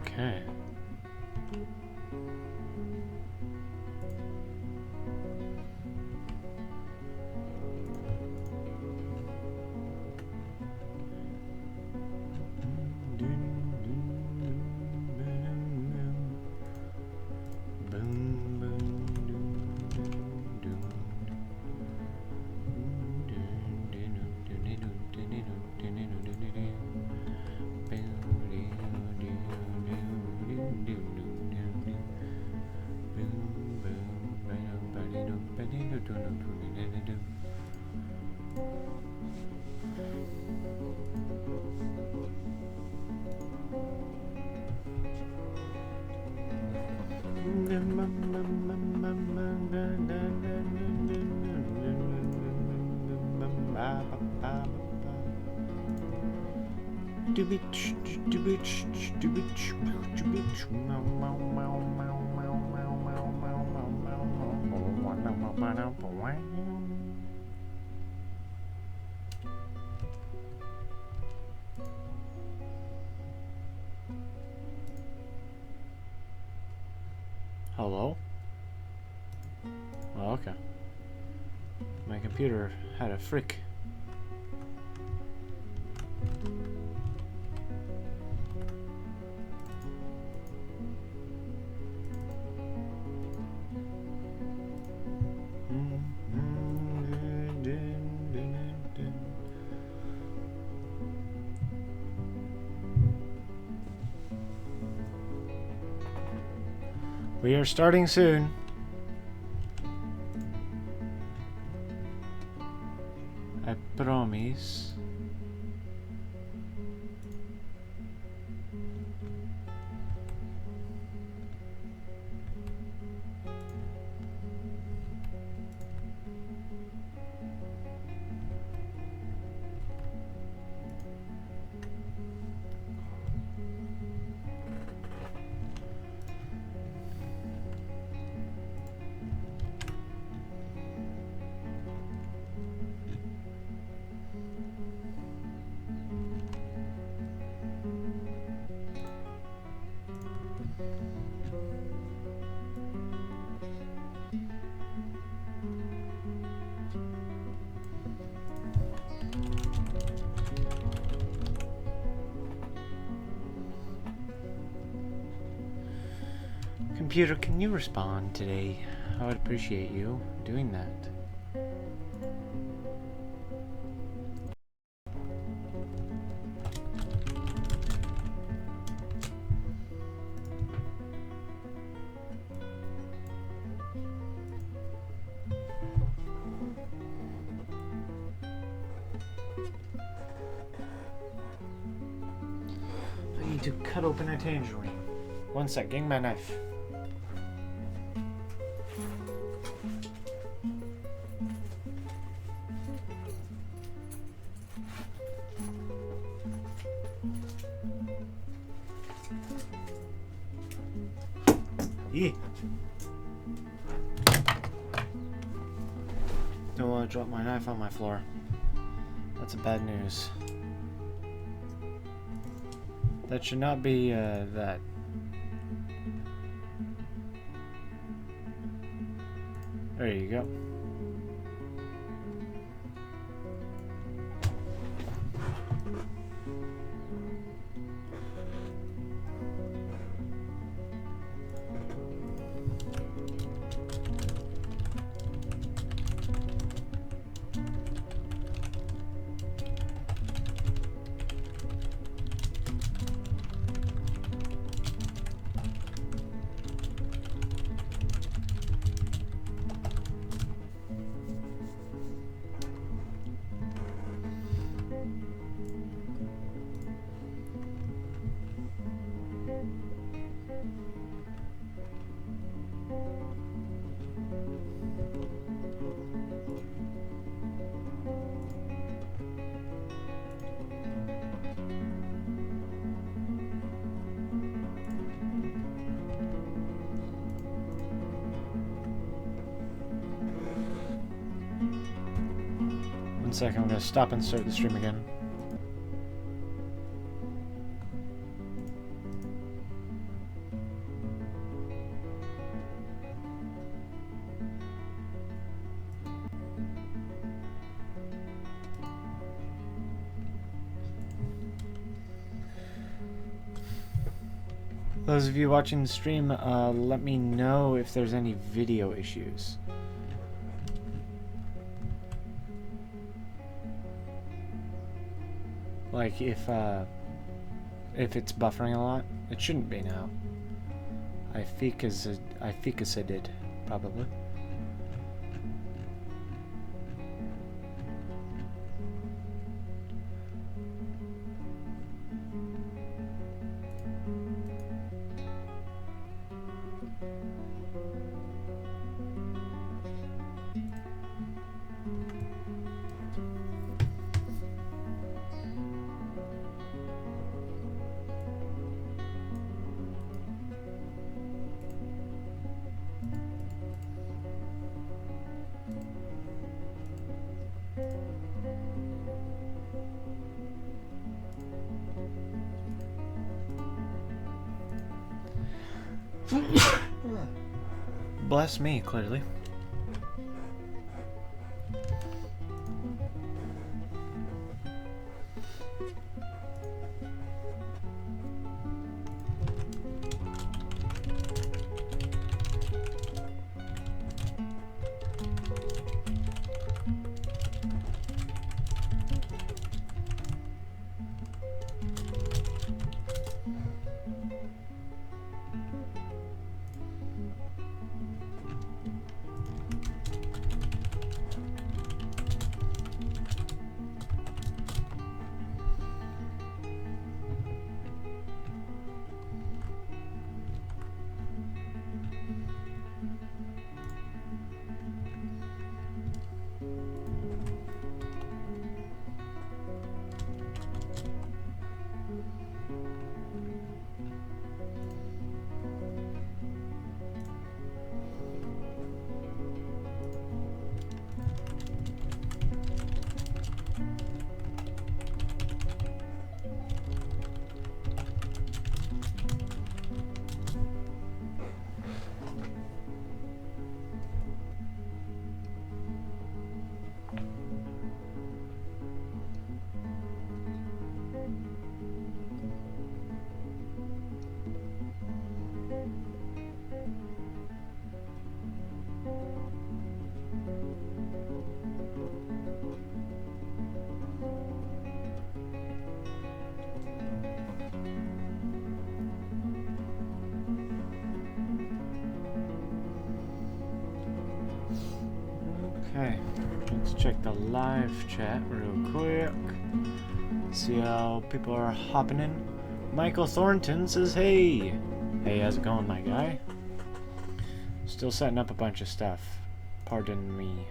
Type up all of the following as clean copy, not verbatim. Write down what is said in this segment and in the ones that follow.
Okay. Hello? Oh, okay. My computer had a frick. We are starting soon. I promise. Computer, can you respond today? I would appreciate you doing that. I need to cut open a tangerine. One sec, getting my knife. Don't want to drop my knife on my floor. That's a bad news. That should not be that. There you go. One second, I'm gonna stop and start the stream again. Those of you watching the stream, let me know if there's any video issues. Like if it's buffering a lot. It shouldn't be now. I think it did, probably. Bless me, clearly. Okay, let's check the live chat real quick. See how people are hopping in. Michael Thornton says, hey! Hey, how's it going, my guy? Still setting up a bunch of stuff. Pardon me.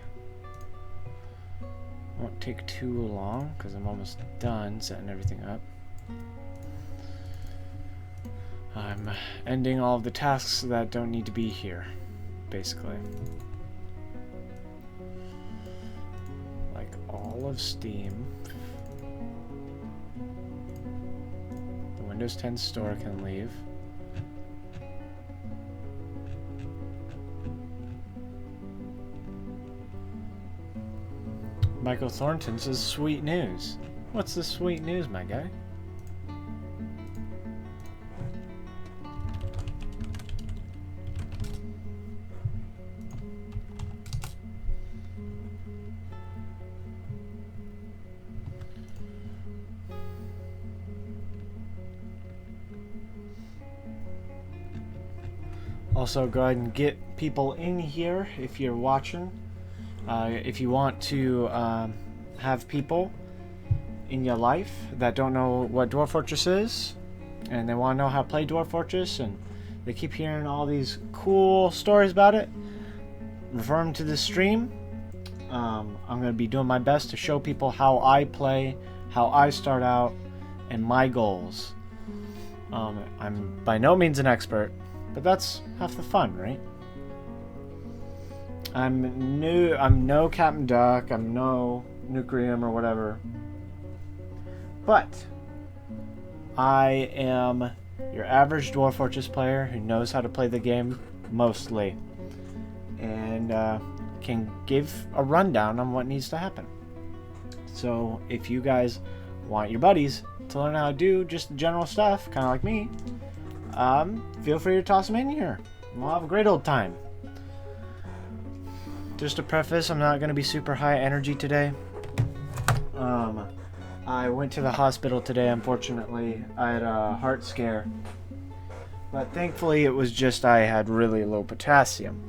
Won't take too long, because I'm almost done setting everything up. I'm ending all of the tasks that don't need to be here, basically. Like all of Steam. The Windows 10 store can leave. Michael Thornton says, sweet news. What's the sweet news, my guy? Also, go ahead and get people in here if you're watching. If you want to have people in your life that don't know what Dwarf Fortress is, and they want to know how to play Dwarf Fortress, and they keep hearing all these cool stories about it, refer them to this stream. I'm going to be doing my best to show people how I play, how I start out, and my goals. I'm by no means an expert, but that's half the fun, right? I'm no Captain Duck, I'm no Nucleum or whatever. But I am your average Dwarf Fortress player who knows how to play the game mostly. And can give a rundown on what needs to happen. So if you guys want your buddies to learn how to do just the general stuff, kind of like me, feel free to toss them in here. We'll have a great old time. Just to preface, I'm not going to be super high energy today. I went to the hospital today, unfortunately. I had a heart scare. But thankfully, it was just I had really low potassium.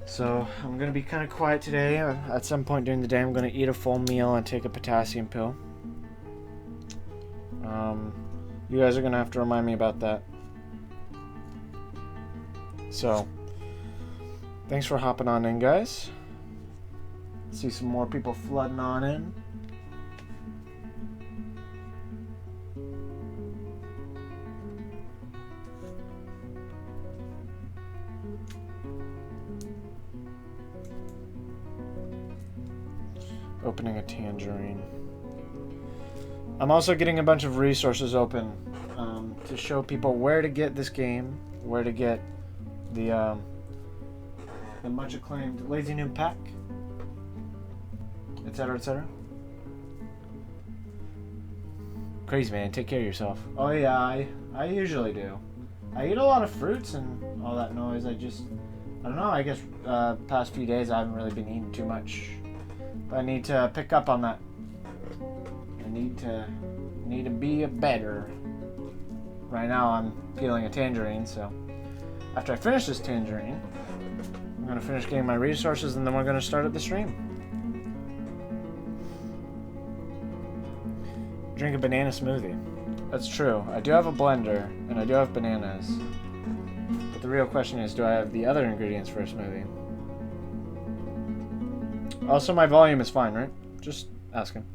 So, I'm going to be kind of quiet today. At some point during the day, I'm going to eat a full meal and take a potassium pill. You guys are going to have to remind me about that. So, thanks for hopping on in, guys. See some more people flooding on in. Opening a tangerine. I'm also getting a bunch of resources open to show people where to get this game, where to get the much acclaimed Lazy Noob Pack, etc., etc. Crazy man, take care of yourself. Oh yeah, I usually do. I eat a lot of fruits and all that noise. I don't know. I guess past few days I haven't really been eating too much. But I need to pick up on that. I need to be better. Right now I'm peeling a tangerine, so after I finish this tangerine, I'm gonna finish getting my resources and then we're gonna start up the stream. Drink a banana smoothie. That's true. I do have a blender and I do have bananas. But the real question is, do I have the other ingredients for a smoothie? Also, my volume is fine, right? Just asking.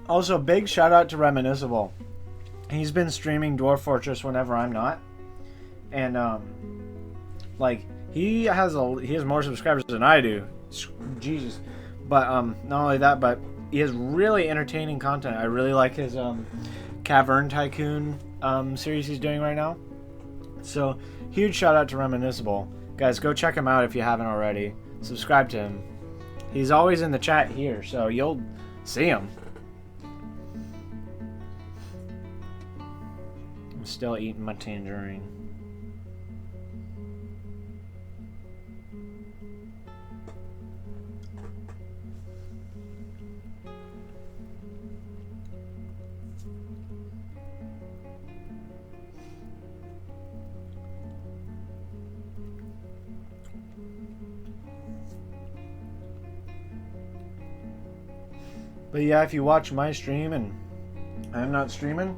Also, big shout out to Reminiscible. He's been streaming Dwarf Fortress whenever I'm not, and like he has more subscribers than I do. Jesus, but not only that, but he has really entertaining content. I really like his Cavern Tycoon series he's doing right now. So huge shout out to Reminiscible. Guys, go check him out if you haven't already. Subscribe to him. He's always in the chat here, so you'll see him. I'm still eating my tangerine. But yeah, if you watch my stream and I'm not streaming,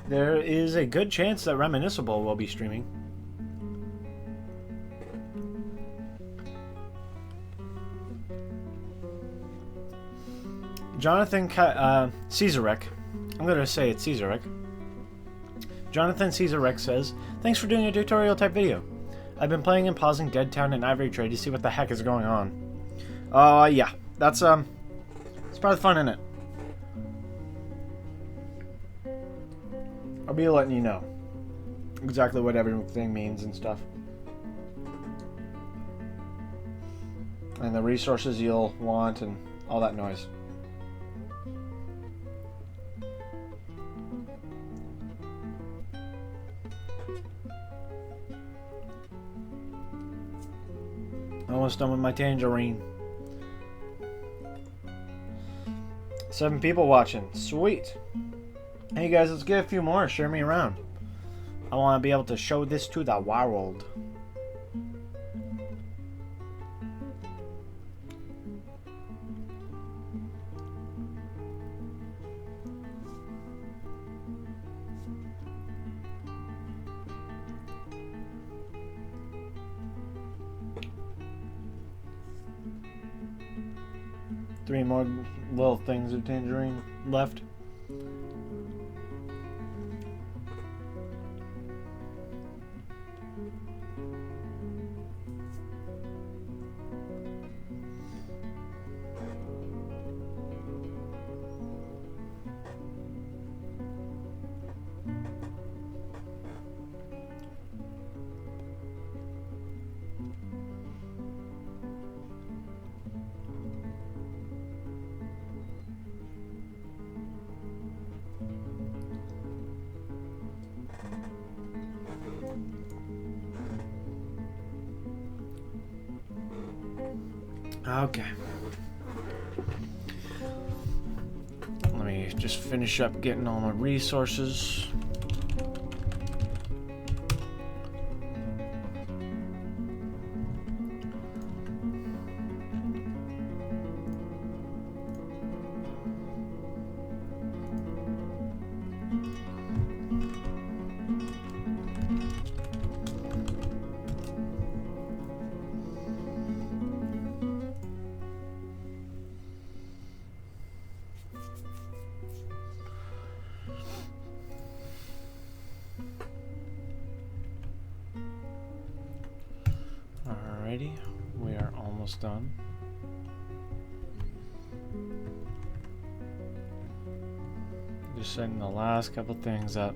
there is a good chance that Reminiscible will be streaming. Jonathan Caesarek, I'm going to say it's Caesarek. Jonathan Caesarek says, thanks for doing a tutorial type video. I've been playing and pausing Dead Town and Ivory Trade to see what the heck is going on. Yeah, that's it's part of the fun, isn't it? I'll be letting you know exactly what everything means and stuff. And the resources you'll want and all that noise. Almost done with my tangerine. 7 people watching. Sweet. Hey guys, let's get a few more. Share me around. I want to be able to show this to the world. Three more little things of tangerine left. Okay. Let me just finish up getting all my resources. Alrighty, we are almost done. Just setting the last couple things up.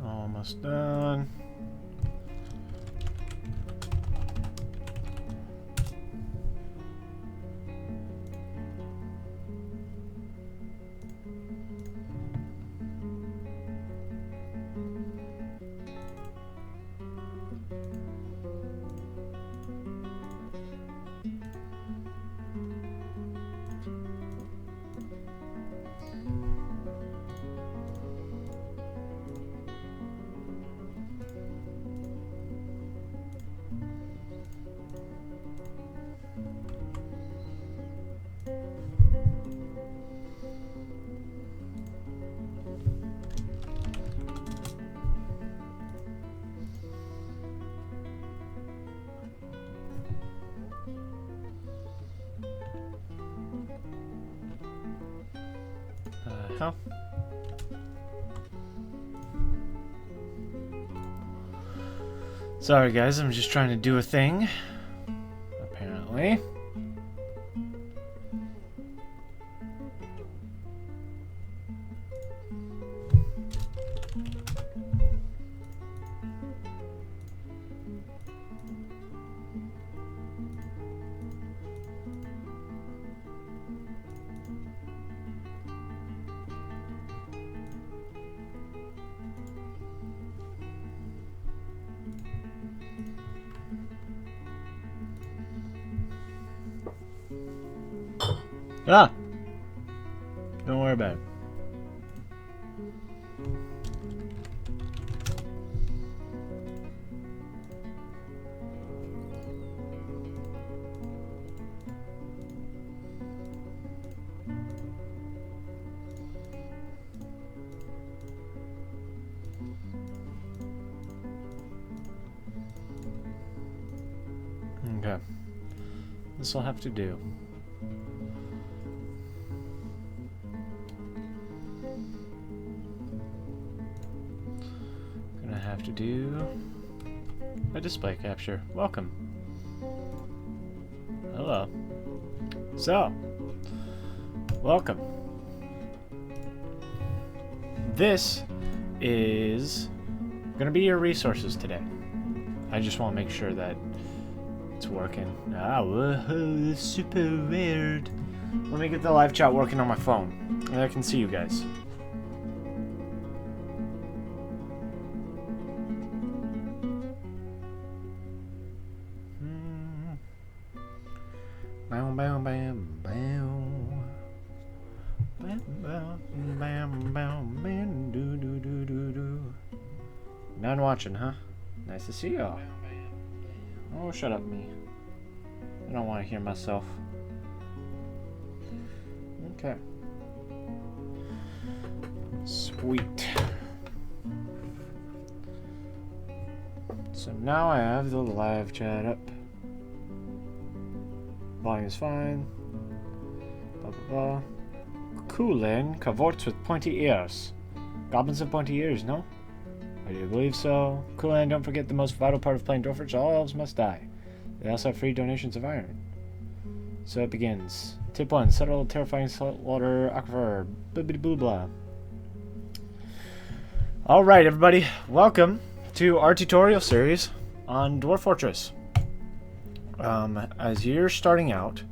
Almost done. Hell. Sorry guys, I'm just trying to do a thing. Apparently. Ah! Don't worry about it. Okay. This will have to do. Gonna have to do a display capture. Welcome. Hello. So, welcome. This is gonna be your resources today. I just want to make sure that it's working. Ah, whoa, it's super weird. Let me get the live chat working on my phone, and I can see you guys. Bam, bam, bam, bam. Bam, bam, bam, bam, bam, do, do, do, do, do. None watching, huh? Nice to see y'all. Oh, shut up, me. I don't want to hear myself. Okay. Sweet. So now I have the live chat up. Volume's fine. Blah, blah, blah. Kulin cavorts with pointy ears. Goblins have pointy ears, no? I do believe so. Kulin, don't forget the most vital part of playing Dwarf. All elves must die. They also have free donations of iron. So it begins. Tip 1. Settle terrifying saltwater aquifer. Blah blah blah blah. Alright, everybody. Welcome to our tutorial series on Dwarf Fortress. As you're starting out,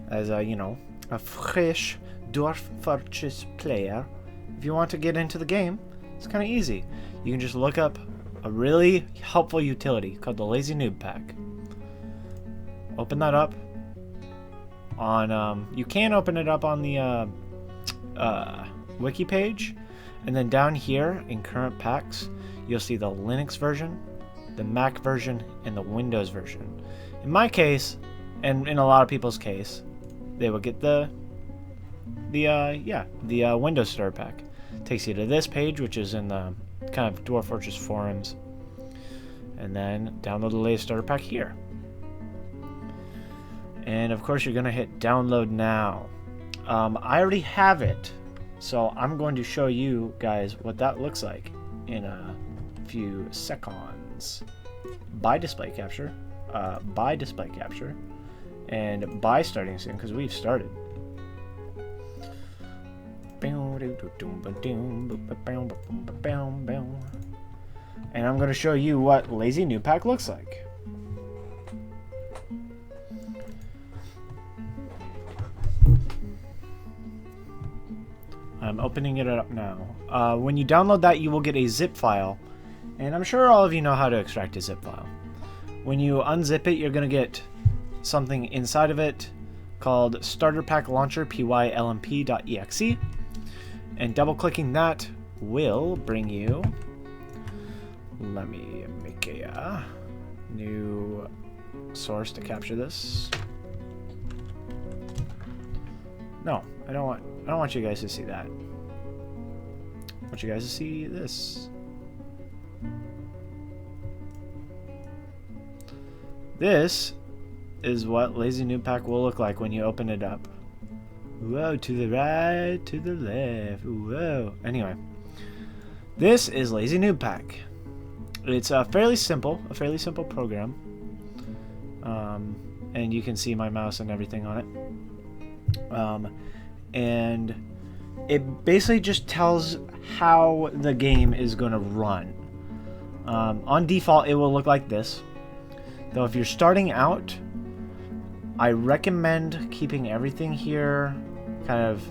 as a, a fresh Dwarf Fortress player, if you want to get into the game, it's kind of easy. You can just look up a really helpful utility called the Lazy Noob Pack. Open that up on, you can open it up on the wiki page, and then down here in current packs, you'll see the Linux version, the Mac version, and the Windows version. In my case, and in a lot of people's case, they will get the Windows Starter Pack. Takes you to this page, which is in the kind of Dwarf Fortress forums, and then download the latest starter pack here. And of course, you're gonna hit download now. I already have it, so I'm going to show you guys what that looks like in a few seconds. By display capture, and by starting soon, because we've started. And I'm going to show you what Lazy Noob Pack looks like. I'm opening it up now. When you download that, you will get a zip file, and I'm sure all of you know how to extract a zip file. When you unzip it, you're going to get something inside of it called Starter Pack Launcher pylmp.exe, and double clicking that will bring you, let me make a new source to capture this. No, I don't want you guys to see that. I want you guys to see this. This is what Lazy Noob Pack will look like when you open it up. Whoa, to the right, to the left, whoa. Anyway, this is Lazy Noob Pack. It's a fairly simple program. And you can see my mouse and everything on it. And it basically just tells how the game is going to run. On default, it will look like this. Though if you're starting out, I recommend keeping everything here kind of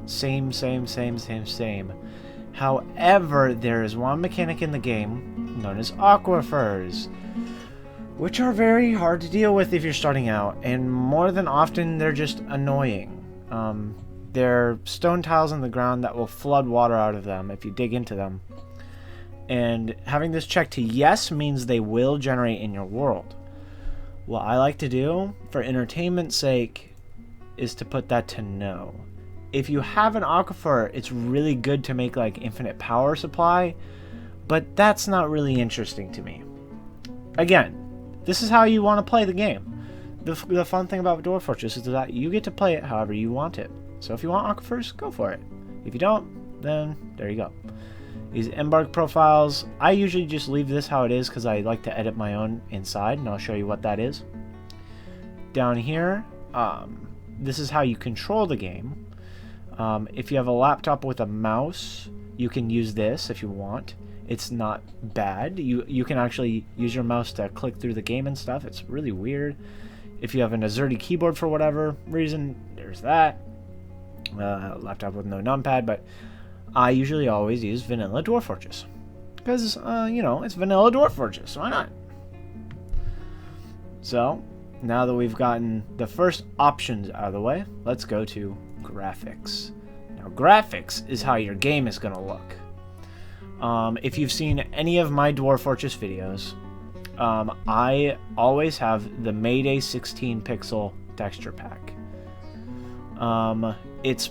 same. However, there is one mechanic in the game known as aquifers, which are very hard to deal with if you're starting out, and more than often they're just annoying. They're stone tiles in the ground that will flood water out of them if you dig into them. And having this checked to yes means they will generate in your world. What I like to do, for entertainment's sake, is to put that to no. If you have an aquifer, it's really good to make like infinite power supply, but that's not really interesting to me. Again, this is how you want to play the game. The fun thing about Dwarf Fortress is that you get to play it however you want it. So if you want aquifers, go for it. If you don't, then there you go. These embark profiles, I usually just leave this how it is because I like to edit my own inside, and I'll show you what that is. Down here, this is how you control the game. If you have a laptop with a mouse, you can use this if you want. It's not bad. You can actually use your mouse to click through the game and stuff. It's really weird. If you have an AZERTY keyboard for whatever reason, there's that. Laptop with no numpad, but I usually always use vanilla Dwarf Fortress. Because, it's vanilla Dwarf Fortress. Why not? So, now that we've gotten the first options out of the way, let's go to graphics. Now, graphics is how your game is going to look. If you've seen any of my Dwarf Fortress videos, I always have the Mayday 16 pixel texture pack. It's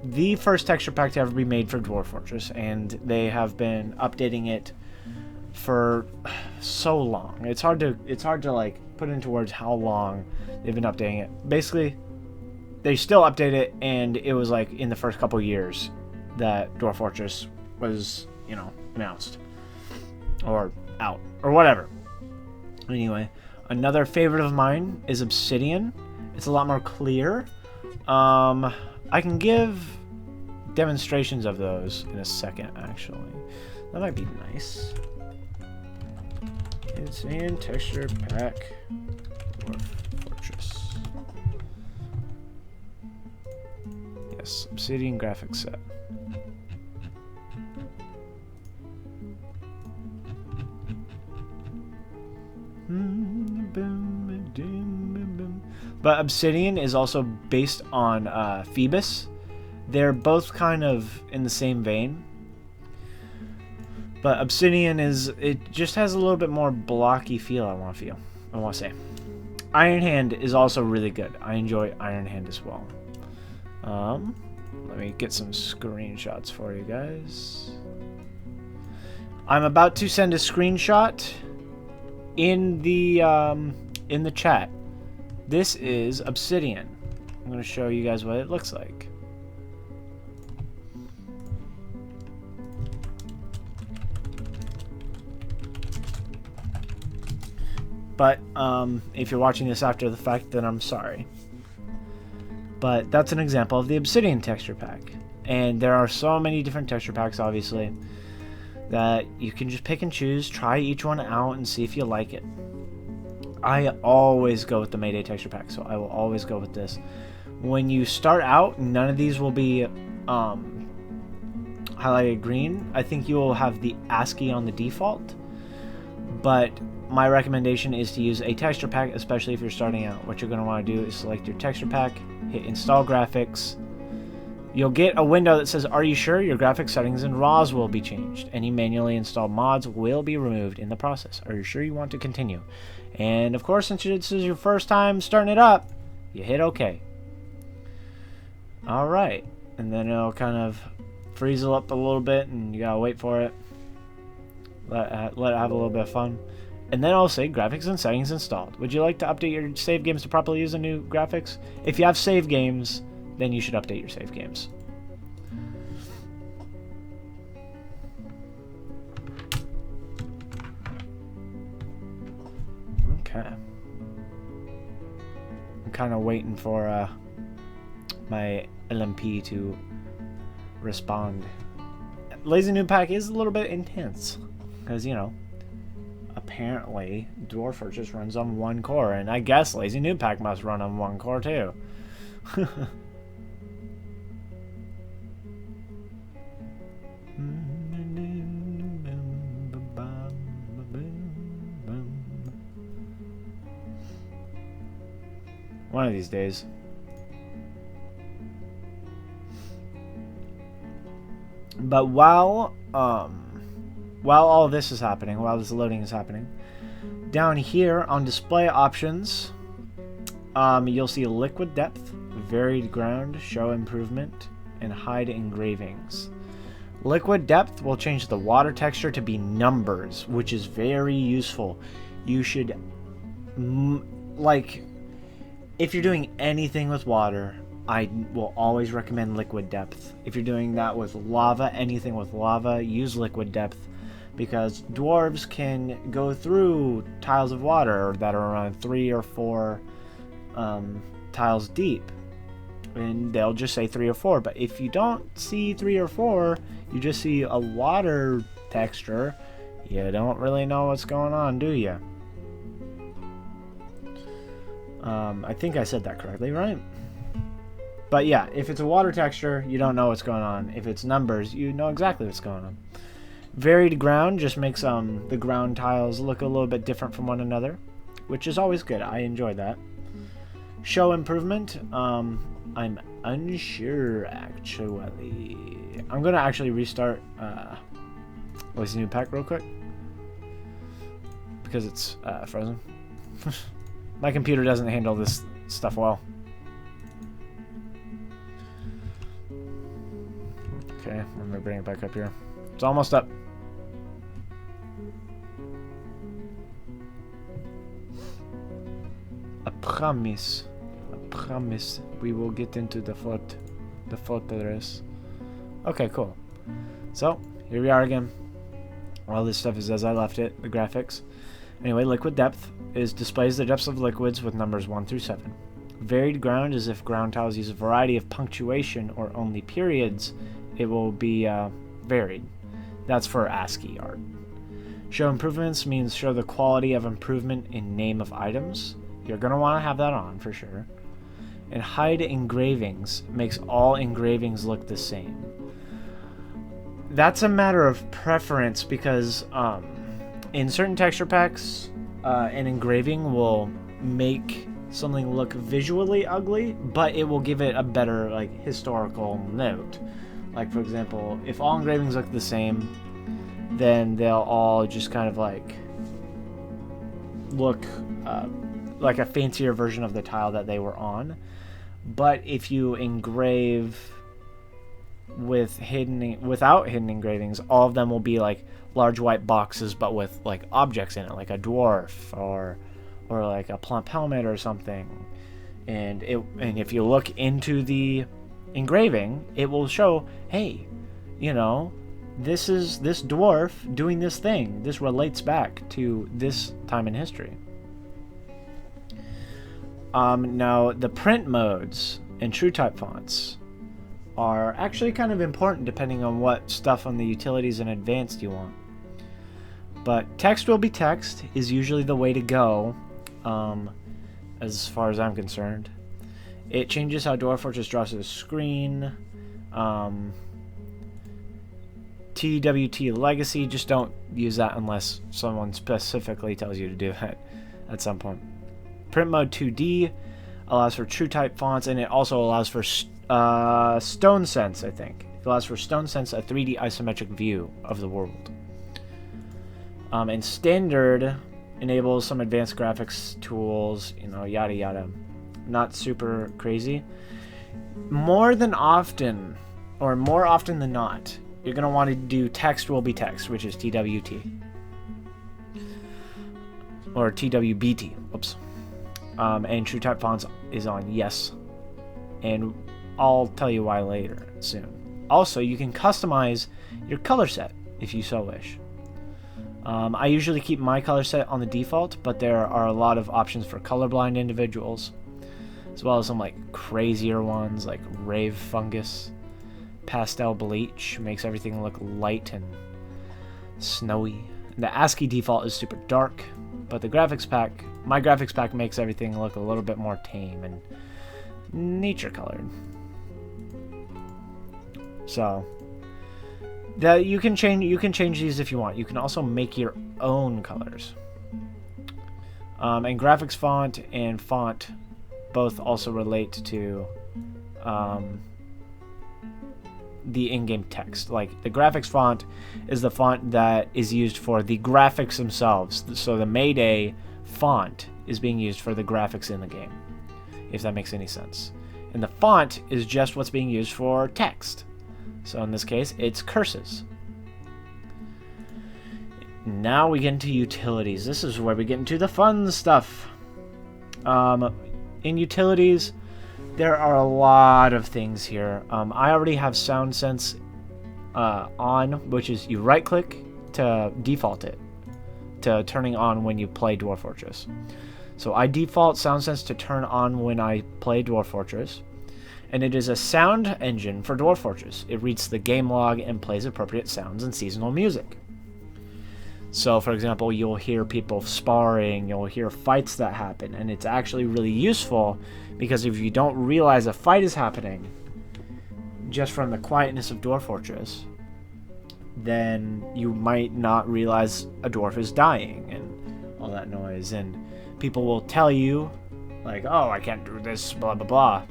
the first texture pack to ever be made for Dwarf Fortress, and they have been updating it for so long. It's hard to like put into words how long they've been updating it. Basically, they still update it, and it was like in the first couple years that Dwarf Fortress was, you know, announced or out or whatever. Anyway, another favorite of mine is Obsidian. It's a lot more clear. I can give demonstrations of those in a second, actually. That might be nice. Obsidian texture pack Dwarf Fortress. Yes, Obsidian graphics set. But Obsidian is also based on Phoebus. They're both kind of in the same vein. But Obsidian it just has a little bit more blocky feel, I want to say. Iron Hand is also really good. I enjoy Iron Hand as well. Let me get some screenshots for you guys. I'm about to send a screenshot in the chat. This is Obsidian. I'm going to show you guys what it looks like. But if you're watching this after the fact, then I'm sorry. But that's an example of the Obsidian texture pack. And there are so many different texture packs, obviously, that you can just pick and choose, try each one out, and see if you like it. I always go with the Mayday texture pack, so I will always go with this. When you start out, none of these will be highlighted green. I think you will have the ASCII on the default, but my recommendation is to use a texture pack, especially if you're starting out. What you're going to want to do is select your texture pack, hit install graphics. You'll get a window that says, are you sure your graphics settings and RAWs will be changed? Any manually installed mods will be removed in the process. Are you sure you want to continue? And of course, since this is your first time starting it up, you hit OK. Alright, and then it'll kind of freeze it up a little bit, and you gotta wait for it. Let it have a little bit of fun. And then I'll say graphics and settings installed. Would you like to update your save games to properly use the new graphics? If you have save games, then you should update your save games. Okay. I'm kind of waiting for my LMP to respond. Lazy New Pack is a little bit intense because, you know, apparently Dwarf Fortress runs on one core, and I guess Lazy New Pack must run on one core too. One of these days. But while all this is happening, while this loading is happening, down here on display options, you'll see liquid depth, varied ground, show improvement, and hide engravings. Liquid depth will change the water texture to be numbers, which is very useful. You should, like, if you're doing anything with water, I will always recommend liquid depth. If you're doing that with lava, anything with lava, use liquid depth, because dwarves can go through tiles of water that are around 3 or 4 tiles deep, and they'll just say 3 or 4. But if you don't see 3 or 4, you just see a water texture, you don't really know what's going on, do you? I think I said that correctly, right? But yeah, if it's a water texture, you don't know what's going on. If it's numbers, you know exactly what's going on. Varied ground just makes the ground tiles look a little bit different from one another, which is always good. I enjoy that. Show improvement, I'm unsure actually. I'm gonna actually restart Lazy New Pack real quick because it's frozen. My computer doesn't handle this stuff well. Okay, I'm gonna bring it back up here. It's almost up. I promise. I promise we will get into the fortress. Okay, cool. So, here we are again. All this stuff is as I left it, the graphics. Anyway, liquid depth displays the depths of liquids with numbers 1 through 7. Varied ground is if ground tiles use a variety of punctuation or only periods, it will be varied. That's for ASCII art. Show improvements means show the quality of improvement in name of items. You're going to want to have that on for sure. And hide engravings makes all engravings look the same. That's a matter of preference because in certain texture packs, an engraving will make something look visually ugly, but it will give it a better like historical note. Like, for example, if all engravings look the same, then they'll all just kind of like look like a fancier version of the tile that they were on. But if you engrave without hidden engravings, all of them will be like large white boxes but with like objects in it, like a dwarf or like a plump helmet or something. And if you look into the engraving, it will show, hey, you know, this is this dwarf doing this thing. This relates back to this time in history. Now, the print modes and TrueType fonts are actually kind of important depending on what stuff on the utilities and advanced you want. But text will be text is usually the way to go, as far as I'm concerned. It changes how Dwarf Fortress draws to the screen. TWT Legacy, just don't use that unless someone specifically tells you to do it at some point. Print mode 2D allows for TrueType fonts, and it also allows for Stone Sense, I think. It allows for Stone Sense, a 3D isometric view of the world. And Standard enables some advanced graphics tools, you know, yada yada. Not super crazy. More often than not, you're going to want to do text will be text, which is TWT. Or TWBT. Oops. And TrueType fonts is on yes. And I'll tell you why later, soon. Also, you can customize your color set if you so wish. I usually keep my color set on the default, but there are a lot of options for colorblind individuals, as well as some like crazier ones like Rave Fungus. Pastel Bleach makes everything look light and snowy. The ASCII default is super dark, but my graphics pack makes everything look a little bit more tame and nature colored. So that you can change these if you want. You can also make your own colors. And graphics font and font both also relate to the in-game text. Like the graphics font is the font that is used for the graphics themselves. So the Mayday font is being used for the graphics in the game, if that makes any sense. And the font is just what's being used for text. So in this case, it's curses. Now we get into utilities. This is where we get into the fun stuff. In utilities, there are a lot of things here. I already have Sound Sense on, which is you right-click to default it to turning on when you play Dwarf Fortress. So I default Sound Sense to turn on when I play Dwarf Fortress, and it is a sound engine for Dwarf Fortress. It reads the game log and plays appropriate sounds and seasonal music. So, for example, you'll hear people sparring, you'll hear fights that happen, and it's actually really useful because if you don't realize a fight is happening just from the quietness of Dwarf Fortress, then you might not realize a dwarf is dying and all that noise, and people will tell you, like, oh, I can't do this, blah, blah, blah.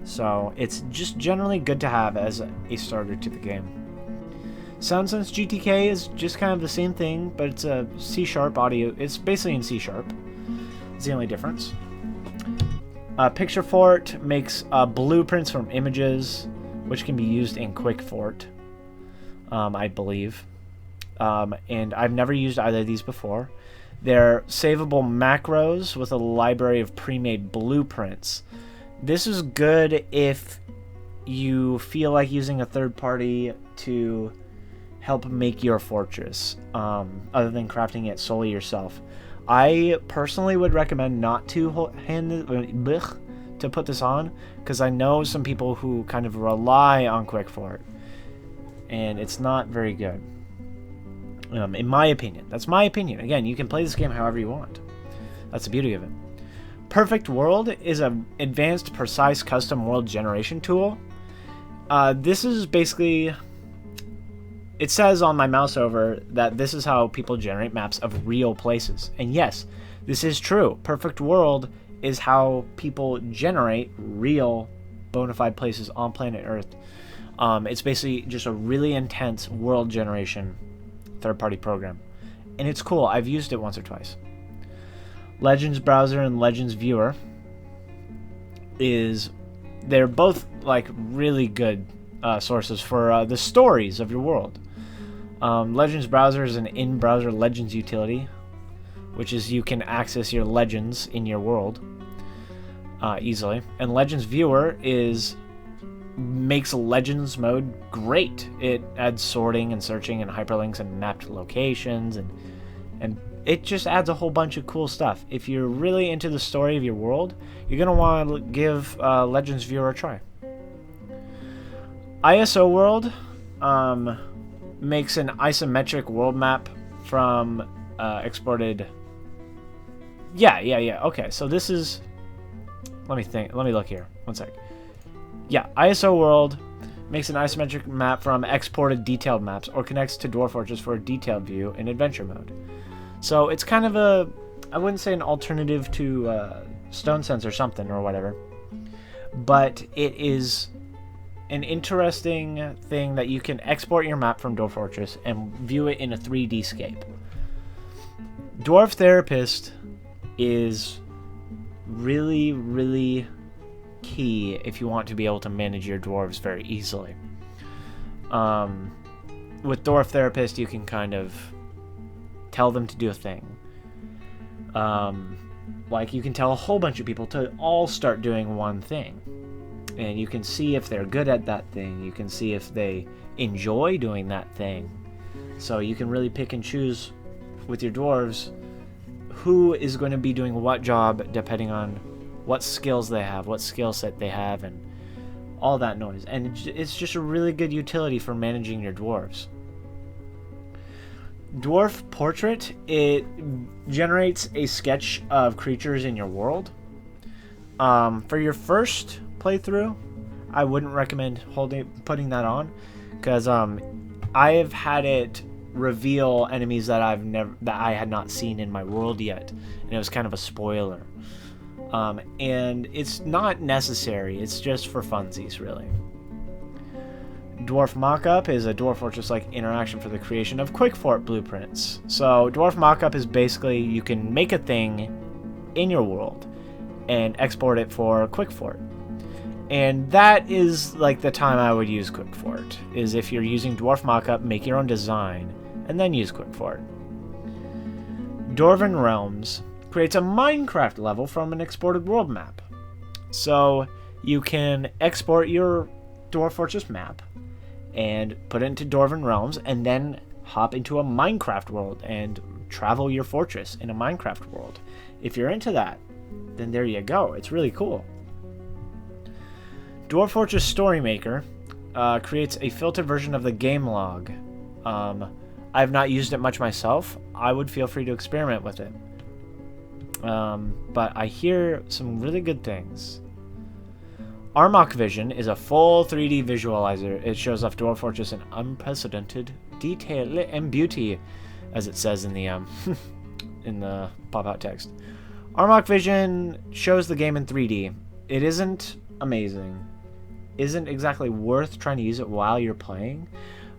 So it's just generally good to have as a starter to the game. SoundSense GTK is just kind of the same thing, but it's a C-sharp audio. It's basically in C-sharp. It's the only difference. PictureFort makes blueprints from images, which can be used in QuickFort, I believe. And I've never used either of these before. They're savable macros with a library of pre-made blueprints This is good if you feel like using a third party to help make your fortress, other than crafting it solely yourself. I personally would recommend not to put this on, because I know some people who kind of rely on QuickFort, and it's not very good. In my opinion. That's my opinion. Again, you can play this game however you want. That's the beauty of it. Perfect World is an advanced, precise custom world generation tool. This is basically... It says on my mouse over that this is how people generate maps of real places. And yes, this is true. Perfect World is how people generate real bona fide places on planet Earth. It's basically just a really intense world generation third-party program, and it's cool. I've used it once or twice. Legends Browser and Legends Viewer they're both like really good sources for the stories of your world. Legends Browser is an in-browser Legends utility, which is you can access your legends in your world easily, and Legends Viewer makes Legends mode great. It adds sorting and searching and hyperlinks and mapped locations, and it just adds a whole bunch of cool stuff. If you're really into the story of your world, you're going to want to give Legends Viewer a try. ISO World makes an isometric world map from exported... Yeah. Okay, so this is... Let me look here. One sec. Yeah, ISO World makes an isometric map from exported detailed maps, or connects to Dwarf Fortress for a detailed view in adventure mode. So it's kind of I wouldn't say an alternative to Stone Sense or something or whatever, but it is an interesting thing that you can export your map from Dwarf Fortress and view it in a 3D scape. Dwarf Therapist is really, really key if you want to be able to manage your dwarves very easily. With Dwarf Therapist, you can kind of tell them to do a thing. Like, you can tell a whole bunch of people to all start doing one thing. And you can see if they're good at that thing. You can see if they enjoy doing that thing. So you can really pick and choose with your dwarves who is going to be doing what job depending on what skills they have, what skill set they have, and all that noise. And it's just a really good utility for managing your dwarves. Dwarf Portrait, it generates a sketch of creatures in your world. For your first playthrough, I wouldn't recommend putting that on, because I have had it reveal enemies that I had not seen in my world yet, and it was kind of a spoiler. And it's not necessary, it's just for funsies, really. Dwarf Mockup is a Dwarf Fortress-like interaction for the creation of QuickFort blueprints. So Dwarf Mockup is basically, you can make a thing in your world and export it for QuickFort. And that is like the time I would use QuickFort, is if you're using Dwarf Mockup, make your own design, and then use QuickFort. Dwarven Realms creates a Minecraft level from an exported world map. So you can export your Dwarf Fortress map and put it into Dwarven Realms, and then hop into a Minecraft world and travel your fortress in a Minecraft world. If you're into that, then there you go. It's really cool. Dwarf Fortress Storymaker creates a filtered version of the game log. I've not used it much myself. I would feel free to experiment with it. But I hear some really good things. Armok Vision is a full 3D visualizer. It shows off Dwarf Fortress in unprecedented detail and beauty, as it says in the in the pop-out text. Armok Vision shows the game in 3D. It isn't amazing, isn't exactly worth trying to use it while you're playing,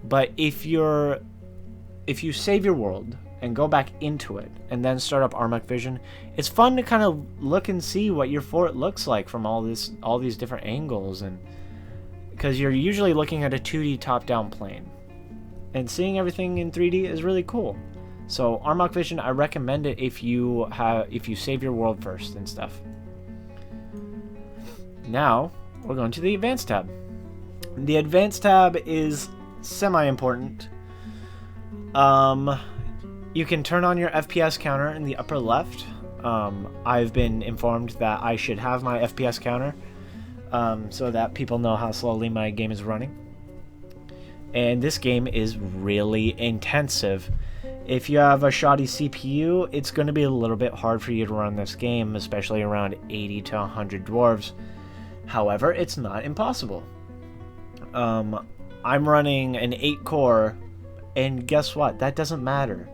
but if you save your world and go back into it and then start up Armok Vision, it's fun to kind of look and see what your fort looks like from all these different angles, and because you're usually looking at a 2D top-down plane, and seeing everything in 3D is really cool. So Armok Vision, I recommend it if you save your world first and stuff. Now, we're going to the Advanced tab. The Advanced tab is semi-important. You can turn on your FPS counter in the upper left. I've been informed that I should have my FPS counter so that people know how slowly my game is running. And this game is really intensive. If you have a shoddy CPU, it's going to be a little bit hard for you to run this game, especially around 80 to 100 dwarves. However, it's not impossible. I'm running an 8-core, and guess what? That doesn't matter.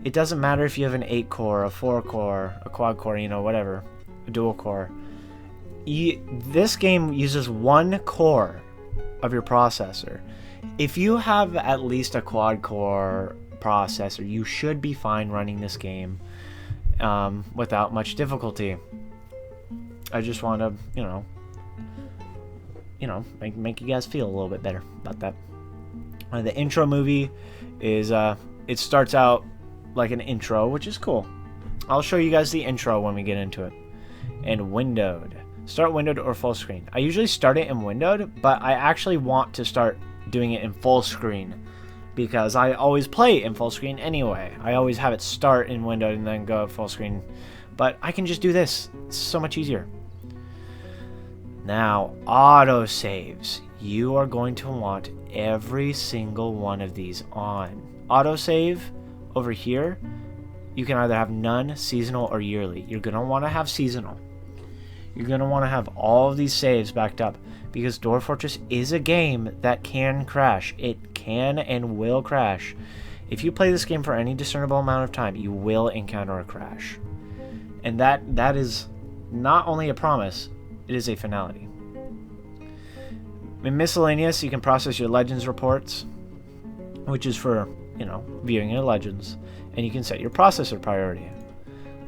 It doesn't matter if you have an 8-core, a 4-core, a quad-core, you know, whatever, a dual-core. This game uses 1 core of your processor. If you have at least a quad-core processor, you should be fine running this game without much difficulty. I just want to, make you guys feel a little bit better about that. The intro movie is, it starts out like an intro, which is cool. I'll show you guys the intro when we get into it. And windowed. Start windowed or full screen. I usually start it in windowed, but I actually want to start doing it in full screen because I always play in full screen anyway. I always have it start in windowed and then go full screen, but I can just do this. It's so much easier. Now, auto saves. You are going to want every single one of these on. Auto save over here, you can either have none, seasonal, or yearly. You're going to want to have seasonal. You're going to want to have all of these saves backed up because Dwarf Fortress is a game that can crash. It can and will crash. If you play this game for any discernible amount of time, you will encounter a crash. And that is not only a promise, it is a finality. In miscellaneous, you can process your Legends reports, which is for, viewing your Legends, and you can set your processor priority.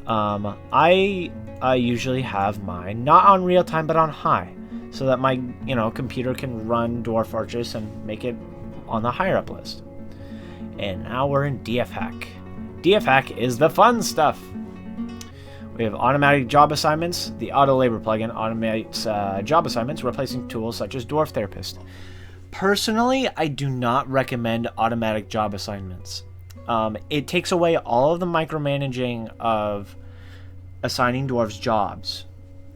I usually have mine not on real time, but on high, so that my, computer can run Dwarf Fortress and make it on the higher up list. And now we're in DF Hack. DF Hack is the fun stuff. We have automatic job assignments. The auto labor plugin automates job assignments, replacing tools such as Dwarf Therapist. Personally, I do not recommend automatic job assignments. It takes away all of the micromanaging of assigning dwarves jobs.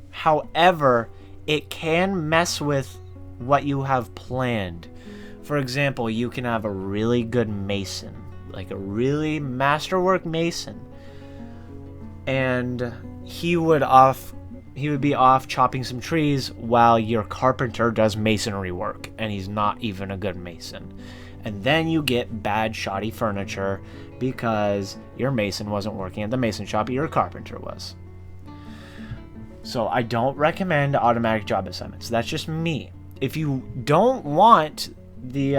However, it can mess with what you have planned. For example, you can have a really good mason, like a really masterwork mason, and he would be off chopping some trees while your carpenter does masonry work, and he's not even a good mason. And then you get bad, shoddy furniture because your mason wasn't working at the mason shop, your carpenter was. So I don't recommend automatic job assignments. That's just me. If you don't want the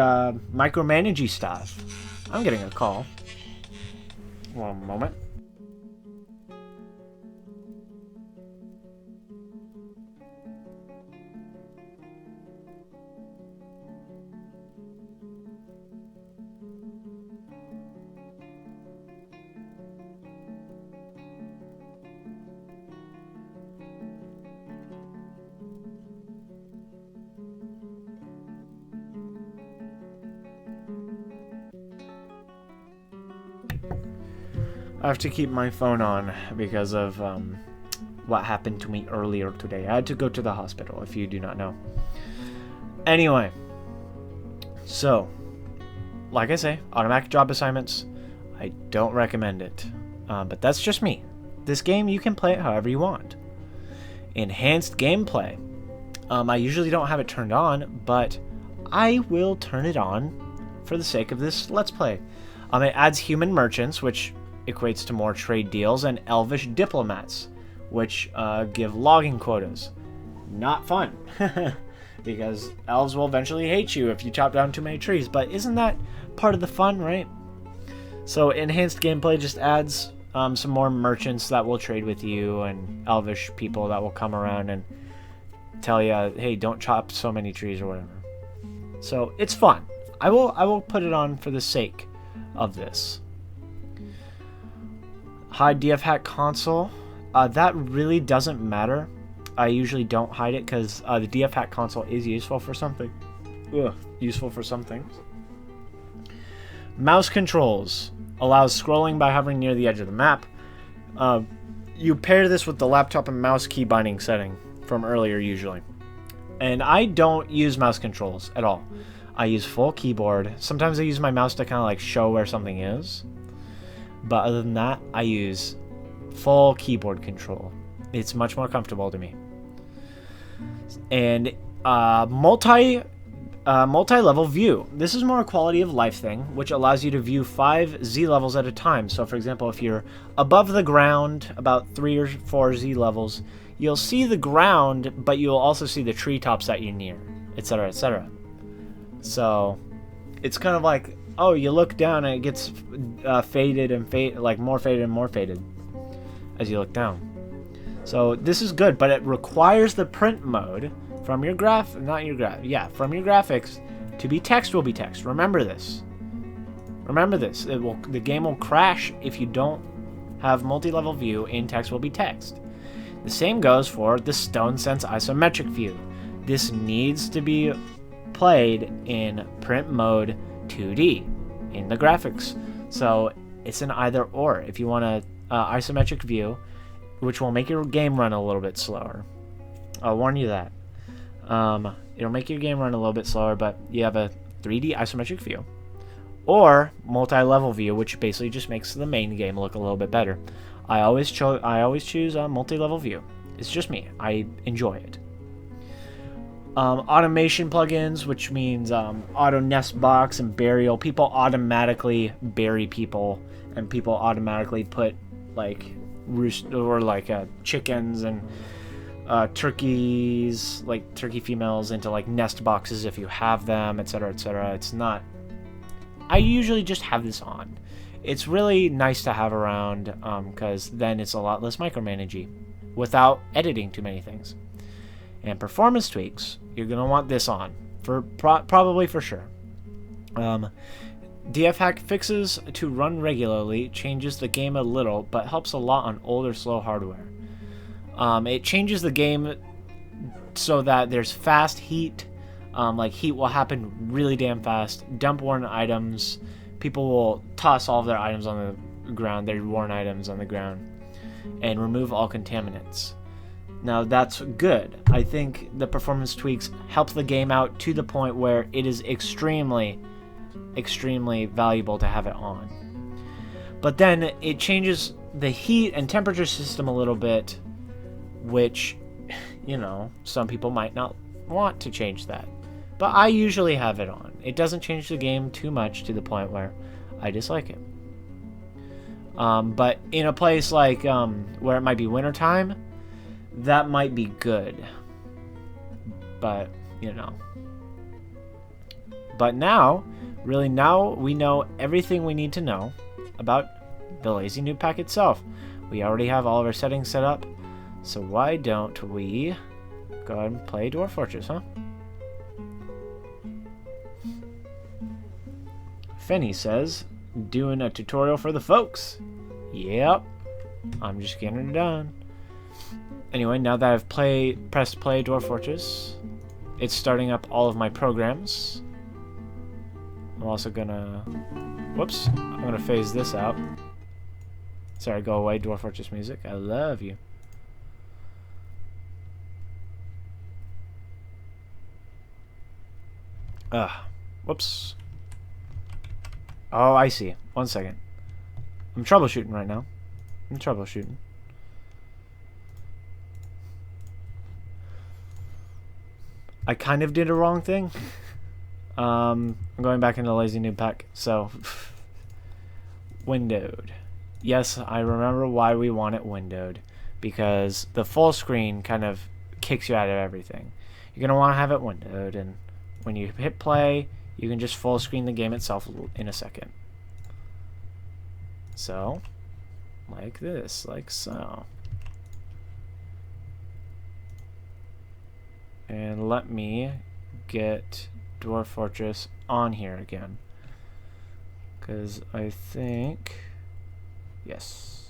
micromanaging stuff, I'm getting a call. One moment. I have to keep my phone on because of what happened to me earlier today. I had to go to the hospital, if you do not know. Anyway, so, like I say, automatic job assignments, I don't recommend it. But that's just me. This game, you can play it however you want. Enhanced gameplay. I usually don't have it turned on, but I will turn it on for the sake of this Let's Play. It adds human merchants, which equates to more trade deals, and elvish diplomats, which give logging quotas. Not fun, because elves will eventually hate you if you chop down too many trees, but isn't that part of the fun, right? So enhanced gameplay just adds some more merchants that will trade with you, and elvish people that will come around and tell you, hey, don't chop so many trees or whatever. So it's fun. I will put it on for the sake of this. Hide DF Hack console. That really doesn't matter. I usually don't hide it because the DF hack console is useful for something. Useful for some things. Mouse controls allows scrolling by hovering near the edge of the map. You pair this with the laptop and mouse key binding setting from earlier usually. And I don't use mouse controls at all. I use full keyboard. Sometimes I use my mouse to kind of like show where something is. But other than that, I use full keyboard control. It's much more comfortable to me. And multi-level view. This is more a quality of life thing, which allows you to view 5 Z levels at a time. So for example, if you're above the ground, about 3 or 4 Z levels, you'll see the ground, but you'll also see the treetops that you're near, etc., etc. So it's kind of like, oh, you look down and it gets faded and like more faded and more faded as you look down. So this is good, but it requires the print mode from your from your graphics to be text will be text. Remember this. Remember this. The game will crash if you don't have multi-level view in text will be text. The same goes for the Stone Sense isometric view. This needs to be played in print mode 2D in the graphics. So it's an either or. If you want a isometric view, which will make your game run a little bit slower. I'll warn you that. It'll make your game run a little bit slower, but you have a 3D isometric view. Or multi-level view, which basically just makes the main game look a little bit better. I always choose a multi-level view. It's just me. I enjoy it. Automation plugins, which means auto nest box and burial. People automatically bury people, and people automatically put like chickens and turkeys, like turkey females, into like nest boxes if you have them, etc., etc. It's not. I usually just have this on. It's really nice to have around because then it's a lot less micromanagey without editing too many things. And performance tweaks, you're gonna want this on for probably for sure. DF hack fixes to run regularly, changes the game a little, but helps a lot on older slow hardware. It changes the game so that there's fast heat. Like heat will happen really damn fast. Dump worn items. People will toss all of their items on the ground, their worn items on the ground, and remove all contaminants. Now that's good. I think the performance tweaks help the game out to the point where it is extremely, extremely valuable to have it on. But then it changes the heat and temperature system a little bit, which, you know, some people might not want to change that. But I usually have it on. It doesn't change the game too much to the point where I dislike it. But in a place like where it might be wintertime, that might be good. But, you know. But now, really now, we know everything we need to know about the Lazy Noob Pack itself. We already have all of our settings set up. So why don't we go ahead and play Dwarf Fortress, huh? Fenny says, doing a tutorial for the folks. Yep. I'm just getting it done. Anyway, now that I've pressed play Dwarf Fortress, it's starting up all of my programs. I'm also gonna... Whoops. I'm gonna phase this out. Sorry, go away, Dwarf Fortress music. I love you. Whoops. Oh, I see. One second. I'm troubleshooting right now. I'm troubleshooting. I kind of did a wrong thing. I'm going back into Lazy Noob Pack. So, windowed. Yes, I remember why we want it windowed. Because the full screen kind of kicks you out of everything. You're going to want to have it windowed, and when you hit play, you can just full screen the game itself in a second. So, like this, like so. And let me get Dwarf Fortress on here again. Because I think... Yes.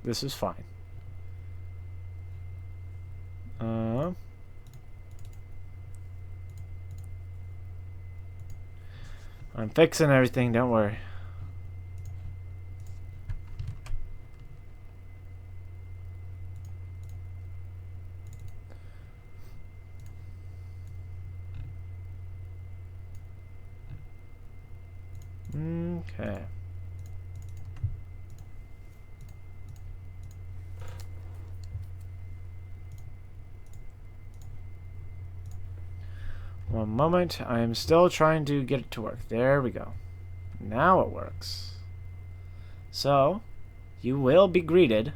This is fine. I'm fixing everything, don't worry. Okay. One moment. I am still trying to get it to work. There we go. Now it works. So, you will be greeted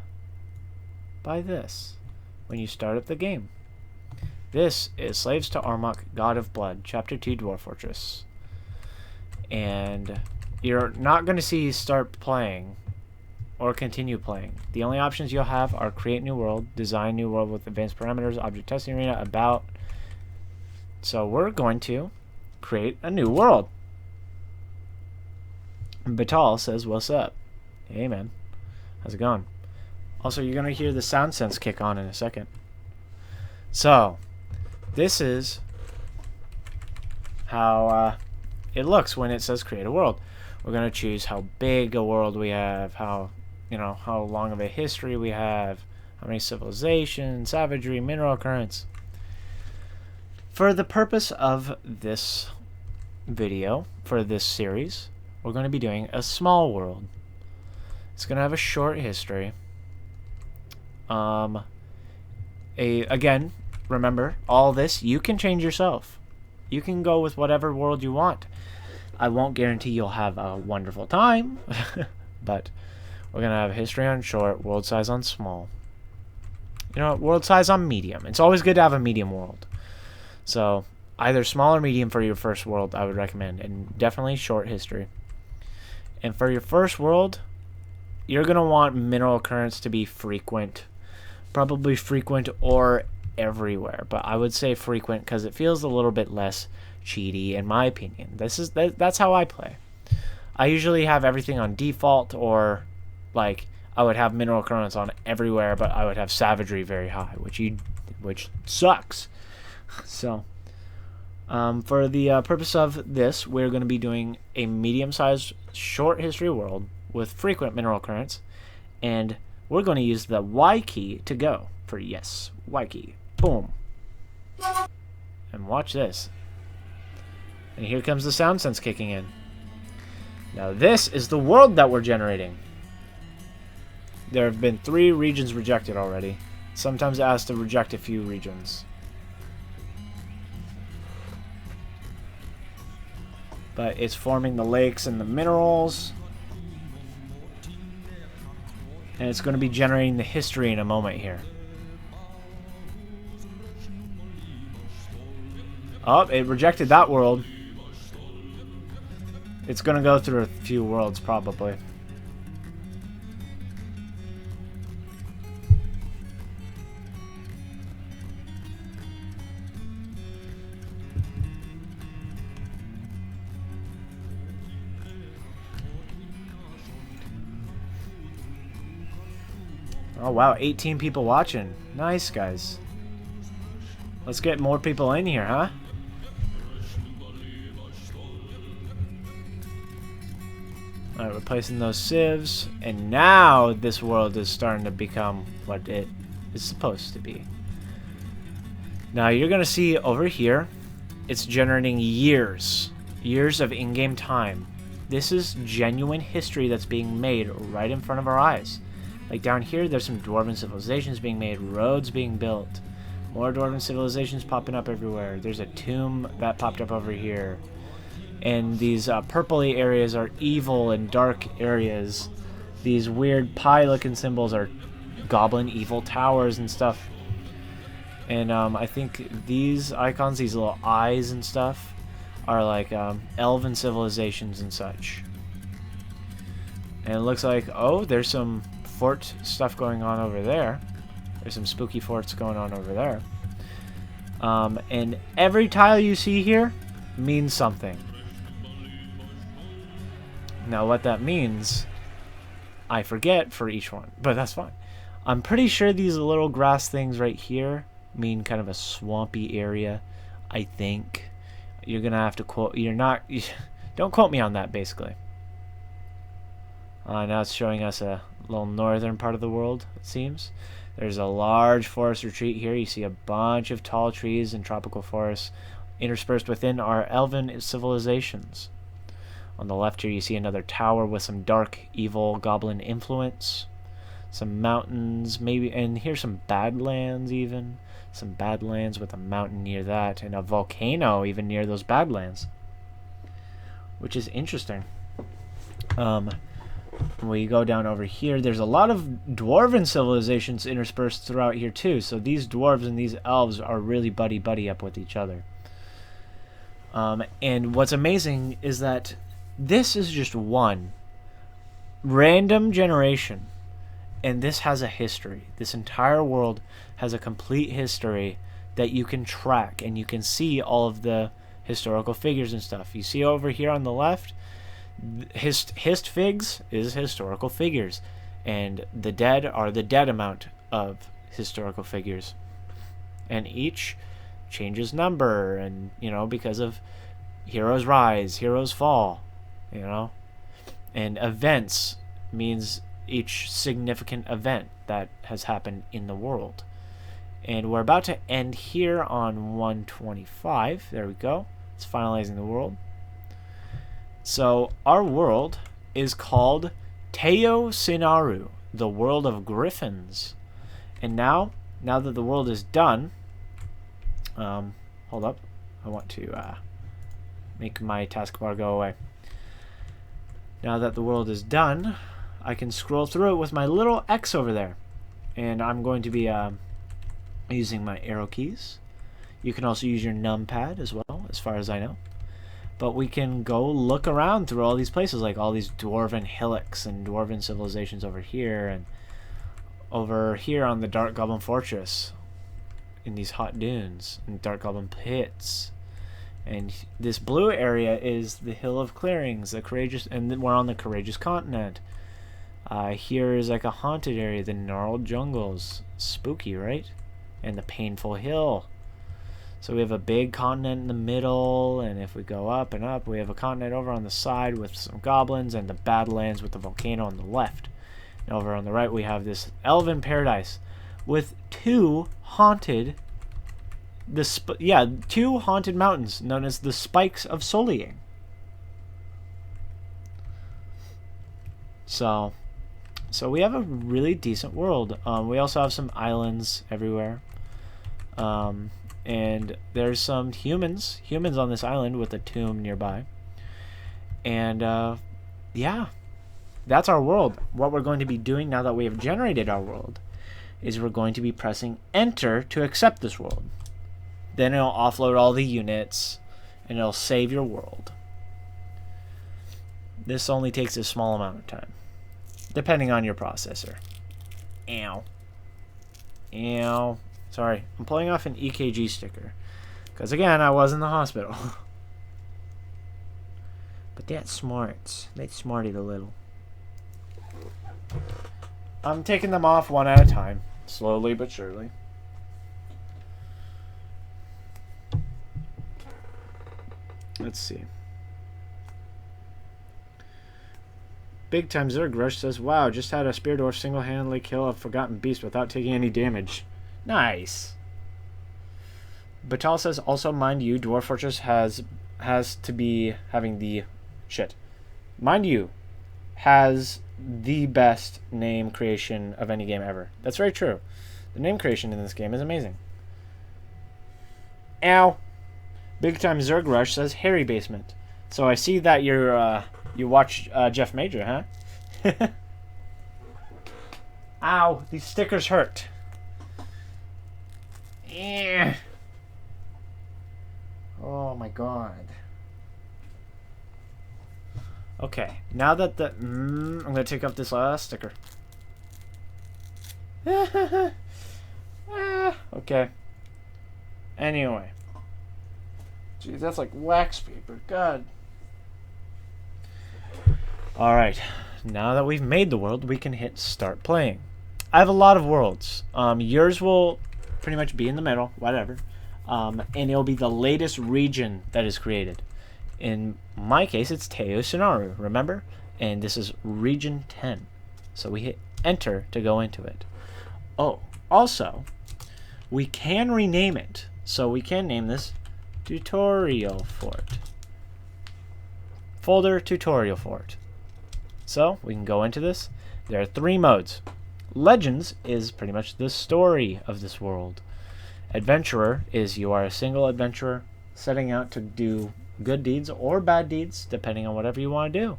by this when you start up the game. This is Slaves to Armok, God of Blood, Chapter 2, Dwarf Fortress. And you're not going to see start playing or continue playing. The only options you'll have are create new world, design new world with advanced parameters, object testing arena, about. So we're going to create a new world. Batal says, what's up? Hey man, how's it going? Also, you're going to hear the sound sense kick on in a second. So, this is how it looks when it says create a world. We're going to choose how big a world we have, how long of a history we have, how many civilizations, savagery, mineral occurrence. For the purpose of this video, for this series, we're going to be doing a small world. It's going to have a short history. Again, remember, all this you can change yourself. You can go with whatever world you want. I won't guarantee you'll have a wonderful time, but we're going to have history on short, world size on small. You know, world size on medium. It's always good to have a medium world. So, either small or medium for your first world, I would recommend, and definitely short history. And for your first world, you're going to want mineral occurrence to be frequent. Probably frequent or everywhere, but I would say frequent because it feels a little bit less cheaty in my opinion. That's how I play. I usually have everything on default, or like I would have mineral occurrence on everywhere, but I would have savagery very high, which sucks. So for the purpose of this, we're going to be doing a medium-sized short history world with frequent mineral occurrence, and we're going to use the Y key to go for yes. Y key. Boom. And watch this. And here comes the sound sense kicking in. Now this is the world that we're generating. There have been 3 regions rejected already. Sometimes it has to reject a few regions. But it's forming the lakes and the minerals. And it's going to be generating the history in a moment here. Oh, it rejected that world. It's going to go through a few worlds, probably. Oh wow, 18 people watching. Nice, guys. Let's get more people in here, huh? Alright, replacing those civs. And now this world is starting to become what it is supposed to be. Now you're going to see over here, it's generating years. Years of in-game time. This is genuine history that's being made right in front of our eyes. Like down here, there's some dwarven civilizations being made, roads being built, more dwarven civilizations popping up everywhere. There's a tomb that popped up over here. And these purpley areas are evil and dark areas. These weird pie-looking symbols are goblin evil towers and stuff. And I think these icons, these little eyes and stuff, are like elven civilizations and such. And it looks like, oh, there's some fort stuff going on over there. There's some spooky forts going on over there. And every tile you see here means something. Now what that means, I forget for each one, but that's fine. I'm pretty sure these little grass things right here mean kind of a swampy area. I think you're gonna have to quote. You're not. Don't quote me on that. Basically. Now it's showing us a little northern part of the world. It seems there's a large forest retreat here. You see a bunch of tall trees and tropical forests interspersed within our elven civilizations. On the left here, you see another tower with some dark, evil goblin influence. Some mountains, maybe, and here's some badlands even. Some badlands with a mountain near that, and a volcano even near those badlands. Which is interesting. When you go down over here, there's a lot of dwarven civilizations interspersed throughout here too. So these dwarves and these elves are really buddy up with each other. And what's amazing is that this is just one random generation. And this has a history. This entire world has a complete history that you can track. And you can see all of the historical figures and stuff. You see over here on the left, hist figs is historical figures. And the dead are the dead amount of historical figures. And each changes number. And, you know, because of heroes rise, heroes fall. You know. And events means each significant event that has happened in the world. And we're about to end here on 125. There we go. It's finalizing the world. So our world is called Teo Sinaru, the world of griffins. And now that the world is done, hold up. I want to make my taskbar go away. Now that the world is done, I can scroll through it with my little X over there. And I'm going to be using my arrow keys. You can also use your numpad as well, as far as I know. But we can go look around through all these places, like all these dwarven hillocks and dwarven civilizations over here, and over here on the Dark Goblin Fortress, in these hot dunes, and Dark Goblin pits. And this blue area is the Hill of Clearings, the courageous, and then we're on the Courageous Continent. Here is like a haunted area, the Gnarled Jungles. Spooky, right? And the Painful Hill. So we have a big continent in the middle, and if we go up and up, we have a continent over on the side with some goblins, and the Badlands with the volcano on the left. And over on the right, we have this elven paradise with two haunted mountains known as the Spikes of Sullying. So we have a really decent world. We also have some islands everywhere. And there's some humans on this island with a tomb nearby. And yeah, that's our world. What we're going to be doing now that we have generated our world is we're going to be pressing enter to accept this world. Then it'll offload all the units and it'll save your world. This only takes a small amount of time, depending on your processor. Ow. Ow. Sorry, I'm pulling off an EKG sticker. Because again, I was in the hospital. But that's smart. They smarted a little. I'm taking them off one at a time. Slowly but surely. Let's see. Big Time Zergrush says, wow, just had a Spear Dwarf single-handedly kill a Forgotten Beast without taking any damage. Nice. Batal says, also, mind you, Dwarf Fortress has to be having the... Shit. Mind you, has the best name creation of any game ever. That's very true. The name creation in this game is amazing. Ow. Big Time Zergrush says, Hairy Basement. So I see that you're, you watch Jeff Major, huh? Ow, these stickers hurt. Yeah. Oh my god. Okay, now that the... I'm going to take off this last sticker. Okay. Anyway. Geez, that's like wax paper. God. Alright. Now that we've made the world, we can hit start playing. I have a lot of worlds. Yours will pretty much be in the middle, whatever. And it'll be the latest region that is created. In my case, it's Teo Sonaru, remember? And this is region 10. So we hit enter to go into it. Oh, also, we can rename it. So we can name this TutorialFort. Folder TutorialFort. So we can go into this. There are 3 modes. Legends is pretty much the story of this world. Adventurer is you are a single adventurer setting out to do good deeds or bad deeds, depending on whatever you want to do.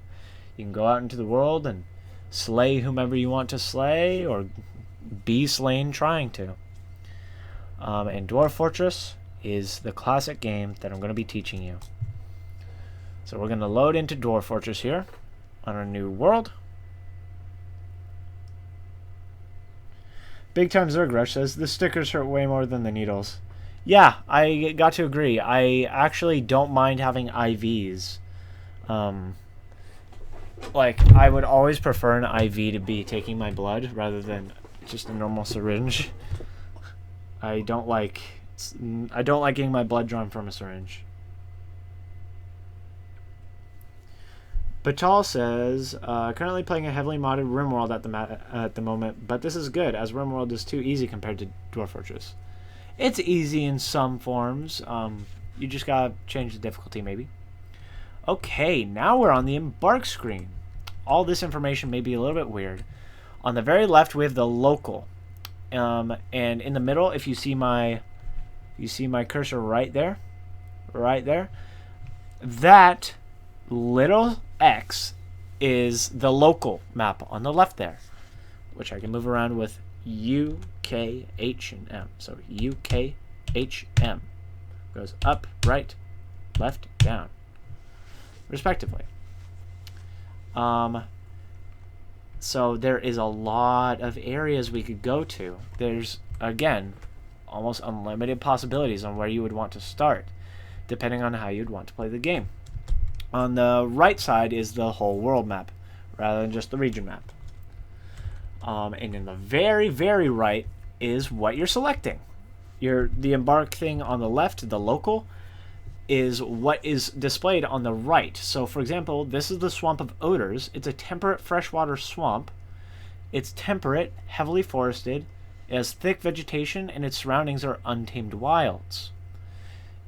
You can go out into the world and slay whomever you want to slay, or be slain trying to. And Dwarf Fortress is the classic game that I'm going to be teaching you. So we're going to load into Dwarf Fortress here on our new world. Big Time Zergrush says, the stickers hurt way more than the needles. Yeah, I got to agree. I actually don't mind having IVs. Like, I would always prefer an IV to be taking my blood rather than just a normal syringe. I don't like getting my blood drawn from a syringe. Batal says, currently playing a heavily modded RimWorld at the moment, but this is good, as RimWorld is too easy compared to Dwarf Fortress. It's easy in some forms. You just gotta change the difficulty, maybe. Okay, now we're on the embark screen. All this information may be a little bit weird. On the very left, we have the local. And in the middle, if you see my cursor right there, that little X is the local map on the left there, which I can move around with U, K, H, and M. So U, K, H, M goes up, right, left, down, respectively. So there is a lot of areas we could go to. There's, again, almost unlimited possibilities on where you would want to start, depending on how you'd want to play the game. On the right side is the whole world map, rather than just the region map. And in the very, very right is what you're selecting. The embark thing on the left, the local, is what is displayed on the right. So, for example, this is the Swamp of Odors. It's a temperate freshwater swamp. It's temperate, heavily forested, it has thick vegetation, and its surroundings are untamed wilds.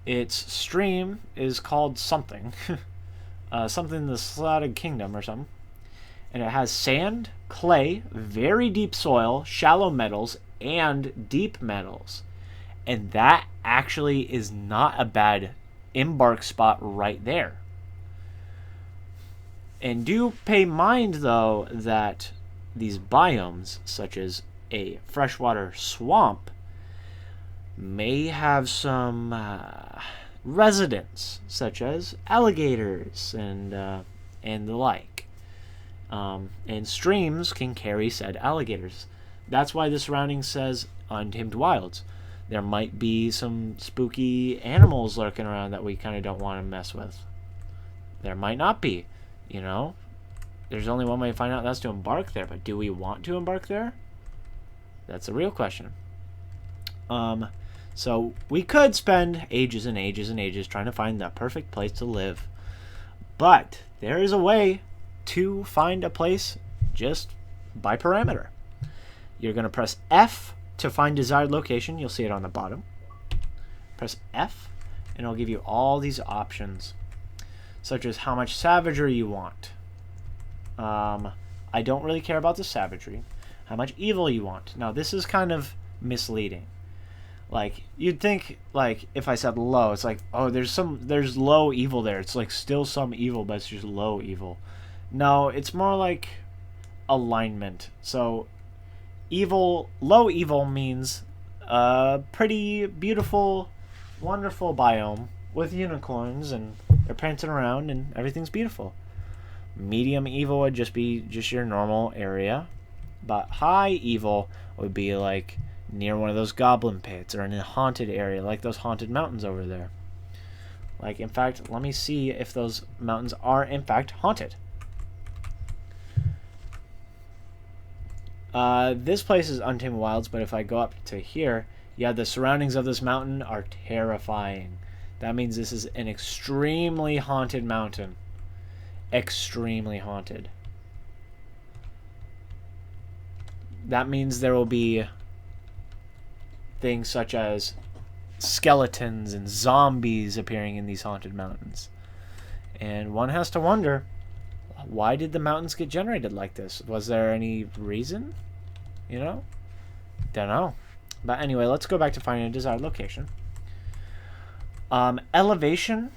Its stream is called something. Something in the Slaughtered Kingdom or something. And it has sand, clay, very deep soil, shallow metals, and deep metals. And that actually is not a bad embark spot right there. And do pay mind, though, that these biomes, such as a freshwater swamp, may have some residents, such as alligators and the like. And streams can carry said alligators. That's why the surrounding says untamed wilds. There might be some spooky animals lurking around that we kind of don't want to mess with. There might not be, you know. There's only one way to find out, that's to embark there. But do we want to embark there? That's a real question. So we could spend ages and ages and ages trying to find the perfect place to live. But there is a way to find a place just by parameter. You're going to press F to find desired location. You'll see it on the bottom. Press F, and it'll give you all these options, such as how much savagery you want. I don't really care about the savagery. How much evil you want. Now, this is kind of misleading. Like, you'd think, like, if I said low, it's like, oh, there's low evil there. It's like still some evil, but it's just low evil. No, it's more like alignment. So low evil means a pretty beautiful, wonderful biome with unicorns, and they're prancing around and everything's beautiful. Medium evil would just be just your normal area, but high evil would be like near one of those goblin pits or in a haunted area, like those haunted mountains over there. Like, in fact, let me see if those mountains are in fact haunted. This place is Untamed Wilds, but if I go up to here, yeah, the surroundings of this mountain are terrifying. That means this is an extremely haunted mountain. Extremely haunted. That means there will be things such as skeletons and zombies appearing in these haunted mountains. And one has to wonder, why did the mountains get generated like this? Was there any reason? You know? Don't know. But anyway, let's go back to finding a desired location. Elevation.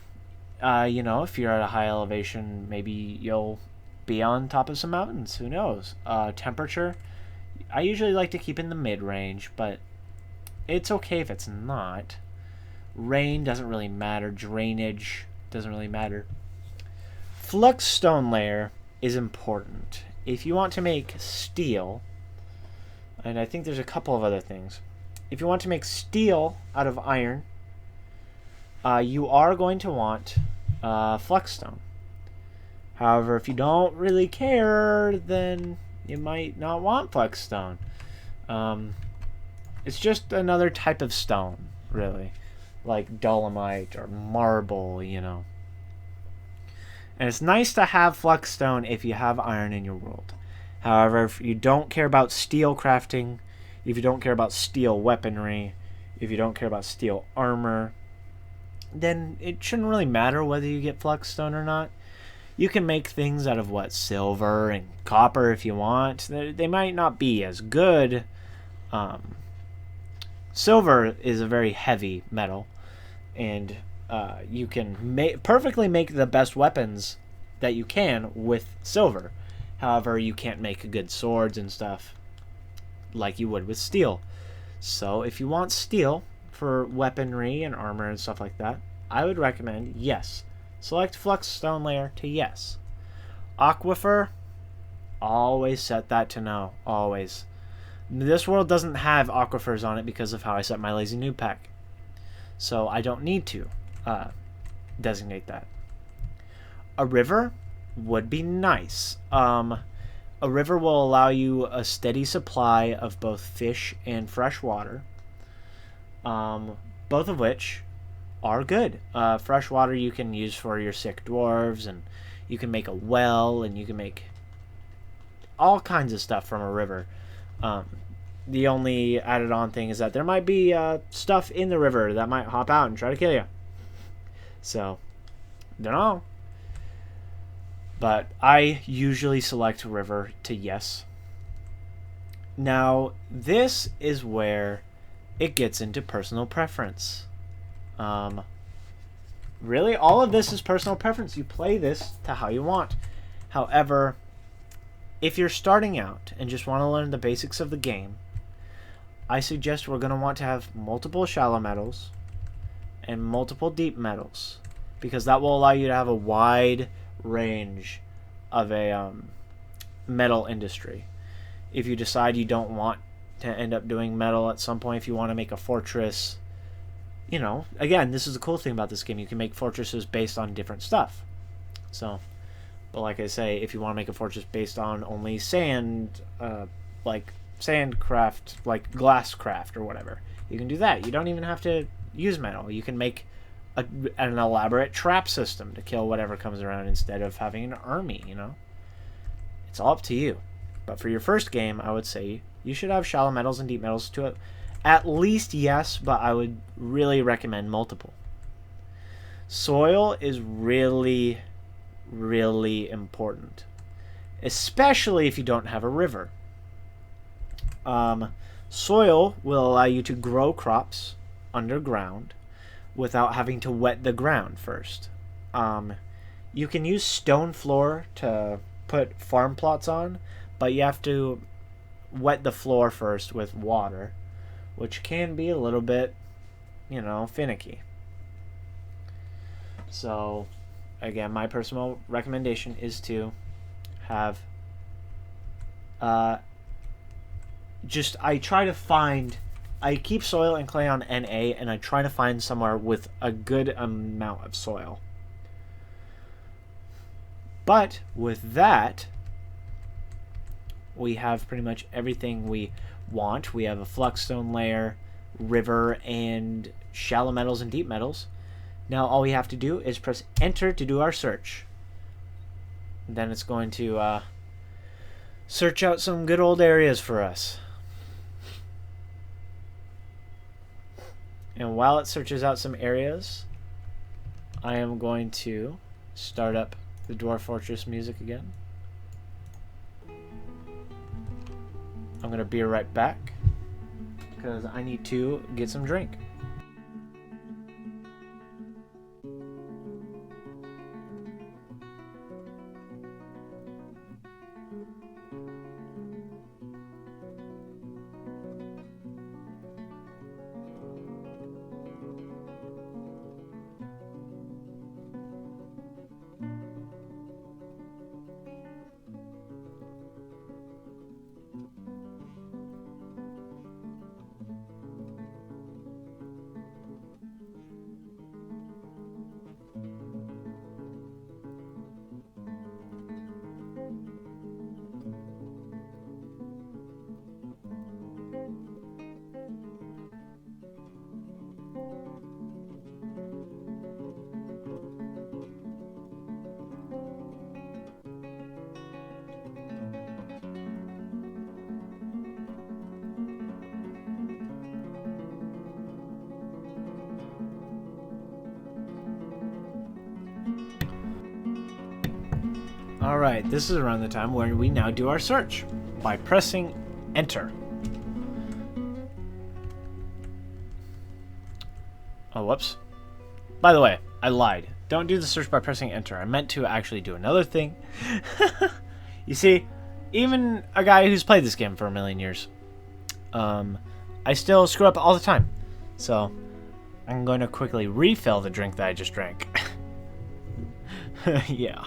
You know, if you're at a high elevation, maybe you'll be on top of some mountains. Who knows? Temperature. I usually like to keep in the mid-range, but it's okay if it's not. Rain doesn't really matter. Drainage doesn't really matter. Flux stone layer is important. If you want to make steel, and I think there's a couple of other things. If you want to make steel out of iron, you are going to want flux stone. However, if you don't really care, then you might not want flux stone. It's just another type of stone, really. Like dolomite or marble, you know. And it's nice to have flux stone if you have iron in your world. However, if you don't care about steel crafting, if you don't care about steel weaponry, if you don't care about steel armor, then it shouldn't really matter whether you get flux stone or not. You can make things out of what? Silver and copper if you want. They might not be as good. Silver is a very heavy metal, and you can perfectly make the best weapons that you can with silver. However, you can't make good swords and stuff like you would with steel. So if you want steel for weaponry and armor and stuff like that, I would recommend yes. Select flux stone layer to yes. Aquifer, always set that to no. Always. This world doesn't have aquifers on it because of how I set my lazy noob pack. So I don't need to designate that. A river would be nice. A river will allow you a steady supply of both fish and fresh water, both of which are good. Fresh water you can use for your sick dwarves, and you can make a well, and you can make all kinds of stuff from a river. The only added on thing is that there might be stuff in the river that might hop out and try to kill you. So, don't know. But I usually select river to yes. Now, this is where it gets into personal preference. Really, all of this is personal preference. You play this to how you want. However, if you're starting out and just want to learn the basics of the game, I suggest we're going to want to have multiple shallow metals and multiple deep metals, because that will allow you to have a wide range of a metal industry. If you decide you don't want to end up doing metal at some point, if you want to make a fortress, you know, again, this is the cool thing about this game. You can make fortresses based on different stuff. So, but like I say, if you want to make a fortress based on only sand, like sandcraft, like glasscraft or whatever, you can do that. You don't even have to use metal. You can make an elaborate trap system to kill whatever comes around instead of having an army, you know? It's all up to you. But for your first game, I would say you should have shallow metals and deep metals to it. At least yes, but I would really recommend multiple. Soil is really, really important, especially if you don't have a river. Soil will allow you to grow crops underground without having to wet the ground first. You can use stone floor to put farm plots on, but you have to wet the floor first with water, which can be a little bit, you know, finicky. So, again, my personal recommendation is to have I keep soil and clay on NA, and I try to find somewhere with a good amount of soil. But with that, we have pretty much everything we want. We have a flux-stone layer, river, and shallow metals and deep metals. Now all we have to do is press enter to do our search. Then it's going to search out some good old areas for us. And while it searches out some areas, I am going to start up the Dwarf Fortress music again. I'm going to be right back because I need to get some drink. Alright, this is around the time where we now do our search by pressing enter. Oh, whoops. By the way, I lied. Don't do the search by pressing enter. I meant to actually do another thing. You see, even a guy who's played this game for a million years, I still screw up all the time. So, I'm going to quickly refill the drink that I just drank. Yeah.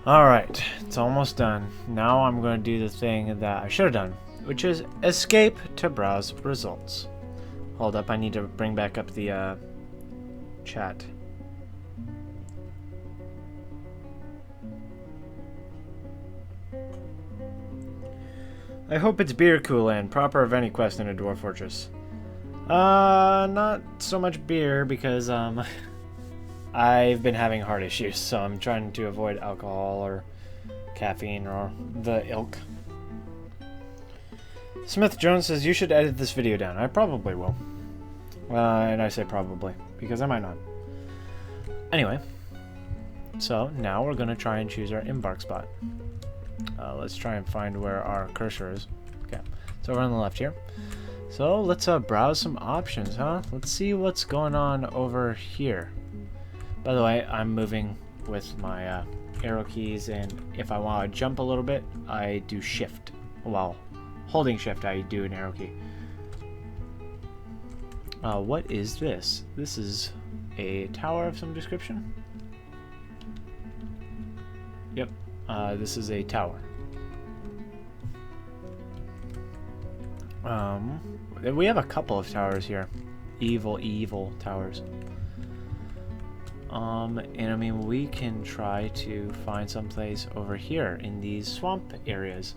Alright, it's almost done. Now I'm going to do the thing that I should have done, which is escape to browse results. Hold up, I need to bring back up the chat. I hope it's beer coolant, proper of any quest in a Dwarf Fortress. Not so much beer because, I've been having heart issues, so I'm trying to avoid alcohol or caffeine or the ilk. Smith Jones says you should edit this video down. I probably will. And I say probably, because I might not. Anyway, so now we're going to try and choose our embark spot. Let's try and find where our cursor is. Okay, it's over on the left here. So let's browse some options, huh? Let's see what's going on over here. By the way, I'm moving with my arrow keys, and if I want to jump a little bit, I do shift. While holding shift, I do an arrow key. What is this? This is a tower of some description? Yep, this is a tower. We have a couple of towers here. Evil towers. And I mean, we can try to find someplace over here in these swamp areas.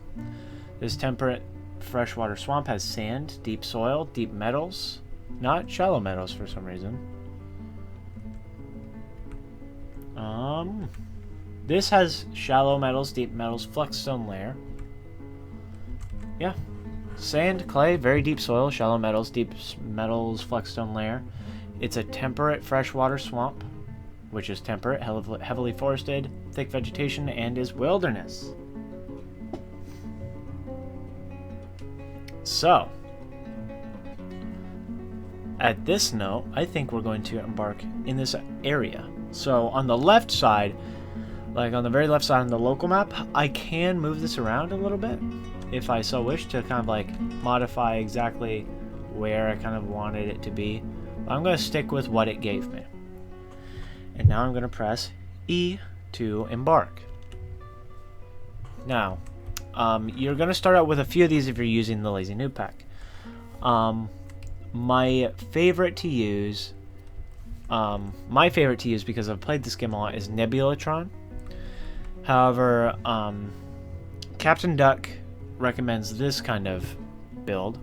This temperate freshwater swamp has sand, deep soil, deep metals, not shallow metals for some reason. This has shallow metals, deep metals, flexstone layer. Yeah. Sand, clay, very deep soil, shallow metals, deep metals, flexstone layer. It's a temperate freshwater swamp, which is temperate, heavily forested, thick vegetation, and is wilderness. So, at this note, I think we're going to embark in this area. So on the left side, like on the very left side on the local map, I can move this around a little bit if I so wish to kind of like modify exactly where I kind of wanted it to be. But I'm going to stick with what it gave me. And now I'm going to press E to embark. Now, you're going to start out with a few of these if you're using the Lazy Noob Pack. My favorite to use, because I've played this game a lot, is Nebulatron. However, Captain Duck recommends this kind of build,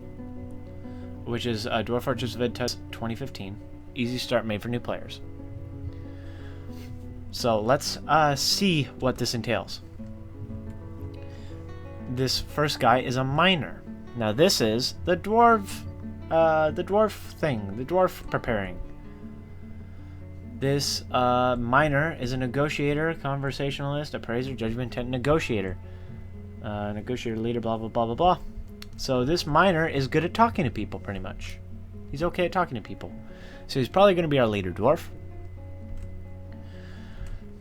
which is Dwarf Fortress Vid Test 2015. Easy start, made for new players. So let's see what this entails. This first guy is a miner. Now this is the dwarf thing, the dwarf preparing. This miner is a negotiator, conversationalist, appraiser, judgment intent, negotiator. Negotiator, leader, blah, blah, blah, blah, blah. So this miner is good at talking to people, pretty much. He's okay at talking to people. So he's probably going to be our leader dwarf.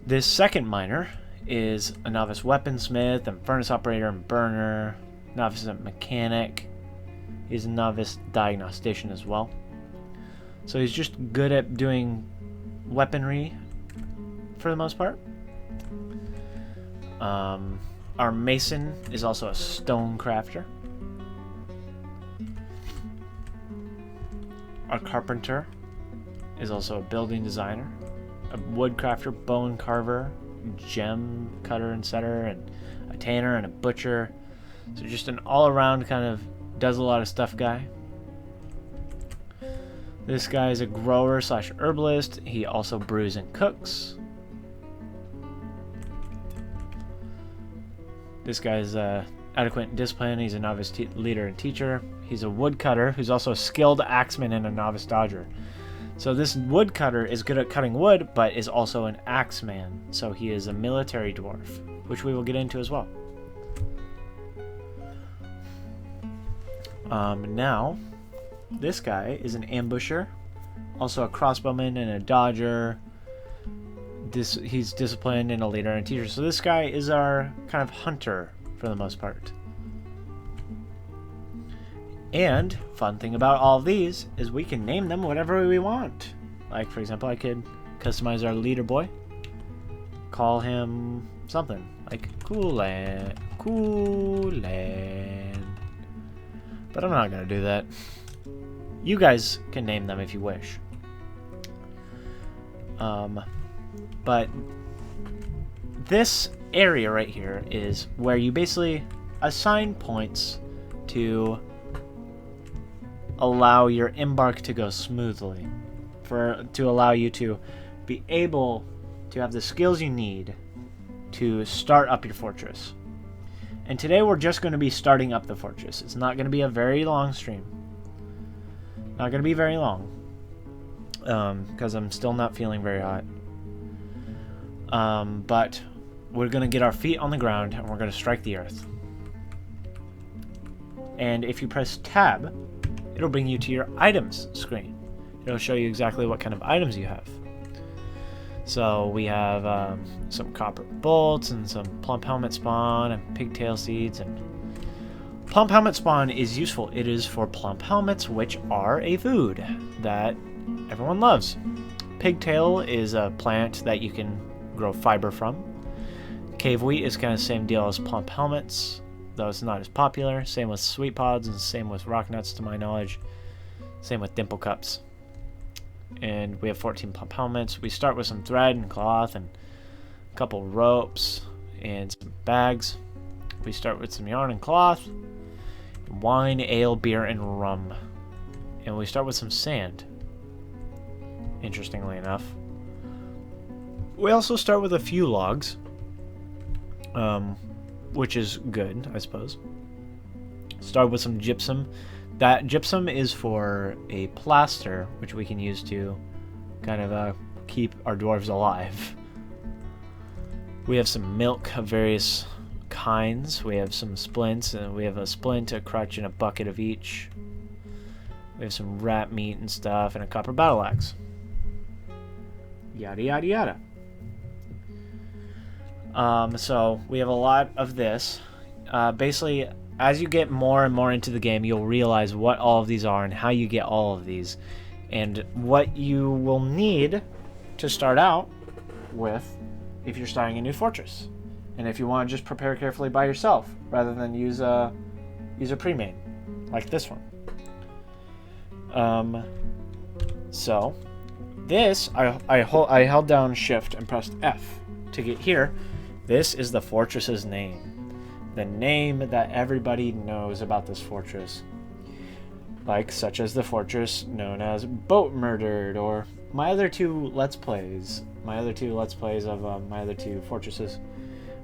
This second miner is a novice weaponsmith and furnace operator and burner, novice mechanic. He's a novice diagnostician as well. So he's just good at doing weaponry for the most part. Our mason is also a stone crafter. Our carpenter is also a building designer, a wood crafter, bone carver, gem cutter and setter, and a tanner and a butcher. So just an all-around kind of does a lot of stuff guy. This guy is a grower slash herbalist. He also brews and cooks. This guy's adequate in discipline. He's a novice leader and teacher. He's a woodcutter who's also a skilled axeman and a novice dodger. So this woodcutter is good at cutting wood, but is also an axeman. So he is a military dwarf, which we will get into as well. Now, this guy is an ambusher, also a crossbowman and a dodger. He's disciplined and a leader and a teacher. So this guy is our kind of hunter for the most part. And fun thing about all of these is we can name them whatever we want. Like, for example, I could customize our leader boy. Call him something like Coolan. But I'm not going to do that. You guys can name them if you wish. But this area right here is where you basically assign points to allow your embark to go smoothly, to allow you to be able to have the skills you need to start up your fortress. And today we're just going to be starting up the fortress. It's not going to be a very long stream. Not going to be very long. Because I'm still not feeling very hot. But we're going to get our feet on the ground and we're going to strike the earth. And if you press tab, it'll bring you to your items screen. It'll show you exactly what kind of items you have. So we have some copper bolts and some plump helmet spawn and pigtail seeds. And plump helmet spawn is useful. It is for plump helmets, which are a food that everyone loves. Pigtail is a plant that you can grow fiber from. Cave wheat is kind of the same deal as plump helmets, though it's not as popular. Same with sweet pods and same with rock nuts to my knowledge. Same with dimple cups. And we have 14 plump helmets. We start with some thread and cloth and a couple ropes and some bags. We start with some yarn and cloth, wine, ale, beer, and rum. And we start with some sand, interestingly enough. We also start with a few logs, which is good, I suppose. Start with some gypsum. That gypsum is for a plaster, which we can use to kind of keep our dwarves alive. We have some milk of various kinds. We have some splints, and we have a splint, a crutch, and a bucket of each. We have some rat meat and stuff, and a copper battle axe. Yada yada yada. So we have a lot of this. Basically, as you get more and more into the game, you'll realize what all of these are and how you get all of these, and what you will need to start out with if you're starting a new fortress, and if you want to just prepare carefully by yourself rather than use a pre-made like this one. So this I held down Shift and pressed F to get here. This is the fortress's name, the name that everybody knows about this fortress, like such as the fortress known as Boat Murdered, or my other two let's plays of my other two fortresses,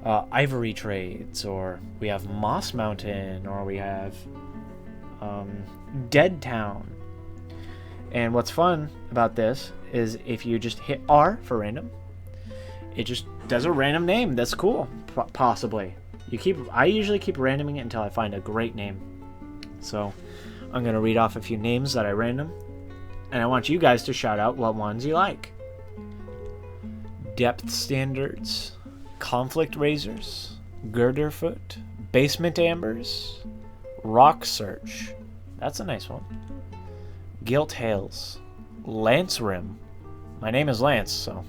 Ivory Trades, or we have Moss Mountain, or we have Dead Town. And what's fun about this is if you just hit R for random, it just does a random name. That's cool. Possibly. I usually keep randoming it until I find a great name. So I'm going to read off a few names that I random, and I want you guys to shout out what ones you like. Depth Standards, Conflict Razors, Girderfoot, Basement Ambers, Rock Search. That's a nice one. Gilt Hails, Lance Rim. My name is Lance, so.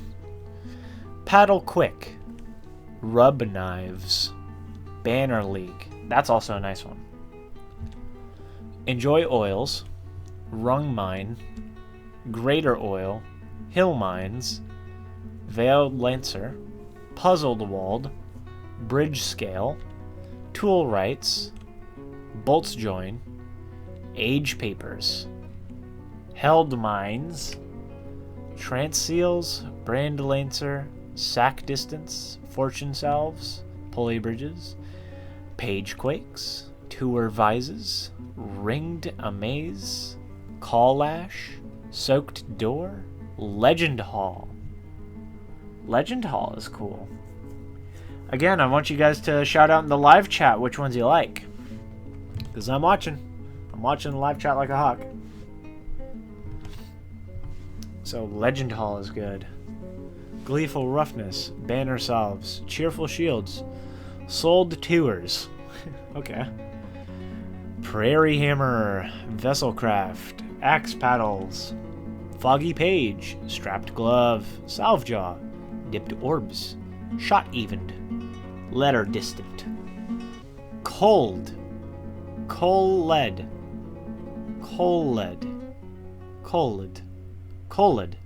Paddle Quick, Rub Knives, Banner League. That's also a nice one. Enjoy Oils, Rung Mine, Greater Oil, Hill Mines, Veiled Lancer, Puzzled Walled, Bridge Scale, Tool Rights, Bolts Join, Age Papers, Held Mines, Trance Seals, Brand Lancer, Sack Distance, Fortune Salves, Pulley Bridges, Page Quakes, Tour Vises, Ringed Amaze, Call Lash, Soaked Door, Legendhall. Legendhall is cool. Again, I want you guys to shout out in the live chat which ones you like, because I'm watching the live chat like a hawk. So Legendhall is good. Gleeful Roughness, Banner Salves, Cheerful Shields, Sold Tours. Okay. Prairie Hammer, Vesselcraft, Axe Paddles, Foggy Page, Strapped Glove, Salvejaw, Dipped Orbs, Shot Evened, Letter Distant, Cold, Coal Lead, Coal Lead, Colid, Colid.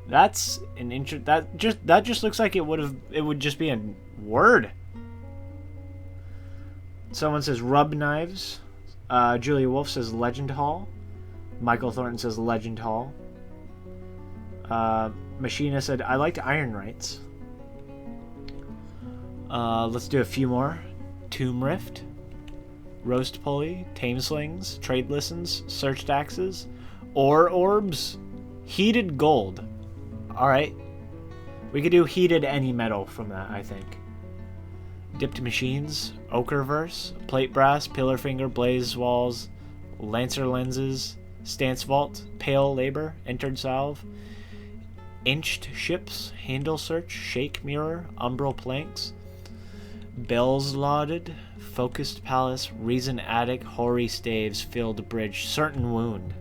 That's an that just looks like it would just be a word. Someone says Rub Knives. Julia Wolf says Legendhall. Michael Thornton says Legendhall. Machina said I liked Iron Rights. Let's do a few more. Tomb Rift, Roast Pulley, Tame Slings, Trade Listens, Searched Axes, Ore Orbs, Heated Gold. Alright. We could do Heated any metal from that, I think. Dipped Machines, Ochreverse, Plate Brass, Pillar Finger, Blaze Walls, Lancer Lenses, Stance Vault, Pale Labor, Entered Salve, Inched Ships, Handle Search, Shake Mirror, Umbral Planks, Bells Lauded, Focused Palace, Reason Attic, Hoary Staves, Filled Bridge, Certain Wound.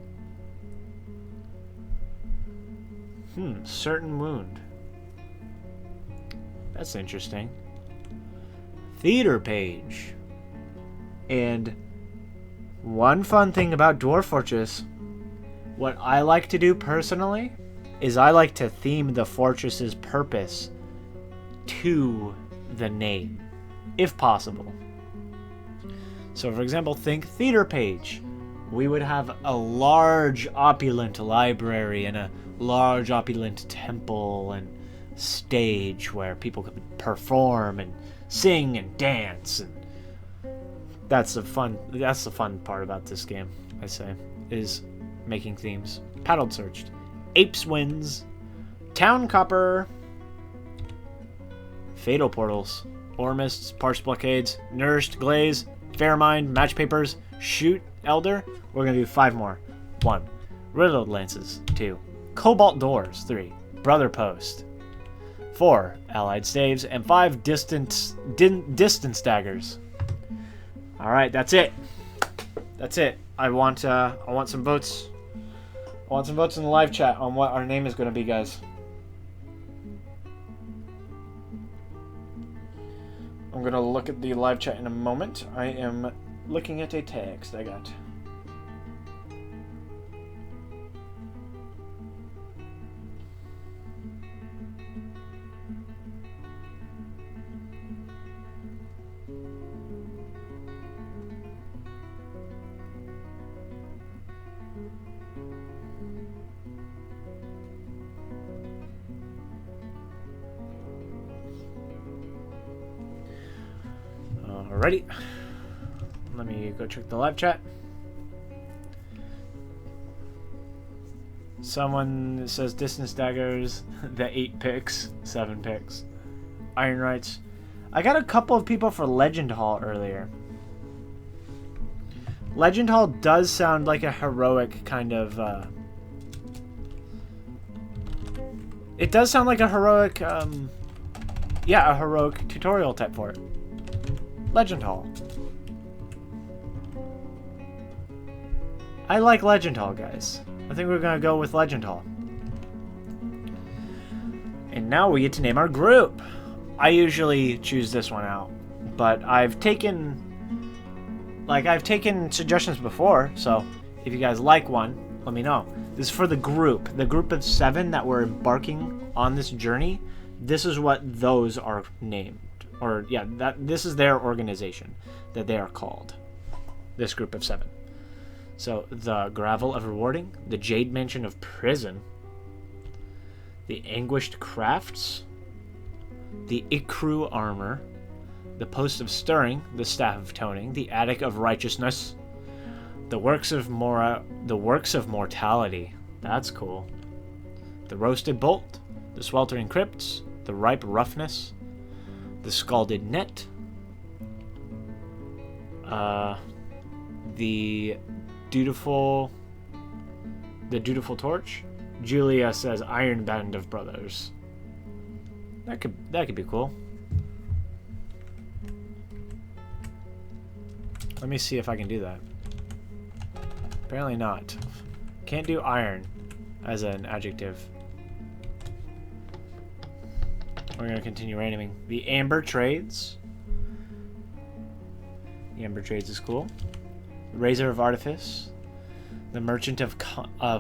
Certain Wound. That's interesting. Theater Page. And one fun thing about Dwarf Fortress, what I like to do personally, is I like to theme the fortress's purpose to the name, if possible. So for example, think Theater Page. We would have a large opulent library and a large opulent temple and stage where people could perform and sing and dance, and that's the fun part about this game, I say, is making themes. Paddled searched. Apes wins. Town copper. Fatal portals. Ore mists, parched blockades, nourished glaze, fairmind, match papers, shoot elder. We're gonna do 5 more. 1. Riddled lances. 2. Cobalt doors. 3. Brother post. 4. Allied staves, and 5. Distance daggers. All right, that's it. That's it. I want some votes. I want some votes in the live chat on what our name is going to be, guys. I'm going to look at the live chat in a moment. I am looking at a text I got. Alrighty. Let me go check the live chat. Someone says distance daggers, the 8 picks, 7 picks. Iron rights. I got a couple of people for Legendhall earlier. Legendhall does sound like a heroic kind of it does sound like a heroic yeah, a heroic tutorial type for it. Legendhall. I like Legendhall, guys. I think we're gonna go with Legendhall. And now we get to name our group. I usually choose this one out, but I've taken suggestions before, so if you guys like one, let me know. This is for the group of 7 that were embarking on this journey. This is what those are named. Or, yeah, this is their organization that they are called. This group of 7. So, the Gravel of Rewarding, the Jade Mansion of Prison, the Anguished Crafts, the Ikru Armor, the Post of Stirring, the Staff of Toning, the Attic of Righteousness, the Works of Mortality. That's cool. The Roasted Bolt, the Sweltering Crypts, the Ripe Roughness, the Scalded Net, the Dutiful Torch. Julia says Iron Band of Brothers. That could be cool. Let me see if I can do that. Apparently not. Can't do iron as an adjective. We're going to continue renaming. The Amber Trades. The Amber Trades is cool. Razor of Artifice. The Merchant of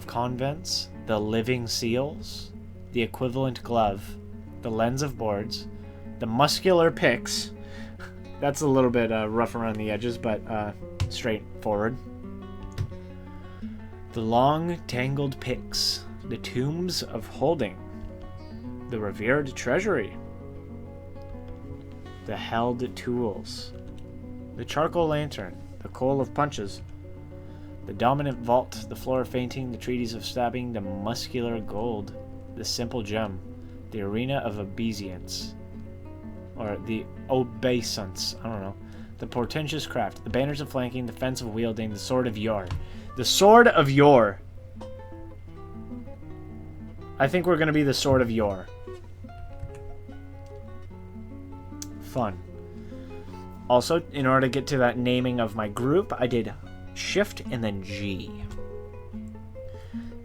Convents. The Living Seals. The Equivalent Glove. The Lens of Boards. The Muscular Picks. That's a little bit rough around the edges, but straightforward. The Long Tangled Picks. The Tombs of Holding. The Revered Treasury. The Held Tools. The Charcoal Lantern. The Coal of Punches. The Dominant Vault. The Floor of Fainting. The Treaties of Stabbing. The Muscular Gold. The Simple Gem. The Arena of Obeisance. Or the Obeisance. I don't know. The Portentous Craft. The Banners of Flanking. The Fence of Wielding. The Sword of Yore. The Sword of Yore. I think we're going to be the Sword of Yore. Fun. Also, in order to get to that naming of my group, I did Shift and then G.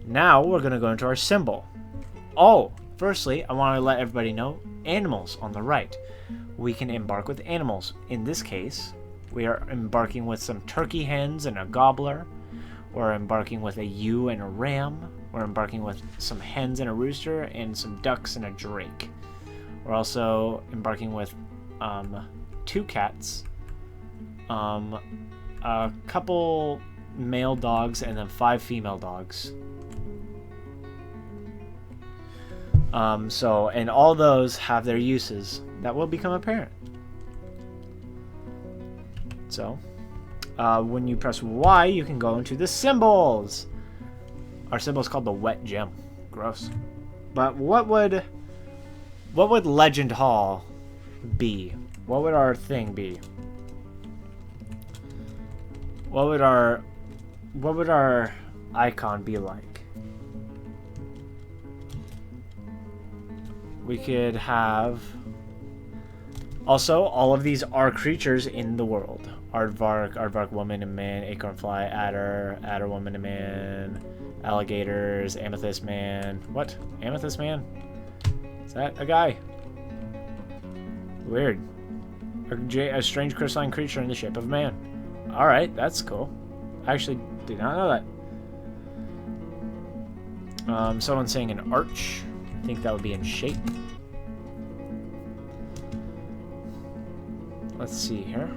Now we're going to go into our symbol. Oh, firstly, I want to let everybody know animals on the right. We can embark with animals. In this case, we are embarking with some turkey hens and a gobbler. We're embarking with a ewe and a ram. We're embarking with some hens and a rooster and some ducks and a drake. We're also embarking with 2 cats, a couple male dogs, and then 5 female dogs. And all those have their uses that will become apparent. So, when you press Y, you can go into the symbols. Our symbol is called the wet gem. Gross. But what would Legendhall be? What would our thing be? What would our icon be like? We could have... Also, all of these are creatures in the world. Aardvark woman and man, acornfly, adder woman and man, alligators, amethyst man. What? Amethyst man? Is that a guy? Weird. A strange crystalline creature in the shape of a man. Alright, that's cool. I actually did not know that. Someone's saying an arch. I think that would be in shape. Let's see here.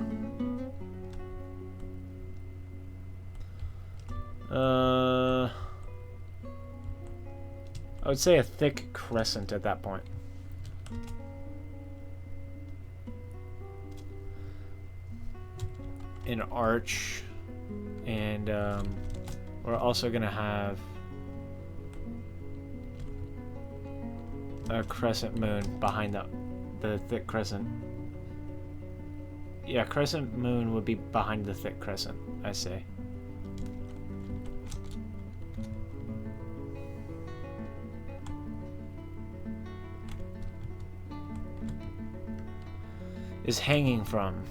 I would say a thick crescent at that point. An arch, and we're also gonna have a crescent moon behind the thick crescent. Yeah, crescent moon would be behind the thick crescent, I say. Is hanging from.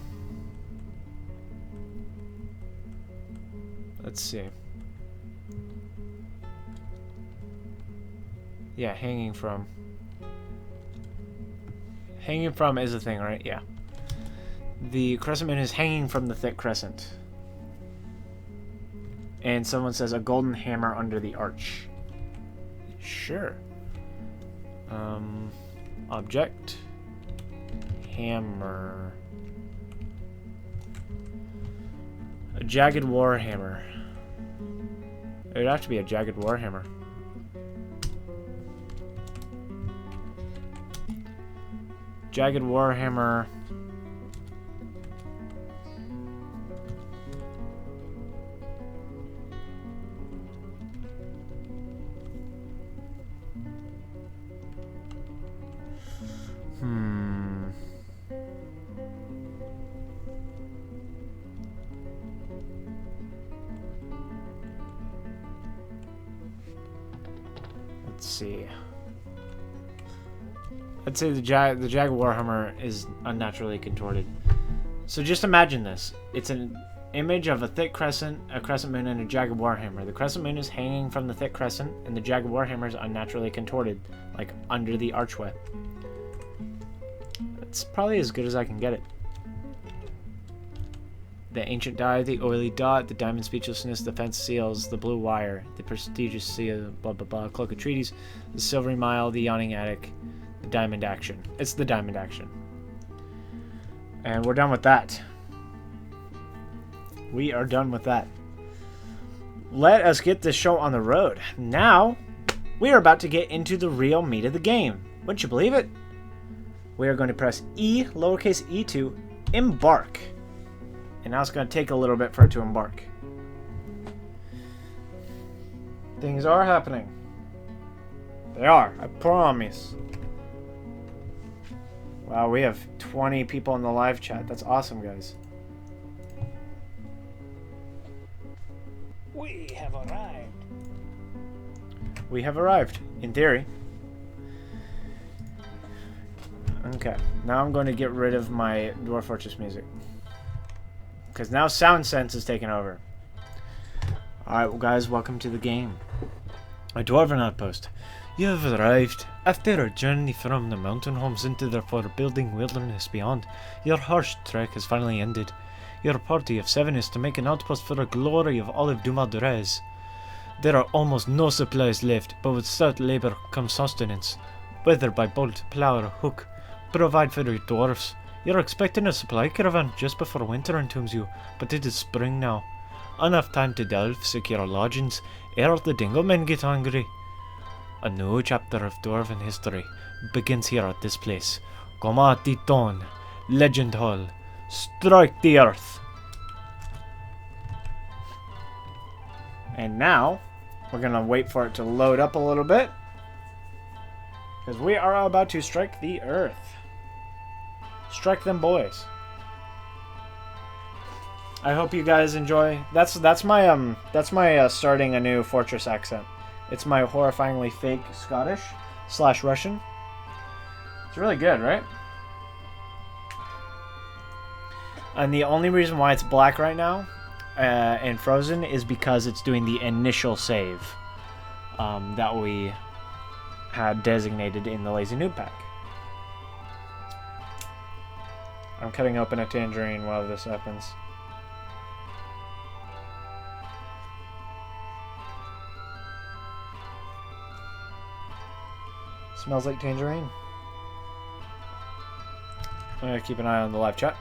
Let's see. Yeah, hanging from. Hanging from is a thing, right? Yeah. The crescent moon is hanging from the thick crescent. And someone says a golden hammer under the arch. Sure. Object. Hammer. A jagged warhammer. It would have to be a jagged warhammer. Jagged warhammer. Let's see. I'd say the Jagged Warhammer is unnaturally contorted. So just imagine this. It's an image of a thick crescent, a crescent moon, and a Jagged Warhammer. The crescent moon is hanging from the thick crescent, and the Jagged Warhammer is unnaturally contorted, like under the archway. It's probably as good as I can get it. The ancient dye, the oily dot, the diamond speechlessness, the fence seals, the blue wire, the prestigious seal, blah blah blah, cloak of treaties, the silvery mile, the yawning attic, the diamond action. It's the diamond action. And we're done with that. We are done with that. Let us get this show on the road. Now, we are about to get into the real meat of the game. Wouldn't you believe it? We are going to press E, lowercase e to embark. And now it's going to take a little bit for it to embark. Things are happening. They are, I promise. Wow, we have 20 people in the live chat. That's awesome, guys. We have arrived. We have arrived, in theory. Okay, now I'm going to get rid of my Dwarf Fortress music. Because now Sound Sense is taking over. Alright, well, guys, welcome to the game. A Dwarven outpost. You have arrived. After a journey from the mountain homes into the forbidding wilderness beyond, your harsh trek has finally ended. Your party of 7 is to make an outpost for the glory of Olive Dumadrez. There are almost no supplies left, but with stout labour comes sustenance. Whether by bolt, plough or hook, provide for your dwarfs. You're expecting a supply caravan just before winter entombs you, but it is spring now. Enough time to delve, secure lodgings, ere the dingo men get hungry. A new chapter of Dwarven history begins here at this place. Goma Titon, Legendhall, strike the earth. And now, we're gonna wait for it to load up a little bit, because we are about to strike the earth. Strike them boys. I hope you guys enjoy. That's my starting a new fortress accent. It's my horrifyingly fake Scottish / Russian. It's really good, right? And the only reason why it's black right now and frozen is because it's doing the initial save that we had designated in the Lazy Noob pack. I'm cutting open a tangerine while this happens. Smells like tangerine. I'm gonna keep an eye on the live chat.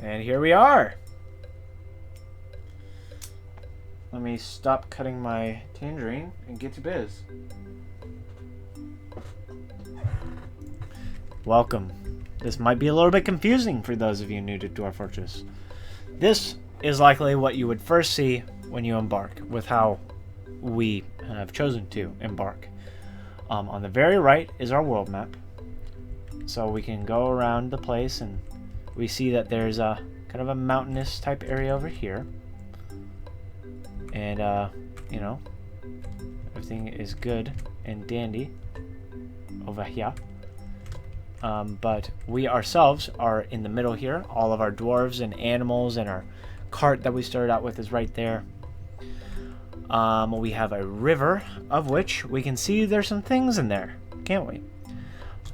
And here we are. Let me stop cutting my tangerine and get to biz. Welcome. This might be a little bit confusing for those of you new to Dwarf Fortress. This is likely what you would first see when you embark, with how we have chosen to embark. On the very right is our world map, so we can go around the place, and we see that there's a kind of a mountainous type area over here, and you know, everything is good and dandy over here. But we ourselves are in the middle here. All of our dwarves and animals and our cart that we started out with is right there. We have a river, of which we can see there's some things in there, can't we?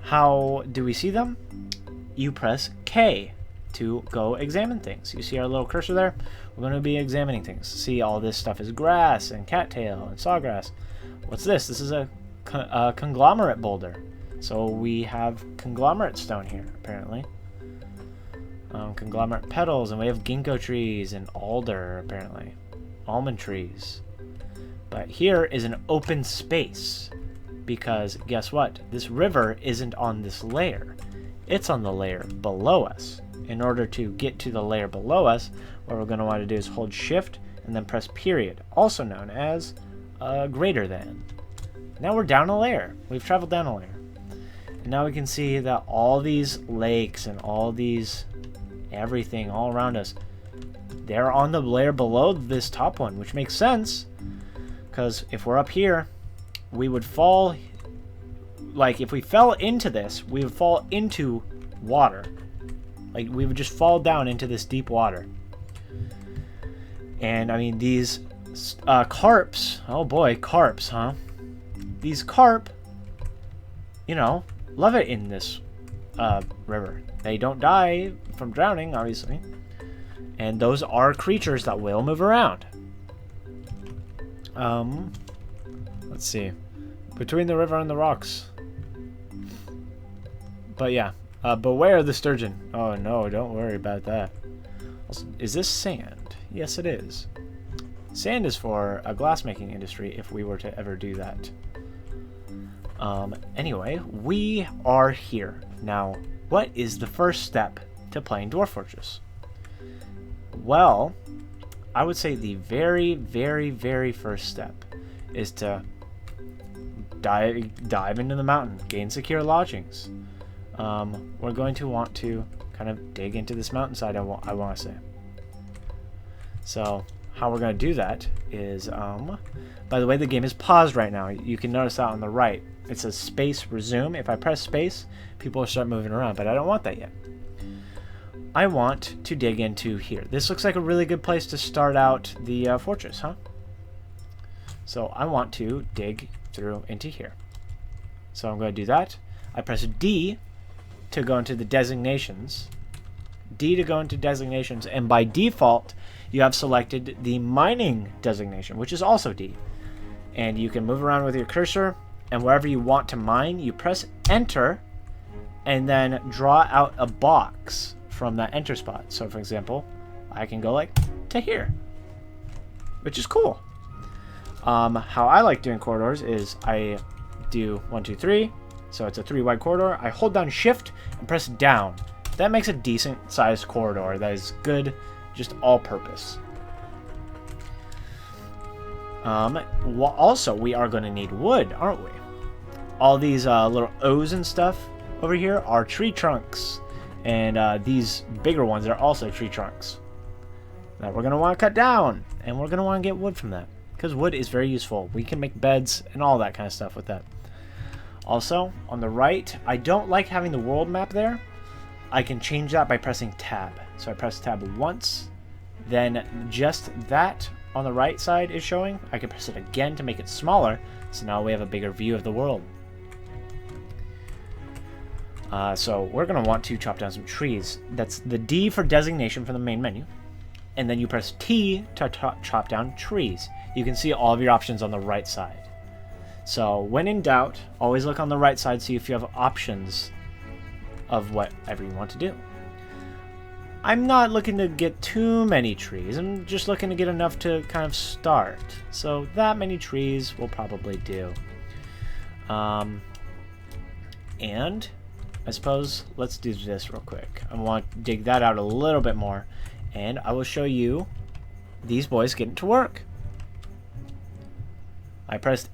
How do we see them? You press K to go examine things. You see our little cursor there? We're going to be examining things. See, all this stuff is grass and cattail and sawgrass. What's this? This is a conglomerate boulder. So we have conglomerate stone here, apparently. Conglomerate petals, and we have ginkgo trees and alder, apparently. Almond trees. But here is an open space, because guess what? This river isn't on this layer. It's on the layer below us. In order to get to the layer below us, what we're going to want to do is hold shift and then press period, also known as greater than. Now we're down a layer. We've traveled down a layer. And now we can see that all these lakes and all these everything all around us, they're on the layer below this top one, which makes sense, because if we're up here, we would fall, like if we fell into this, we would fall into water. Like we would just fall down into this deep water. And I mean, these carps, oh boy, carps, huh? These carp, you know, love it in this river. They don't die from drowning, obviously. And those are creatures that will move around. Let's see. Between the river and the rocks. But yeah, beware the sturgeon. Oh no, don't worry about that. Is this sand? Yes, it is. Sand is for a glassmaking industry if we were to ever do that. Anyway, we are here. Now, what is the first step to playing Dwarf Fortress? Well, I would say the very, very, very first step is to dive into the mountain, gain secure lodgings. We're going to want to kind of dig into this mountainside, I want to say. So, how we're going to do that is, by the way, the game is paused right now. You can notice that on the right. It says space resume. If I press space, people will start moving around, but I don't want that yet. I want to dig into here. This looks like a really good place to start out the fortress, huh? So I want to dig through into here. So I'm going to do that. I press D to go into the designations. D to go into designations, and by default, you have selected the mining designation, which is also D. And you can move around with your cursor, and wherever you want to mine, you press enter, and then draw out a box from that enter spot. So for example, I can go like to here, which is cool. How I like doing corridors is I do 1, 2, 3. So it's a 3 wide corridor. I hold down shift and press down. That makes a decent sized corridor that is good, just all purpose. Also, we are going to need wood, aren't we? All these little O's and stuff over here are tree trunks. And these bigger ones are also tree trunks that we're going to want to cut down. And we're going to want to get wood from that, because wood is very useful. We can make beds and all that kind of stuff with that. Also, on the right, I don't like having the world map there. I can change that by pressing tab. So I press tab once, then just that on the right side is showing. I can press it again to make it smaller, so now we have a bigger view of the world. So we're going to want to chop down some trees. That's the D for designation from the main menu. And then you press T to chop down trees. You can see all of your options on the right side. So when in doubt, always look on the right side, see if you have options of whatever you want to do. I'm not looking to get too many trees. I'm just looking to get enough to kind of start. So that many trees will probably do. And I suppose let's do this real quick. I want to dig that out a little bit more, and I will show you these boys getting to work. I pressed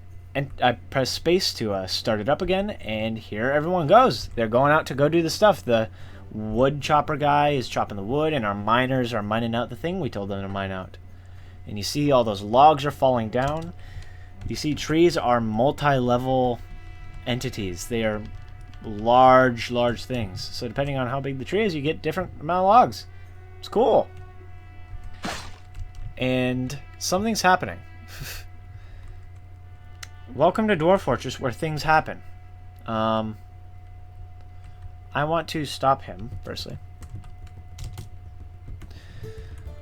space to start it up again, and here everyone goes. They're going out to go do the stuff. The wood chopper guy is chopping the wood, and our miners are mining out the thing we told them to mine out. And you see all those logs are falling down. You see trees are multi-level entities. They are large things. So depending on how big the tree is, you get different amount of logs. It's cool. And something's happening. Welcome to Dwarf Fortress, where things happen. I want to stop him, firstly.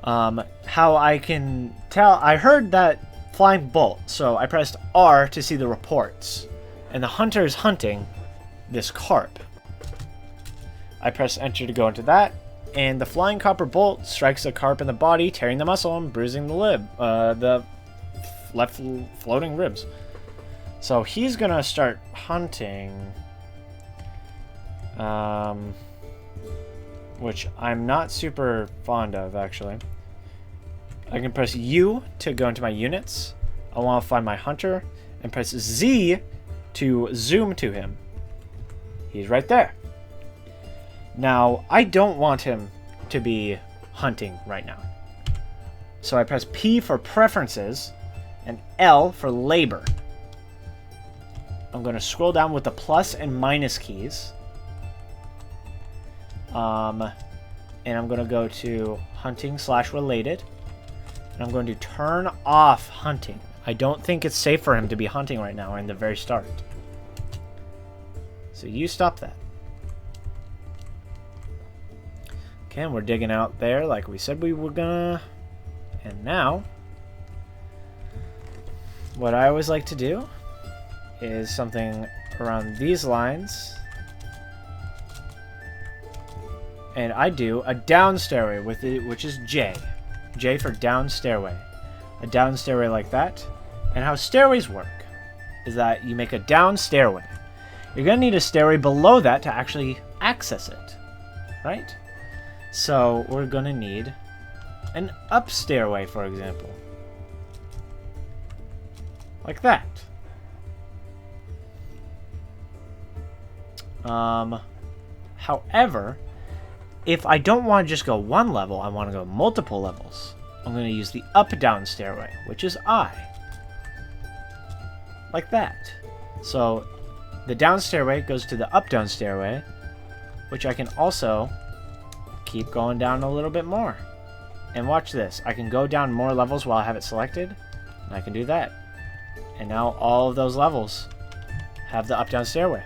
How I can tell... I heard that flying bolt, so I pressed R to see the reports. And the hunter is hunting this carp. I press enter to go into that, and the flying copper bolt strikes the carp in the body, tearing the muscle and bruising the left floating ribs. So he's gonna start hunting, which I'm not super fond of, actually. I can press U to go into my units. I want to find my hunter, and press Z to zoom to him. He's right there. Now, I don't want him to be hunting right now. So I press P for preferences and L for labor. I'm going to scroll down with the plus and minus keys. And I'm going to go to hunting/related. And I'm going to turn off hunting. I don't think it's safe for him to be hunting right now in the very start. So you stop that. Okay, and we're digging out there like we said we were gonna. And now, what I always like to do is something around these lines. And I do a down stairway with it, which is J. J for down stairway. A down stairway like that. And how stairways work is that you make a down stairway. You're going to need a stairway below that to actually access it, right? So we're going to need an up stairway, for example. Like that. However, if I don't want to just go one level, I want to go multiple levels. I'm going to use the up-down stairway, which is I. Like that. So the down stairway goes to the up-down stairway, which I can also keep going down a little bit more. And watch this. I can go down more levels while I have it selected, and I can do that. And now all of those levels have the up-down stairway.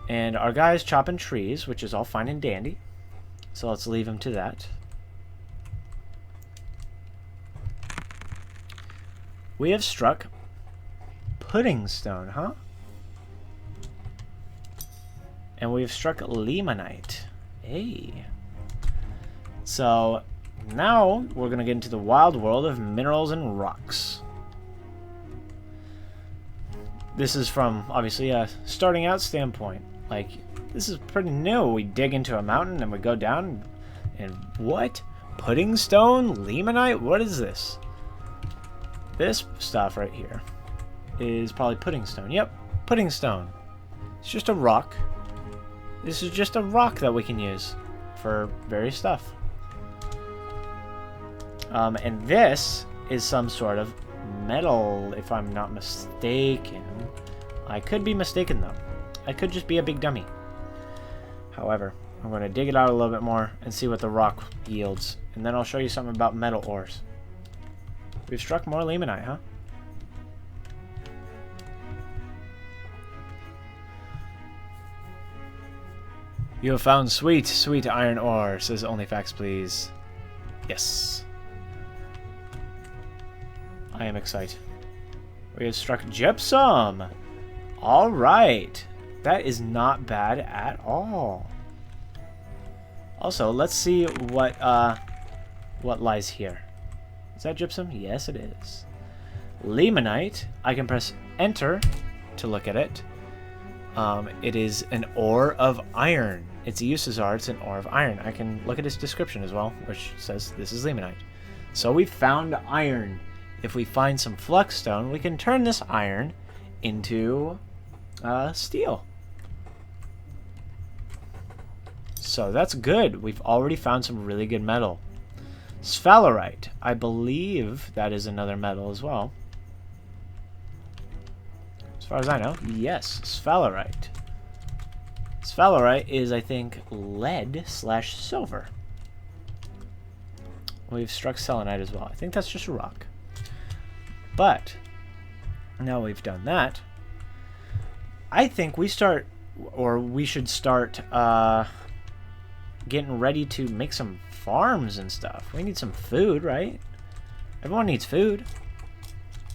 And our guy is chopping trees, which is all fine and dandy. So let's leave him to that. We have struck pudding stone, huh? And we've struck limonite. Hey. So now we're going to get into the wild world of minerals and rocks. This is from, obviously, a starting out standpoint. Like, this is pretty new. We dig into a mountain and we go down. And what? Pudding stone? Limonite? What is this? This stuff right here is probably pudding stone. Yep, pudding stone. It's just a rock. This is just a rock that we can use for various stuff. And this is some sort of metal, if I'm not mistaken. I could be mistaken, though. I could just be a big dummy. However, I'm going to dig it out a little bit more and see what the rock yields. And then I'll show you something about metal ores. We've struck more limonite, huh? You have found sweet, sweet iron ore, says Only Facts Please. Yes. I am excited. We have struck gypsum. All right. That is not bad at all. Also, let's see what lies here. Is that gypsum? Yes, it is. Limonite. I can press enter to look at it. It is an ore of iron. Its uses are it's an ore of iron. I can look at its description as well, which says this is limonite. So we found iron. If we find some flux stone, we can turn this iron into steel. So that's good. We've already found some really good metal. Sphalerite. I believe that is another metal as well. As far as I know, yes, sphalerite. Sphalerite is, I think, lead/silver. We've struck selenite as well. I think that's just a rock. But now we've done that, I think we should start getting ready to make some farms and stuff. We need some food, right? Everyone needs food.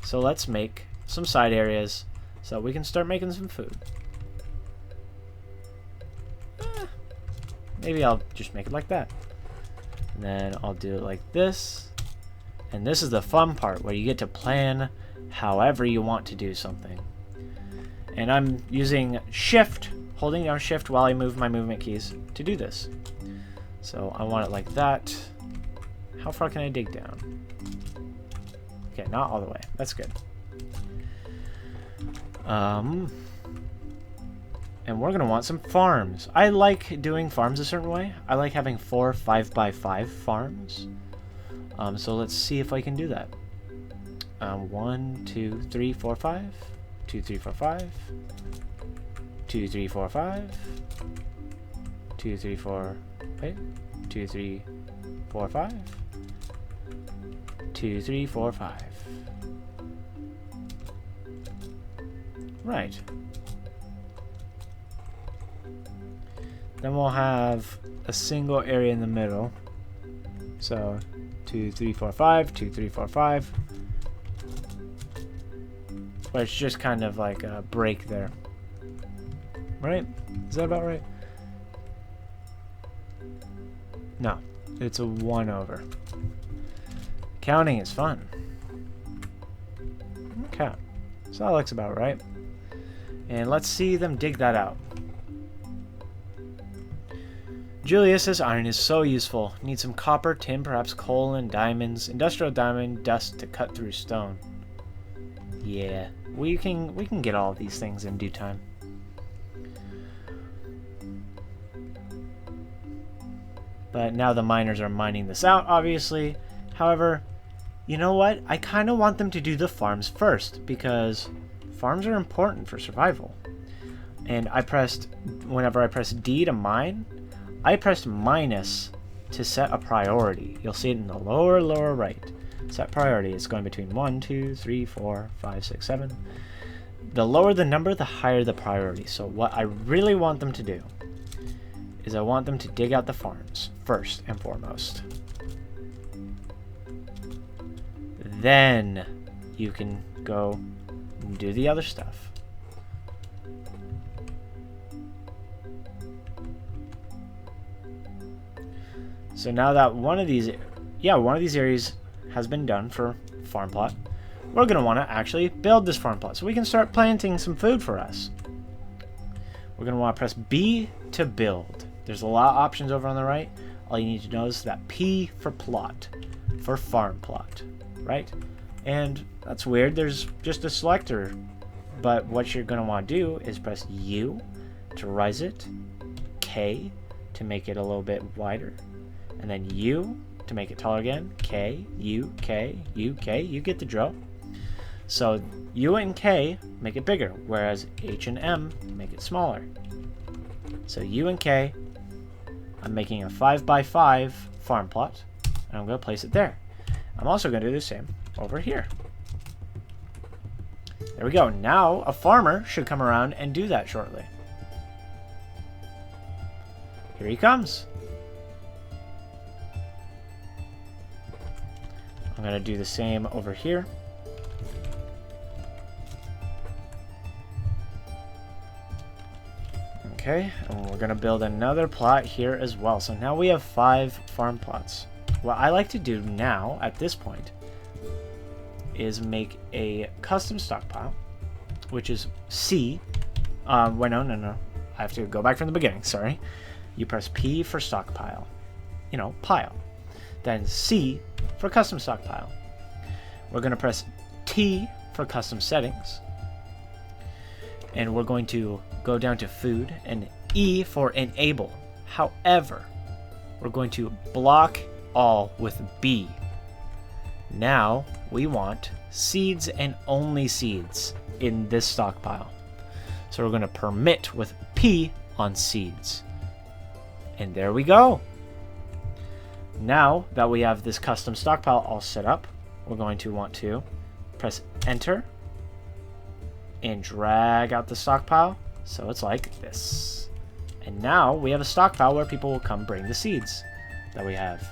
So let's make some side areas so we can start making some food. Maybe I'll just make it like that. And then I'll do it like this. And this is the fun part where you get to plan however you want to do something. And I'm using shift, holding down shift while I move my movement keys to do this. So I want it like that. How far can I dig down? Okay, not all the way. That's good. And we're going to want some farms. I like doing farms a certain way. I like having 4 5x5 farms. So let's see if I can do that. 1, 2, 3, 4, 5. 2, 3, 4, 5. 2, 3, 4, 5. 2, 3, 4. Wait. 2, 3, 4, 5. 2, 3, 4, 5. Right. Then we'll have a single area in the middle. So 2, 3, 4, 5. 2, 3, 4, 5. Where it's just kind of like a break there. Right? Is that about right? No. It's a 1 over. Counting is fun. Okay. So that looks about right. And let's see them dig that out. Julius says iron is so useful. Need some copper, tin, perhaps coal and diamonds. Industrial diamond dust to cut through stone. Yeah, we can get all of these things in due time. But now the miners are mining this out, obviously. However, you know what? I kind of want them to do the farms first because farms are important for survival. And whenever I pressed D to mine, I pressed minus to set a priority. You'll see it in the lower right. Set priority. It's going between 1, 2, 3, 4, 5, 6, 7. The lower the number, the higher the priority. So what I really want them to do is I want them to dig out the farms first and foremost. Then you can go and do the other stuff. So now that one of these areas has been done for farm plot, we're going to want to actually build this farm plot so we can start planting some food for us. We're going to want to press B to build. There's a lot of options over on the right. All you need to know is that P for plot, for farm plot, right? And that's weird. There's just a selector. But what you're going to want to do is press U to rise it, K to make it a little bit wider, and then U to make it taller again, K, U, K, U, K. You get the drill. So U and K make it bigger, whereas H and M make it smaller. So U and K, I'm making a 5x5 farm plot, and I'm going to place it there. I'm also going to do the same over here. There we go. Now a farmer should come around and do that shortly. Here he comes. I'm going to do the same over here. Okay, and we're going to build another plot here as well. So now we have 5 farm plots. What I like to do now, at this point, is make a custom stockpile, which is C. Wait, no. I have to go back from the beginning, sorry. You press P for stockpile. You know, pile. Then C for custom stockpile. We're going to press T for custom settings. And we're going to go down to food and E for enable. However, we're going to block all with B. Now we want seeds and only seeds in this stockpile. So we're going to permit with P on seeds. And there we go. Now that we have this custom stockpile all set up, we're going to want to press enter and drag out the stockpile so it's like this. And now we have a stockpile where people will come bring the seeds that we have.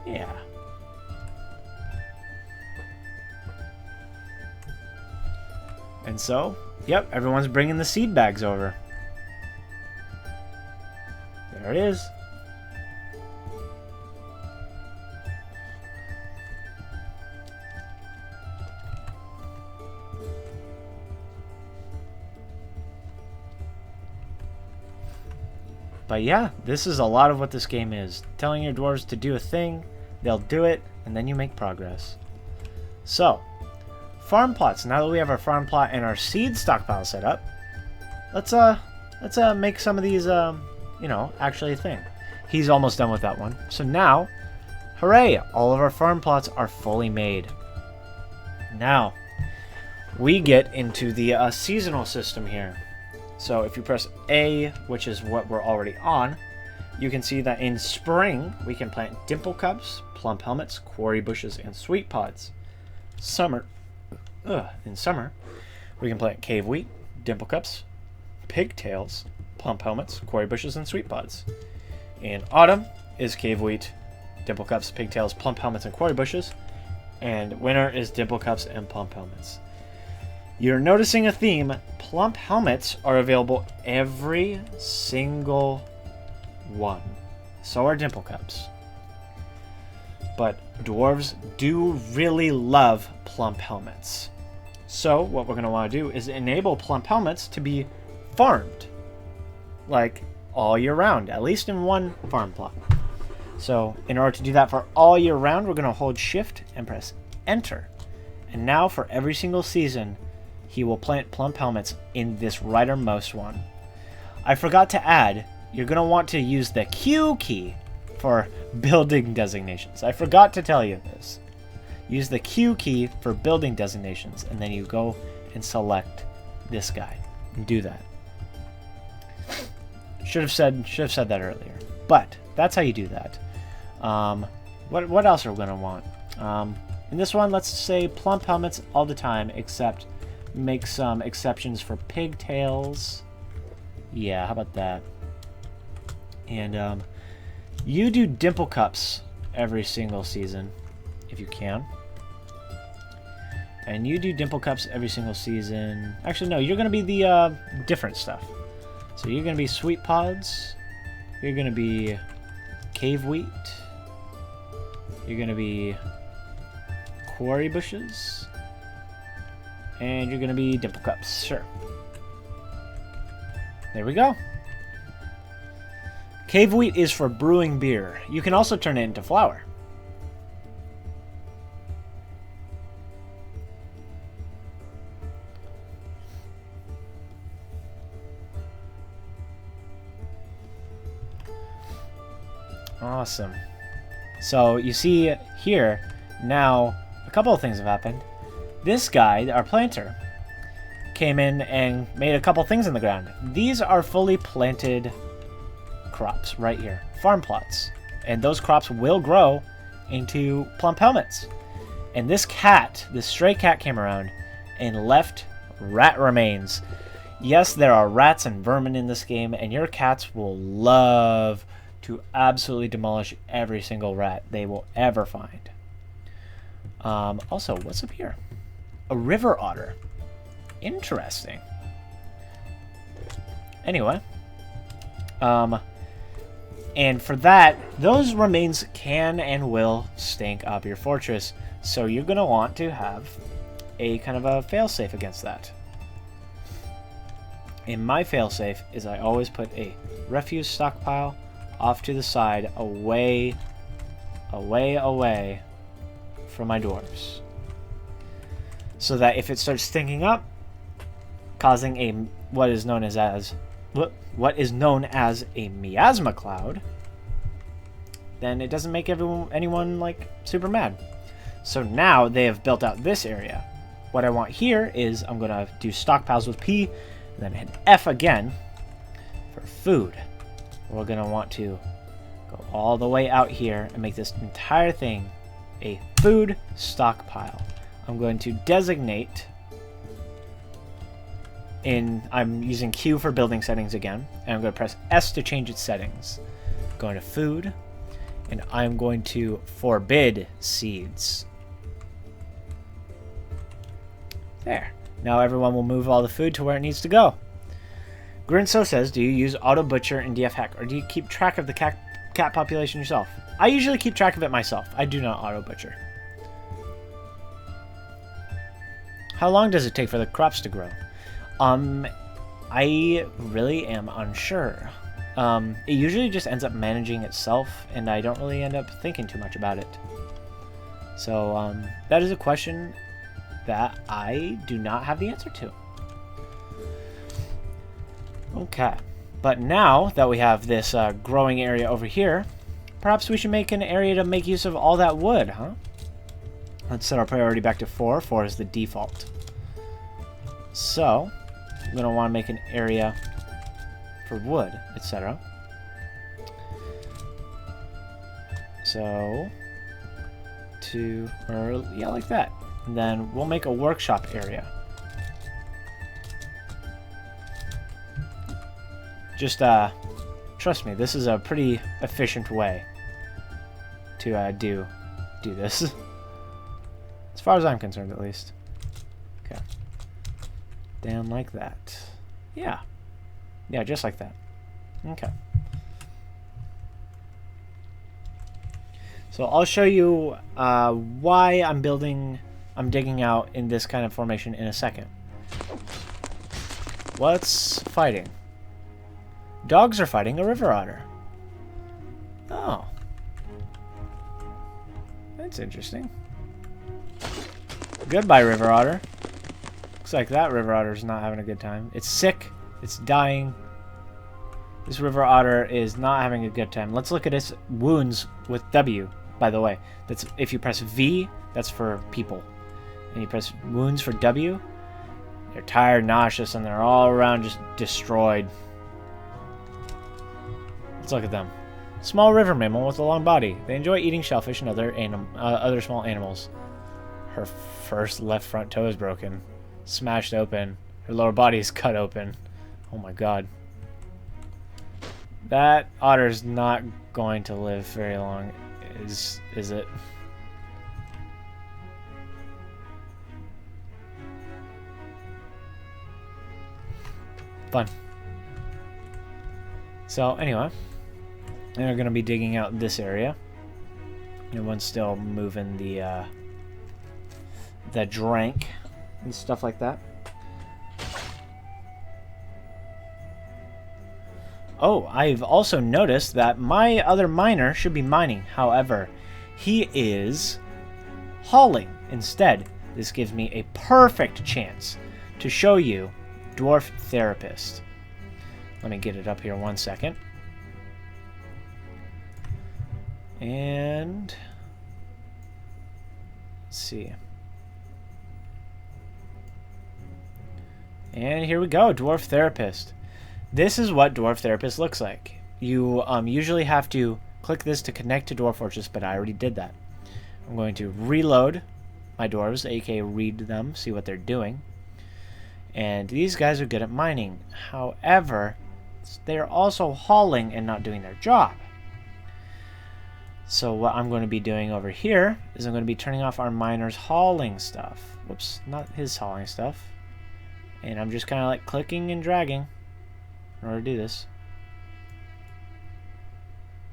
Yeah. And so, yep, everyone's bringing the seed bags over. There it is. But yeah, this is a lot of what this game is. Telling your dwarves to do a thing, they'll do it, and then you make progress. So, farm plots. Now that we have our farm plot and our seed stockpile set up, let's make some of these, you know, actually a thing. He's almost done with that one. So now, hooray! All of our farm plots are fully made. Now, we get into the seasonal system here. So if you press A, which is what we're already on, you can see that in spring, we can plant dimple cups, plump helmets, quarry bushes, and sweet pods. In summer, we can plant cave wheat, dimple cups, pigtails, plump helmets, quarry bushes, and sweet pods. In autumn is cave wheat, dimple cups, pigtails, plump helmets, and quarry bushes. And winter is dimple cups and plump helmets. You're noticing a theme. Plump helmets are available every single one. So are dimple cups. But dwarves do really love plump helmets. So what we're going to want to do is enable plump helmets to be farmed. Like all year round, at least in one farm plot. So in order to do that for all year round, we're going to hold shift and press enter. And now for every single season, he will plant plump helmets in this rightermost one. I forgot to add, you're going to want to use the Q key for building designations. I forgot to tell you this. Use the Q key for building designations, and then you go and select this guy and do that. Should have said that earlier, but that's how you do that. What else are we going to want? In this one, let's say plump helmets all the time, except make some exceptions for pigtails. Yeah, how about that? And you do dimple cups every single season, if you can. And you do dimple cups every single season. Actually, no, you're going to be the different stuff. So you're going to be sweet pods. You're gonna be cave wheat. You're gonna be quarry bushes. And you're gonna be dimple cups. Sure. There we go. Cave wheat is for brewing beer. You can also turn it into flour. Awesome. So you see here, now a couple of things have happened. This guy, our planter, came in and made a couple things in the ground. These are fully planted crops right here, farm plots. And those crops will grow into plump helmets. And this cat, this stray cat came around and left rat remains. Yes, there are rats and vermin in this game, and your cats will love to absolutely demolish every single rat they will ever find. Also, what's up here? A river otter. Interesting. Anyway. And for that, those remains can and will stink up your fortress. So you're going to want to have a kind of a failsafe against that. And my failsafe is I always put a refuse stockpile off to the side, away from my dwarves. So that if it starts stinking up, causing a what is known as a miasma cloud, then it doesn't make anyone like super mad. So now they have built out this area. What I want here is I'm gonna do stockpiles with P, and then hit F again for food. We're gonna want to go all the way out here and make this entire thing a food stockpile. I'm going to designate I'm using Q for building settings again, and I'm going to press S to change its settings. Going to food, and I'm going to forbid seeds. There. Now everyone will move all the food to where it needs to go. Grinso says, do you use Auto Butcher and DF Hack, or do you keep track of the cat population yourself? I usually keep track of it myself. I do not Auto Butcher. How long does it take for the crops to grow? I really am unsure. It usually just ends up managing itself, and I don't really end up thinking too much about it. So, that is a question that I do not have the answer to. Okay, but now that we have this growing area over here, perhaps we should make an area to make use of all that wood, huh? Let's set our priority back to 4. 4 is the default. So, we're going to want to make an area for wood, etc. So, yeah, like that. And then we'll make a workshop area. Just, trust me, this is a pretty efficient way to do this. As far as I'm concerned, at least. Okay. Down like that. Yeah. Yeah, just like that. Okay. So I'll show you why I'm digging out in this kind of formation in a second. What's fighting? Dogs are fighting a river otter. Oh. That's interesting. Goodbye, river otter. Looks like that river otter is not having a good time. It's sick. It's dying. This river otter is not having a good time. Let's look at its wounds with W, by the way. That's if you press V, that's for people. And you press wounds for W, they're tired, nauseous, and they're all around just destroyed. Let's look at them. Small river mammal with a long body. They enjoy eating shellfish and other small animals. Her first left front toe is broken. Smashed open. Her lower body is cut open. Oh my god. That otter's not going to live very long, is it? Fun. So, anyway. And we're going to be digging out this area. Everyone's still moving the drank and stuff like that. Oh, I've also noticed that my other miner should be mining. However, he is hauling instead. This gives me a perfect chance to show you Dwarf Therapist. Let me get it up here 1 second. And let's see. And here we go, Dwarf Therapist. This is what Dwarf Therapist looks like. You usually have to click this to connect to Dwarf Fortress, but I already did that. I'm going to reload my dwarves, aka read them, see what they're doing. And these guys are good at mining. However, they're also hauling and not doing their job. So what I'm going to be doing over here is I'm going to be turning off our miner's hauling stuff. Whoops, not his hauling stuff. And I'm just kind of like clicking and dragging in order to do this.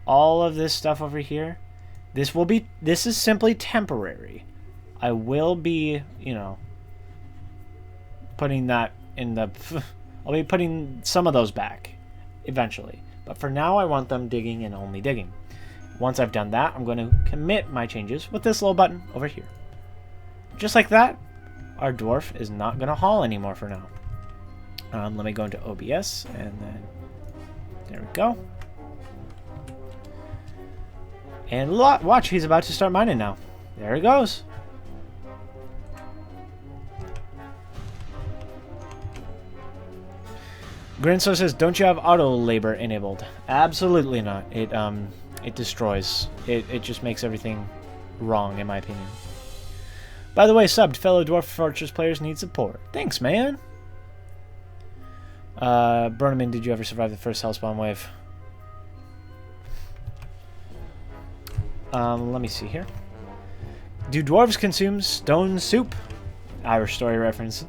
All of this stuff over here, this is simply temporary. I will be, you know, putting that in the I'll be putting some of those back eventually. But for now I want them digging and only digging. Once I've done that, I'm going to commit my changes with this little button over here. Just like that, our dwarf is not going to haul anymore for now. Let me go into OBS, and then there we go. And watch, he's about to start mining now. There he goes. Grinso says, "Don't you have auto labor enabled?" Absolutely not. It destroys. It just makes everything wrong, in my opinion. By the way, subbed fellow Dwarf Fortress players need support. Thanks, man. Burneman, did you ever survive the first hellspawn wave? Let me see here. Do dwarves consume stone soup? Irish story reference.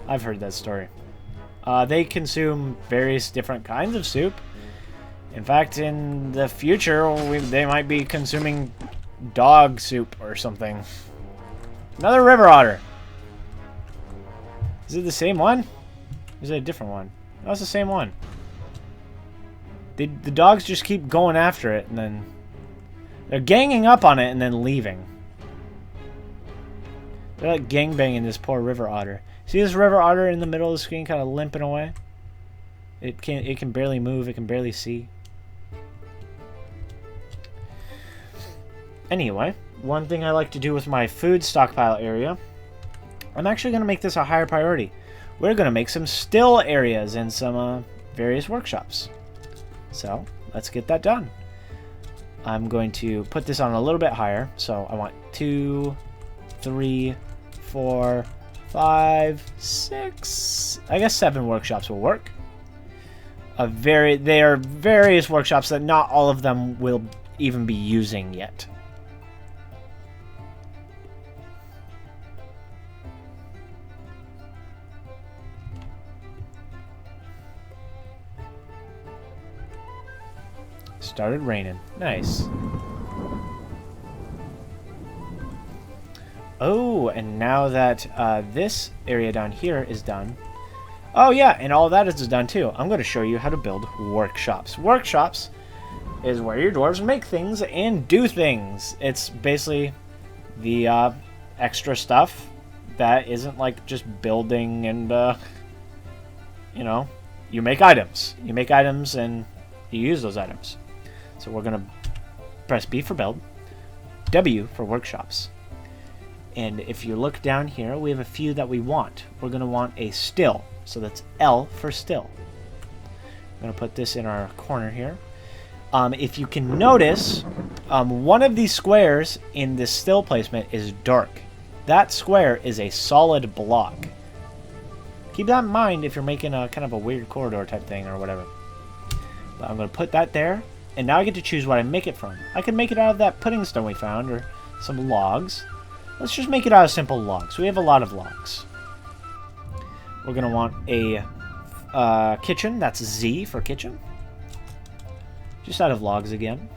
I've heard that story. They consume various different kinds of soup. In fact, in the future, they might be consuming dog soup or something. Another river otter. Is it the same one? Or is it a different one? No, it's the same one. The dogs just keep going after it, and then they're ganging up on it and then leaving. They're like gangbanging this poor river otter. See this river otter in the middle of the screen kind of limping away? It can barely move, it can barely see. Anyway, one thing I like to do with my food stockpile area, I'm actually going to make this a higher priority. We're going to make some still areas and some various workshops. So, let's get that done. I'm going to put this on a little bit higher. So, I want 2, 3, 4, 5, 6, I guess 7 workshops will work. They are various workshops that not all of them will even be using yet. Started raining. Nice. Oh, and now that this area down here is done. Oh yeah, and all that is done too. I'm going to show you how to build workshops. Workshops is where your dwarves make things and do things. It's basically the extra stuff that isn't like just building and, you know, you make items. You make items and you use those items. So we're going to press B for build, W for workshops. And if you look down here, we have a few that we want. We're going to want a still. So that's L for still. I'm going to put this in our corner here. If you can notice, one of these squares in this still placement is dark. That square is a solid block. Keep that in mind if you're making a kind of a weird corridor type thing or whatever. But I'm going to put that there. And now I get to choose what I make it from. I can make it out of that pudding stone we found or some logs. Let's just make it out of simple logs. We have a lot of logs. We're going to want a kitchen. That's Z for kitchen. just out of logs again.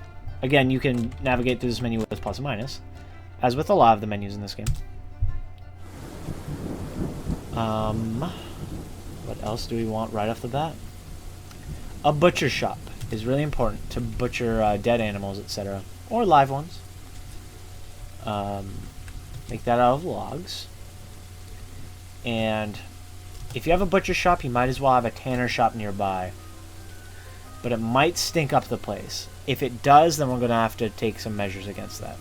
Again, you can navigate through this menu with plus and minus, as with a lot of the menus in this game. What else do we want right off the bat? A butcher shop is really important to butcher dead animals, etc. Or live ones. Make that out of logs. And if you have a butcher shop, you might as well have a tanner shop nearby. But it might stink up the place. If it does, then we're going to have to take some measures against that.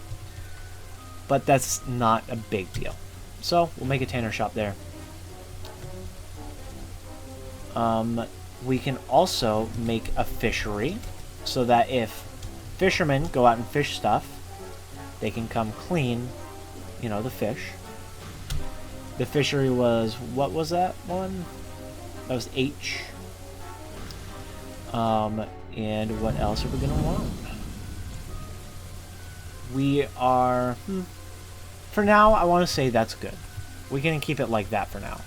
But that's not a big deal. So, we'll make a tanner shop there. We can also make a fishery, so that if fishermen go out and fish stuff, they can come clean, you know, the fish. The fishery was, what was that one? That was H. And what else are we going to want? We are... For now, I want to say that's good. We can keep it like that for now.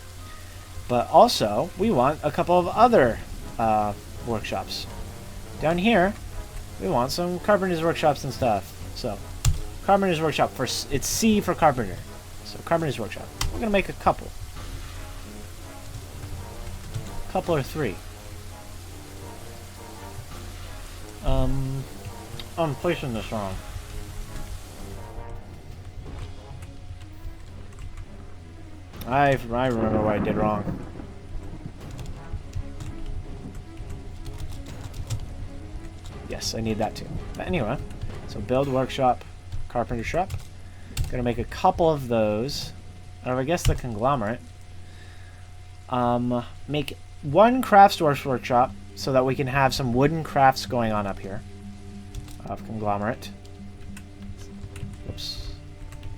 But also, we want a couple of other workshops. Down here, we want some carpenter's workshops and stuff. So, carpenter's workshop, it's C for carpenter. So, carpenter's workshop. We're going to make a couple. Couple or three. I'm placing this wrong. I remember what I did wrong. Yes, I need that too. But anyway, so build workshop, carpenter shop. Gonna make a couple of those. Or I guess the conglomerate. Make one craftsdwarf's workshop so that we can have some wooden crafts going on up here. Of conglomerate. Whoops.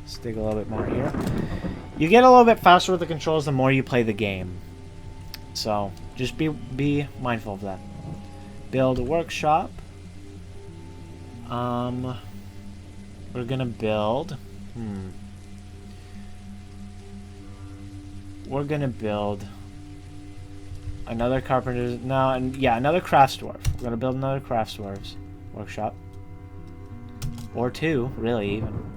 Let's dig a little bit more here. You get a little bit faster with the controls the more you play the game. So, just be mindful of that. Build a workshop. We're gonna build... We're gonna build... Another carpenter's... No, and yeah, another craftsdwarf. We're gonna build another craftsdwarf's workshop. Or two, really, even.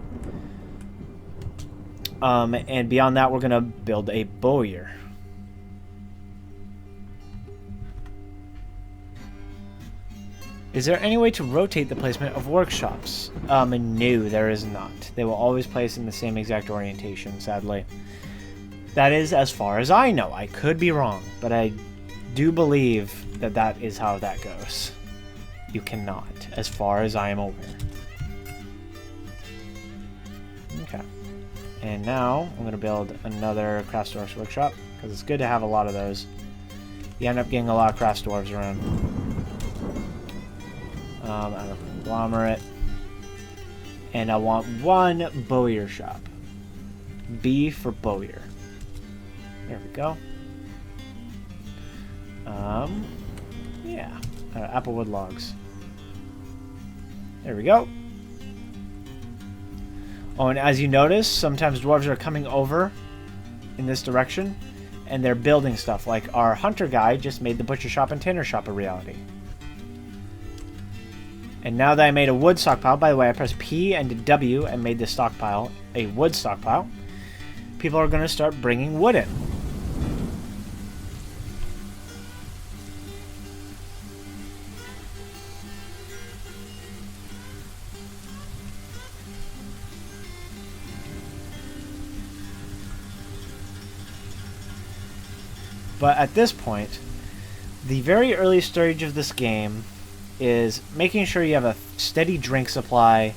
And beyond that, we're gonna build a bowyer. Is there any way to rotate the placement of workshops? No, there is not. They will always place in the same exact orientation, sadly. That is as far as I know. I could be wrong, but I do believe that that is how that goes. You cannot, as far as I am aware. Okay. And now, I'm going to build another craftsdwarf's workshop, because it's good to have a lot of those. You end up getting a lot of craftsdwarves around. Out of conglomerate. And I want one bowyer shop. B for bowyer. There we go. Yeah. Applewood logs. There we go. Oh, and as you notice, sometimes dwarves are coming over in this direction, and they're building stuff. Like our hunter guy just made the butcher shop and tanner shop a reality. And now that I made a wood stockpile, by the way, I pressed P and W and made the stockpile a wood stockpile, people are going to start bringing wood in. But at this point, the very early stage of this game is making sure you have a steady drink supply,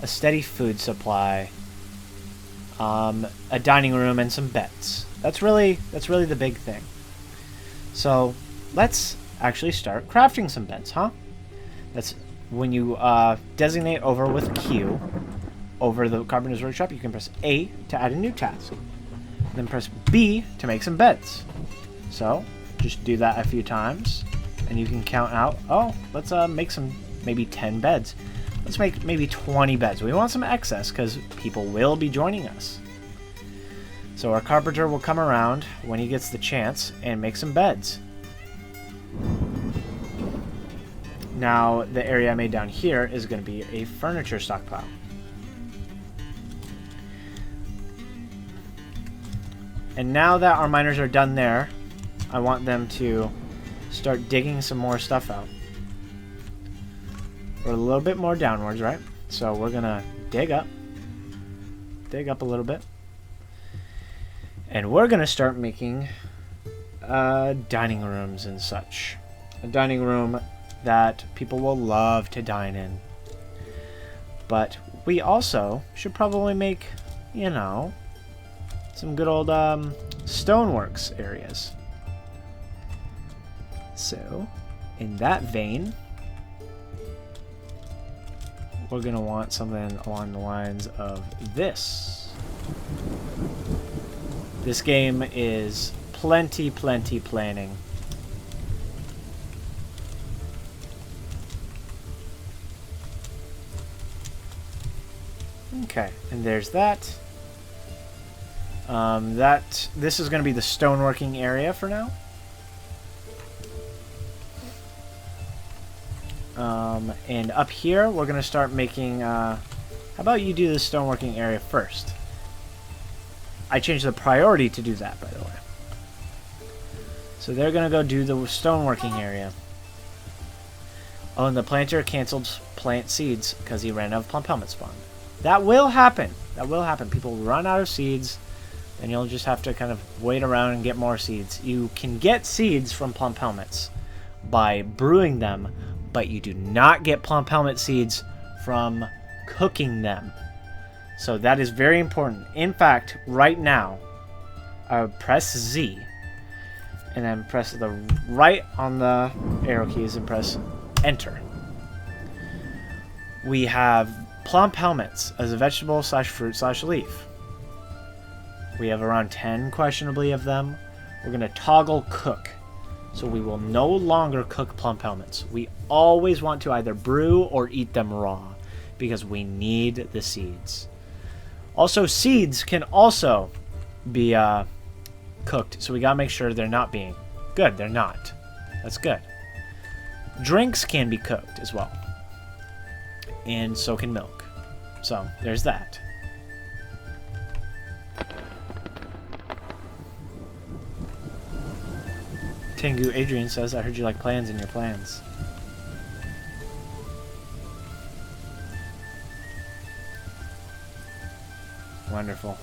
a steady food supply, a dining room, and some beds. That's really the big thing. So let's actually start crafting some beds, huh? That's when you designate over with Q over the carpenter's workshop. You can press A to add a new task, then press B to make some beds. So just do that a few times, and you can count out, oh, let's make some, maybe 10 beds. Let's make maybe 20 beds. We want some excess because people will be joining us. So our carpenter will come around when he gets the chance and make some beds. Now, the area I made down here is going to be a furniture stockpile. And now that our miners are done there, I want them to start digging some more stuff out. We're a little bit more downwards, right? So we're going to dig up a little bit. And we're going to start making dining rooms and such. A dining room that people will love to dine in. But we also should probably make, you know, some good old stoneworks areas. So, in that vein, we're going to want something along the lines of this. This game is plenty planning. Okay, and there's that. This is going to be the stoneworking area for now. And up here, we're going to start making... how about you do the stoneworking area first? I changed the priority to do that, by the way. So they're going to go do the stoneworking area. Oh, and the planter canceled plant seeds because he ran out of plump helmet spawn. That will happen. That will happen. People run out of seeds, and you'll just have to kind of wait around and get more seeds. You can get seeds from plump helmets by brewing them, but you do not get plump helmet seeds from cooking them. So that is very important. In fact, right now, I would press Z, and then press the right on the arrow keys and press Enter. We have plump helmets as a vegetable slash fruit slash leaf. We have around 10 questionably of them. We're going to toggle cook. So we will no longer cook plump helmets. We always want to either brew or eat them raw because we need the seeds. Also, seeds can also be cooked, so we gotta make sure they're not being. Good, they're not. That's good. Drinks can be cooked as well. And so can milk. So, there's that. Tengu Adrian says, I heard you like plans in your plans. Wonderful.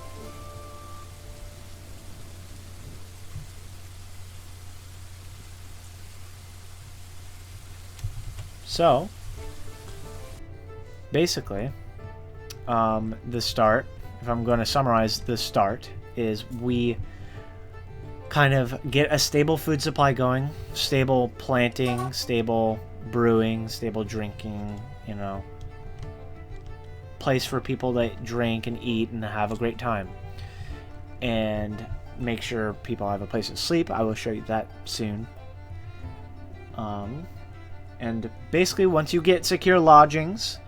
So, basically, the start, if I'm going to summarize the start, is we kind of get a stable food supply going, stable planting, stable brewing, stable drinking, you know, place for people that drink and eat and have a great time, and make sure people have a place to sleep. I will show you that soon. And basically, once you get secure lodgings,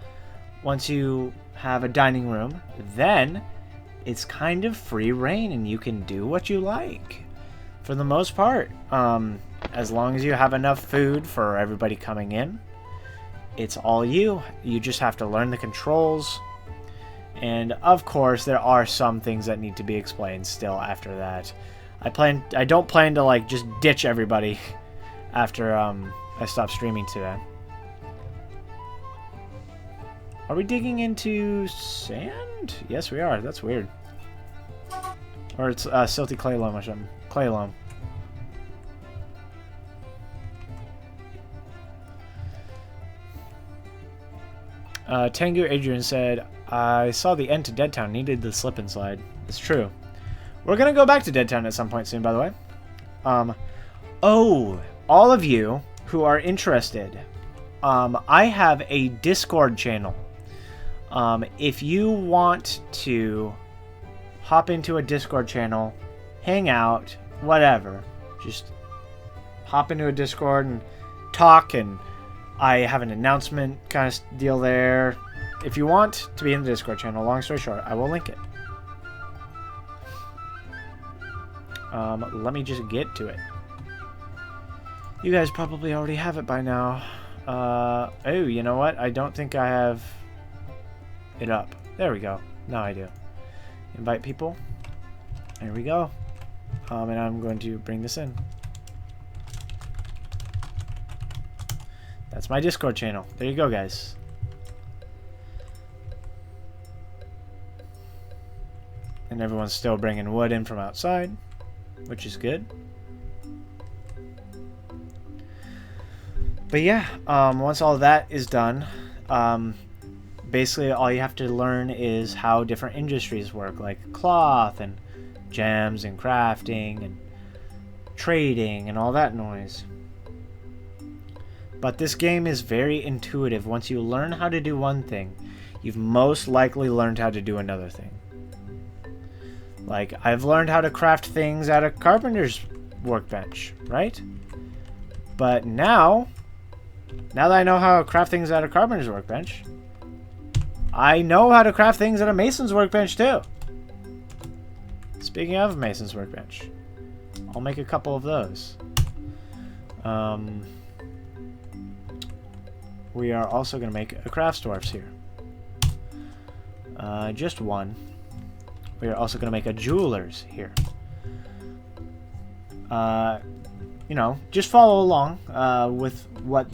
once you have a dining room, then it's kind of free reign and you can do what you like for the most part. As long as you have enough food for everybody coming in, it's all you. You just have to learn the controls. And of course, there are some things that need to be explained still after that. I don't plan to like just ditch everybody after I stop streaming today. Are we digging into sand? Yes, we are. That's weird. Or it's silty clay loam or something. Clay loam. Tengu Adrian said, I saw the end to Deadtown. Needed the slip and slide. It's true. We're going to go back to Deadtown at some point soon, by the way. Oh, all of you who are interested, I have a Discord channel. If you want to hop into a Discord channel, hang out, whatever, just hop into a Discord and talk, and I have an announcement kind of deal there. If you want to be in the Discord channel, long story short, I will link it. Let me just get to it. You guys probably already have it by now. Oh, you know what? I don't think I have it up. There we go. Now I do. Invite people. There we go. And I'm going to bring this in. That's my Discord channel. There you go, guys. And everyone's still bringing wood in from outside, which is good. But yeah, once all that is done, basically all you have to learn is how different industries work, like cloth and gems and crafting and trading and all that noise. But this game is very intuitive. Once you learn how to do one thing, you've most likely learned how to do another thing. Like, I've learned how to craft things at a carpenter's workbench, right? But now that I know how to craft things at a carpenter's workbench, I know how to craft things at a mason's workbench too. Speaking of mason's workbench, I'll make a couple of those. We are also going to make a crafts dwarfs here. Just one. We are also going to make a jeweler's here. You know, just follow along with what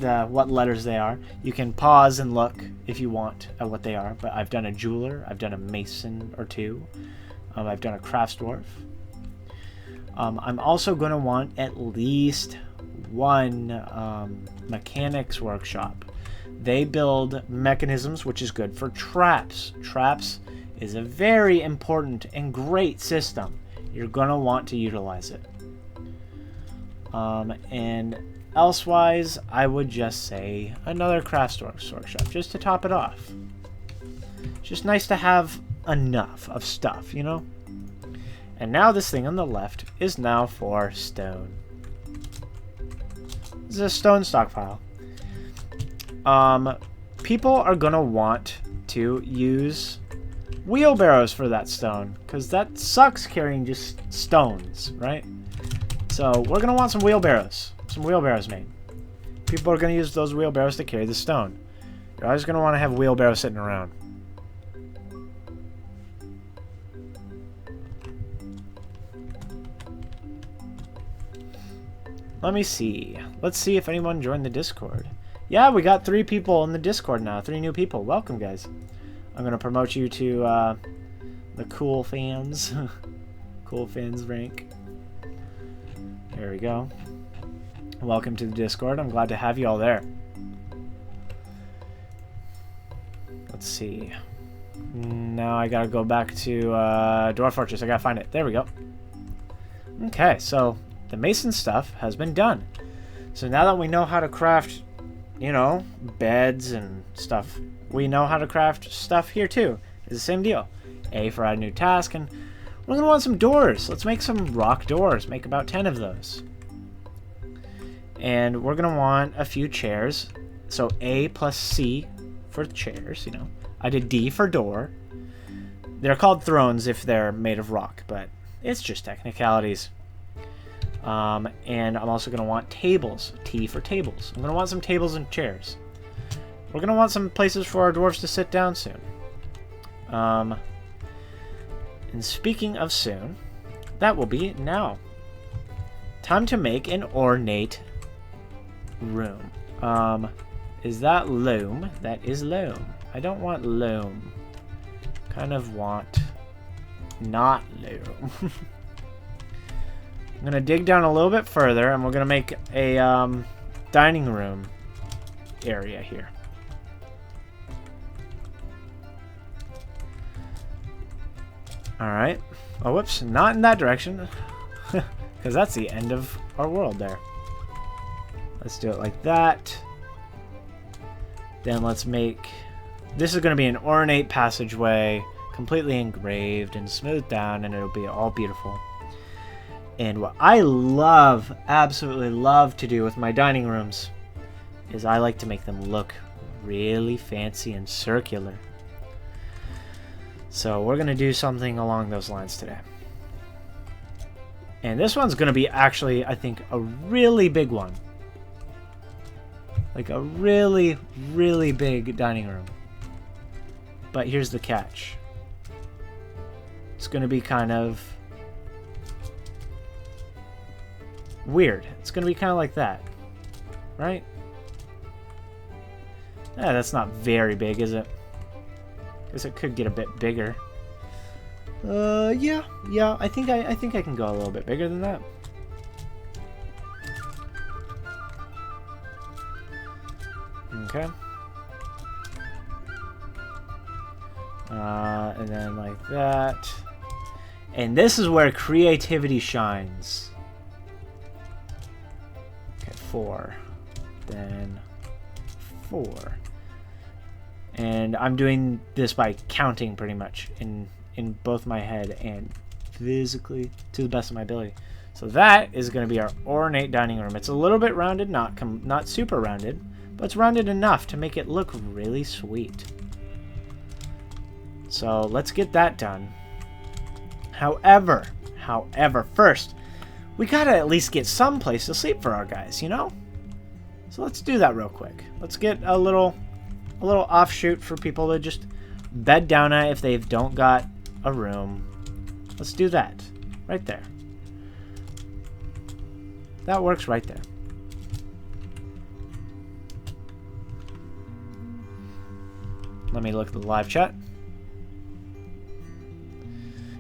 letters they are. You can pause and look if you want at what they are. But I've done a jeweler. I've done a mason or two. I've done a crafts dwarf. I'm also going to want at least one mechanics workshop. They build mechanisms, which is good for traps. Traps is a very important and great system. You're going to want to utilize it. And elsewise, I would just say another crafts workshop, just to top it off. It's just nice to have enough of stuff, you know? And now this thing on the left is now for stone. This is a stone stockpile. People are gonna want to use wheelbarrows for that stone, because that sucks carrying just stones, right? So we're gonna want some wheelbarrows made. People are gonna use those wheelbarrows to carry the stone. You're always gonna want to have wheelbarrows sitting around. Let me see. Let's see if anyone joined the Discord. Yeah, we got 3 people in the Discord now. 3 new people. Welcome, guys. I'm going to promote you to the cool fans. Cool fans rank. There we go. Welcome to the Discord. I'm glad to have you all there. Let's see. Now I got to go back to Dwarf Fortress. I got to find it. There we go. Okay, so the mason stuff has been done. So now that we know how to craft, you know, beds and stuff, we know how to craft stuff here too. It's the same deal. A for add new task, and we're gonna want some doors. Let's make some rock doors. Make about 10 of those. And we're gonna want a few chairs. So A plus C for chairs, you know. I did D for door. They're called thrones if they're made of rock, but it's just technicalities. And I'm also going to want tables. T for tables. I'm going to want some tables and chairs. We're going to want some places for our dwarves to sit down soon. And speaking of soon, that will be now. Time to make an ornate room. Is that loam? That is loam. I don't want loam. Kind of want not loam. I'm going to dig down a little bit further, and we're going to make a dining room area here. Alright. Oh, whoops. Not in that direction. Because that's the end of our world there. Let's do it like that. Then let's make... This is going to be an ornate passageway, completely engraved and smoothed down, and it'll be all beautiful. And what I love, absolutely love to do with my dining rooms is I like to make them look really fancy and circular. So we're going to do something along those lines today. And this one's going to be actually, I think, a really big one. Like a really, really big dining room. But here's the catch. It's going to be kind of weird. It's going to be kind of like that. Right? Yeah, that's not very big, is it? Guess it could get a bit bigger. Yeah, I think I can go a little bit bigger than that. Okay. And then like that. And this is where creativity shines. Okay, 4. Then 4. And I'm doing this by counting pretty much in both my head and physically to the best of my ability. So that is going to be our ornate dining room. It's a little bit rounded, not super rounded, but it's rounded enough to make it look really sweet. So let's get that done. However, first, we gotta at least get some place to sleep for our guys, you know? So let's do that real quick. Let's get a little offshoot for people to just bed down at if they don't got a room. Let's do that. Right there. That works right there. Let me look at the live chat.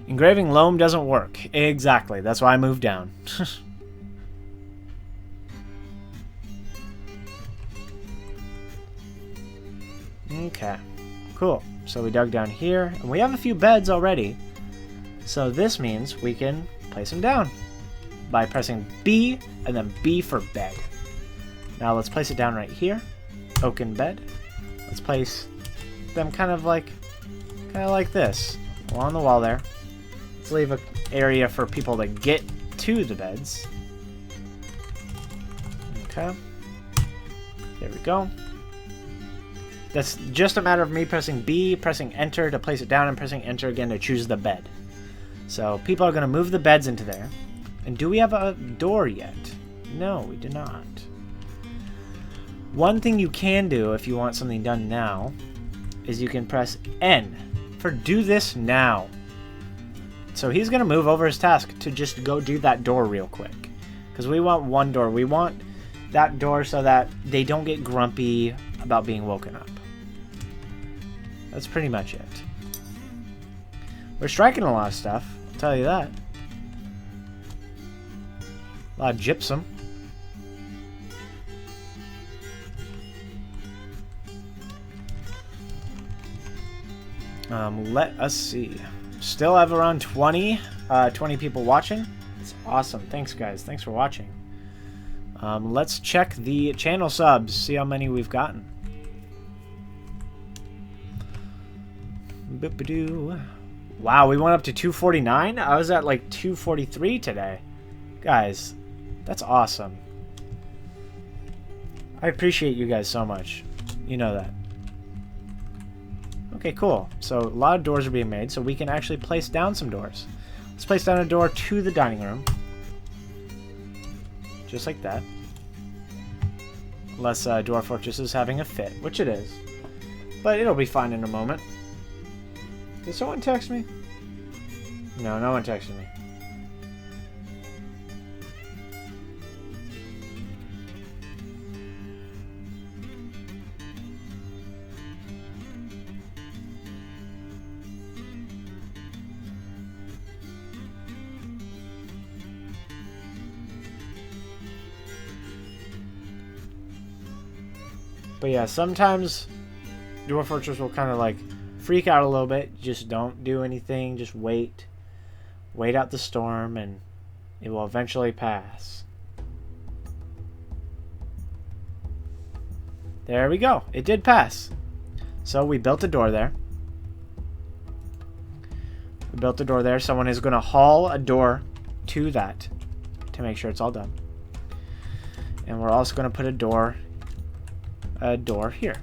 Engraving loam doesn't work. Exactly. That's why I moved down. Okay. Cool. So we dug down here, and we have a few beds already. So this means we can place them down by pressing B and then B for bed. Now let's place it down right here. Oaken bed. Let's place them kind of like this along the wall there. Let's leave an area for people to get to the beds. Okay. There we go. That's just a matter of me pressing B, pressing enter to place it down, and pressing enter again to choose the bed. So people are going to move the beds into there. And do we have a door yet? No, we do not. One thing you can do if you want something done now is you can press N for do this now. So he's going to move over his task to just go do that door real quick. Because we want one door. We want that door so that they don't get grumpy about being woken up. That's pretty much it. We're striking a lot of stuff, I'll tell you that. A lot of gypsum. Let us see. Still have around 20 people watching. It's awesome. Thanks, guys. Thanks for watching. Let's check the channel subs, see how many we've gotten. Boop-a-doo. Wow, we went up to 249? I was at like 243 today. Guys, that's awesome. I appreciate you guys so much. You know that. Okay, cool. So a lot of doors are being made, so we can actually place down some doors. Let's place down a door to the dining room. Just like that. Unless Dwarf Fortress is having a fit, which it is. But it'll be fine in a moment. Did someone text me? No, no one texted me. But yeah, sometimes Dwarf Fortress will kind of like freak out a little bit. Just don't do anything. Just wait. Wait out the storm and it will eventually pass. There we go. It did pass. So we built a door there. We built a door there. Someone is going to haul a door to that to make sure it's all done. And we're also going to put a door here.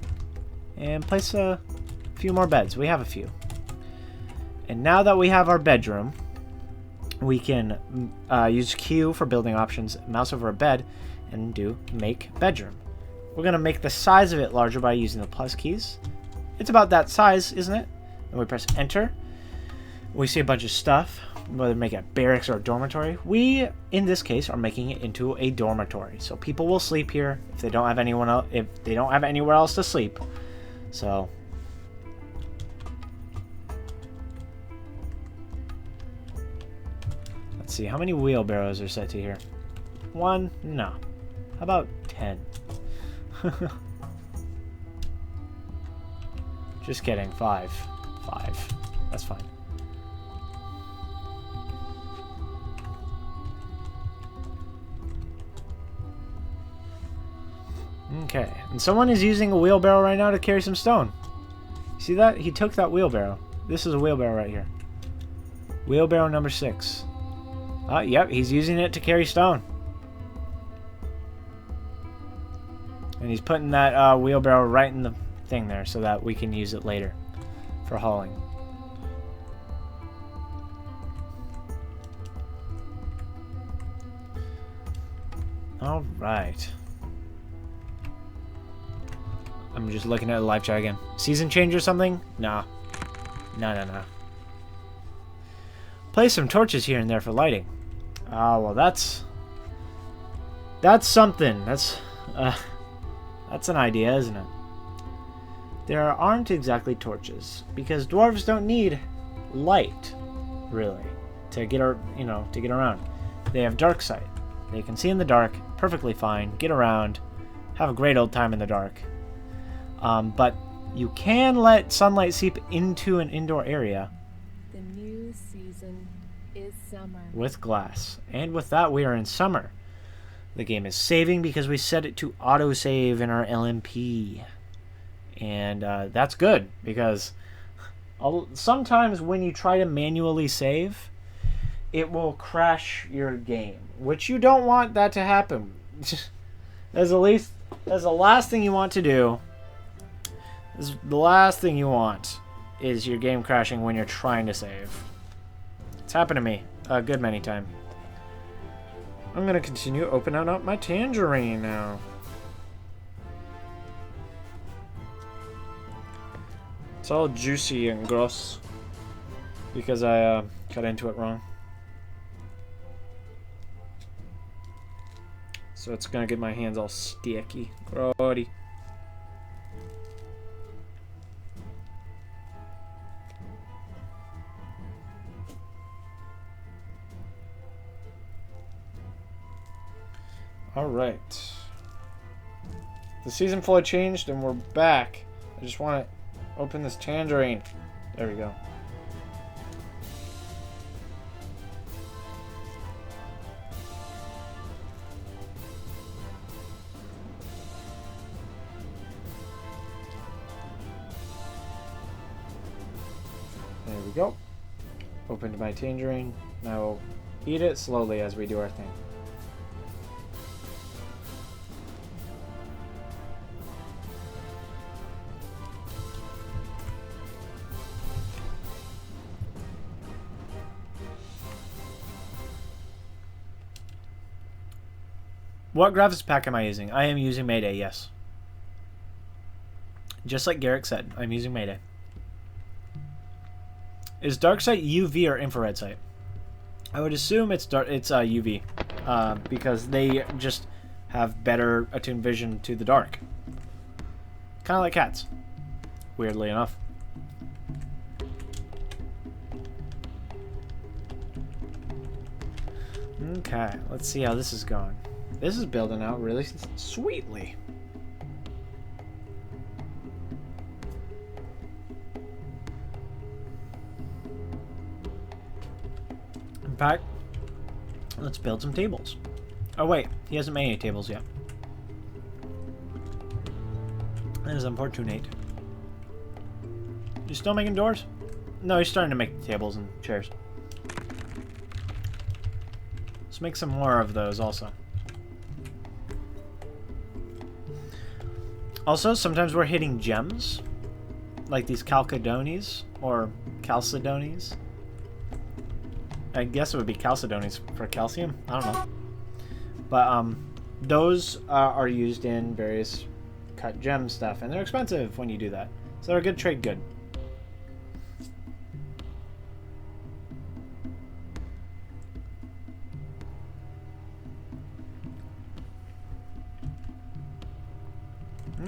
And place a few more beds. We have a few. And now that we have our bedroom, we can use Q for building options, mouse over a bed, and do make bedroom. we're going to make the size of it larger by using the plus keys. It's about that size, isn't it? And we press enter. We see a bunch of stuff, whether make it a barracks or a dormitory. We, in this case, are making it into a dormitory. So people will sleep here if they don't have anyone else, if they don't have anywhere else to sleep. So let's see, how many wheelbarrows are set to here? 1? No. How about 10? Just kidding. 5. 5. That's fine. Okay, and someone is using a wheelbarrow right now to carry some stone. See that? He took that wheelbarrow. This is a wheelbarrow right here. Wheelbarrow number 6. Yep, he's using it to carry stone. And he's putting that wheelbarrow right in the thing there so that we can use it later for hauling. All right. I'm just looking at the live chat again. Season change or something? Nah. No. Place some torches here and there for lighting. Oh, well, that's something. That's an idea, isn't it? There aren't exactly torches because dwarves don't need light, really, to get around. They have dark sight. They can see in the dark perfectly fine, get around, have a great old time in the dark. But you can let sunlight seep into an indoor area. The new season is summer. With glass. And with that, we are in summer. The game is saving because we set it to autosave in our LMP. And that's good because sometimes when you try to manually save, it will crash your game, which you don't want that to happen. That's the last thing you want to do. The last thing you want is your game crashing when you're trying to save. It's happened to me a good many times. I'm going to continue opening up my tangerine now. It's all juicy and gross because I cut into it wrong. So it's going to get my hands all sticky. Grody. Alright. The season fully changed and we're back. I just want to open this tangerine. There we go. There we go. Opened my tangerine. Now we'll eat it slowly as we do our thing. What graphics pack am I using? I am using Mayday, yes. Just like Garrick said, I'm using Mayday. Is dark sight UV or infrared sight? I would assume it's UV, because they just have better attuned vision to the dark. Kind of like cats, weirdly enough. Okay, let's see how this is going. This is building out really sweetly. In fact, let's build some tables. Oh wait, he hasn't made any tables yet. That is unfortunate. You still making doors? No, he's starting to make tables and chairs. Let's make some more of those also. Also, sometimes we're hitting gems, like these Chalcedonies, or Chalcedonies. I guess it would be Chalcedonies for calcium. I don't know. But those are used in various cut gem stuff, and they're expensive when you do that. So they're a good trade good.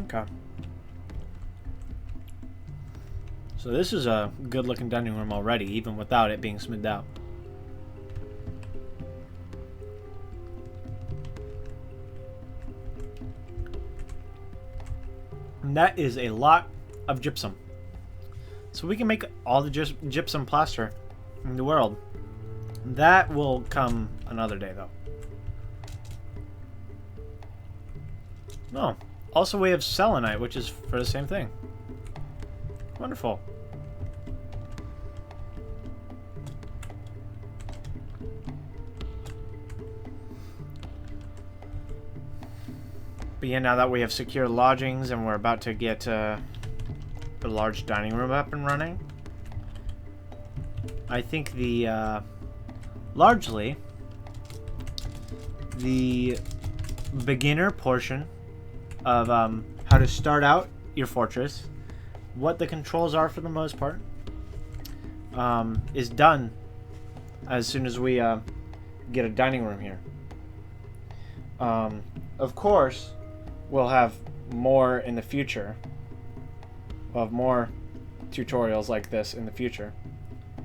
Okay. So this is a good looking dining room already, even without it being smoothed out. And that is a lot of gypsum. So we can make all the gypsum plaster in the world. That will come another day though. No. Also we have selenite, which is for the same thing. Wonderful. But yeah, now that we have secure lodgings and we're about to get a large dining room up and running, I think largely the beginner portion of how to start out your fortress, what the controls are for the most part, is done as soon as we get a dining room here. Of course, we'll have more in the future. We'll have more tutorials like this in the future.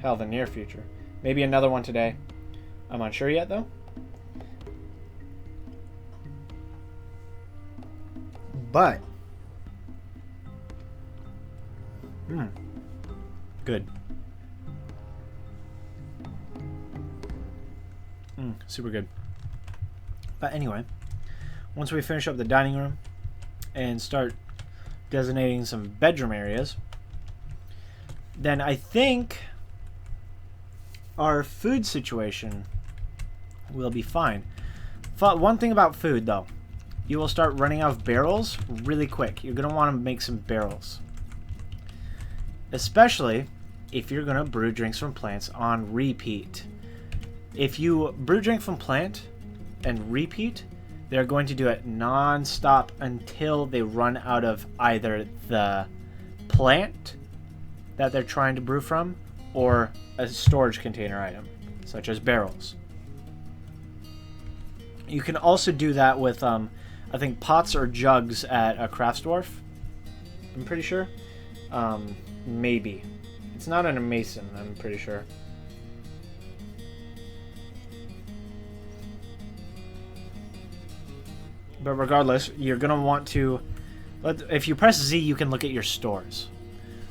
Hell, the near future. Maybe another one today. I'm not sure yet, though. But good. Super good. But anyway, once we finish up the dining room and start designating some bedroom areas, then I think our food situation will be fine. One thing about food, though, you will start running out of barrels really quick. You're going to want to make some barrels. Especially if you're going to brew drinks from plants on repeat. If you brew drink from plant and repeat, they're going to do it non-stop until they run out of either the plant that they're trying to brew from or a storage container item, such as barrels. You can also do that with, I think, pots or jugs at a crafts dwarf. I'm pretty sure. Maybe. It's not in a mason, I'm pretty sure. But regardless, you're going to want to... If you press Z, you can look at your stores.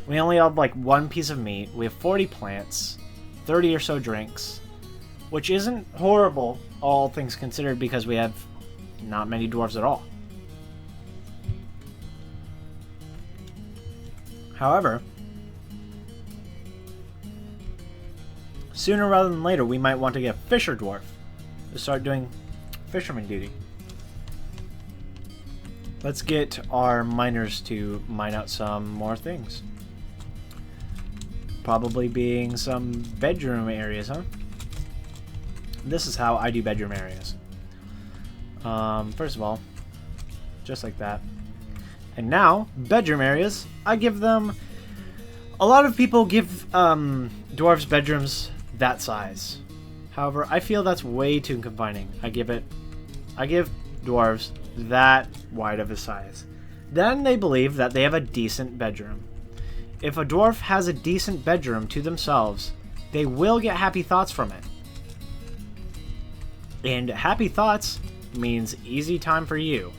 We only have like one piece of meat. We have 40 plants, 30 or so drinks, which isn't horrible, all things considered, because we have not many dwarves at all. However, sooner rather than later, we might want to get a fisher dwarf to start doing fisherman duty. Let's get our miners to mine out some more things. Probably being some bedroom areas, huh? This is how I do bedroom areas. First of all, just like that. And now, bedroom areas, I give them... A lot of people give dwarves bedrooms that size. However, I feel that's way too confining. I give dwarves that wide of a size. Then they believe that they have a decent bedroom. If a dwarf has a decent bedroom to themselves, they will get happy thoughts from it. And happy thoughts means easy time for you.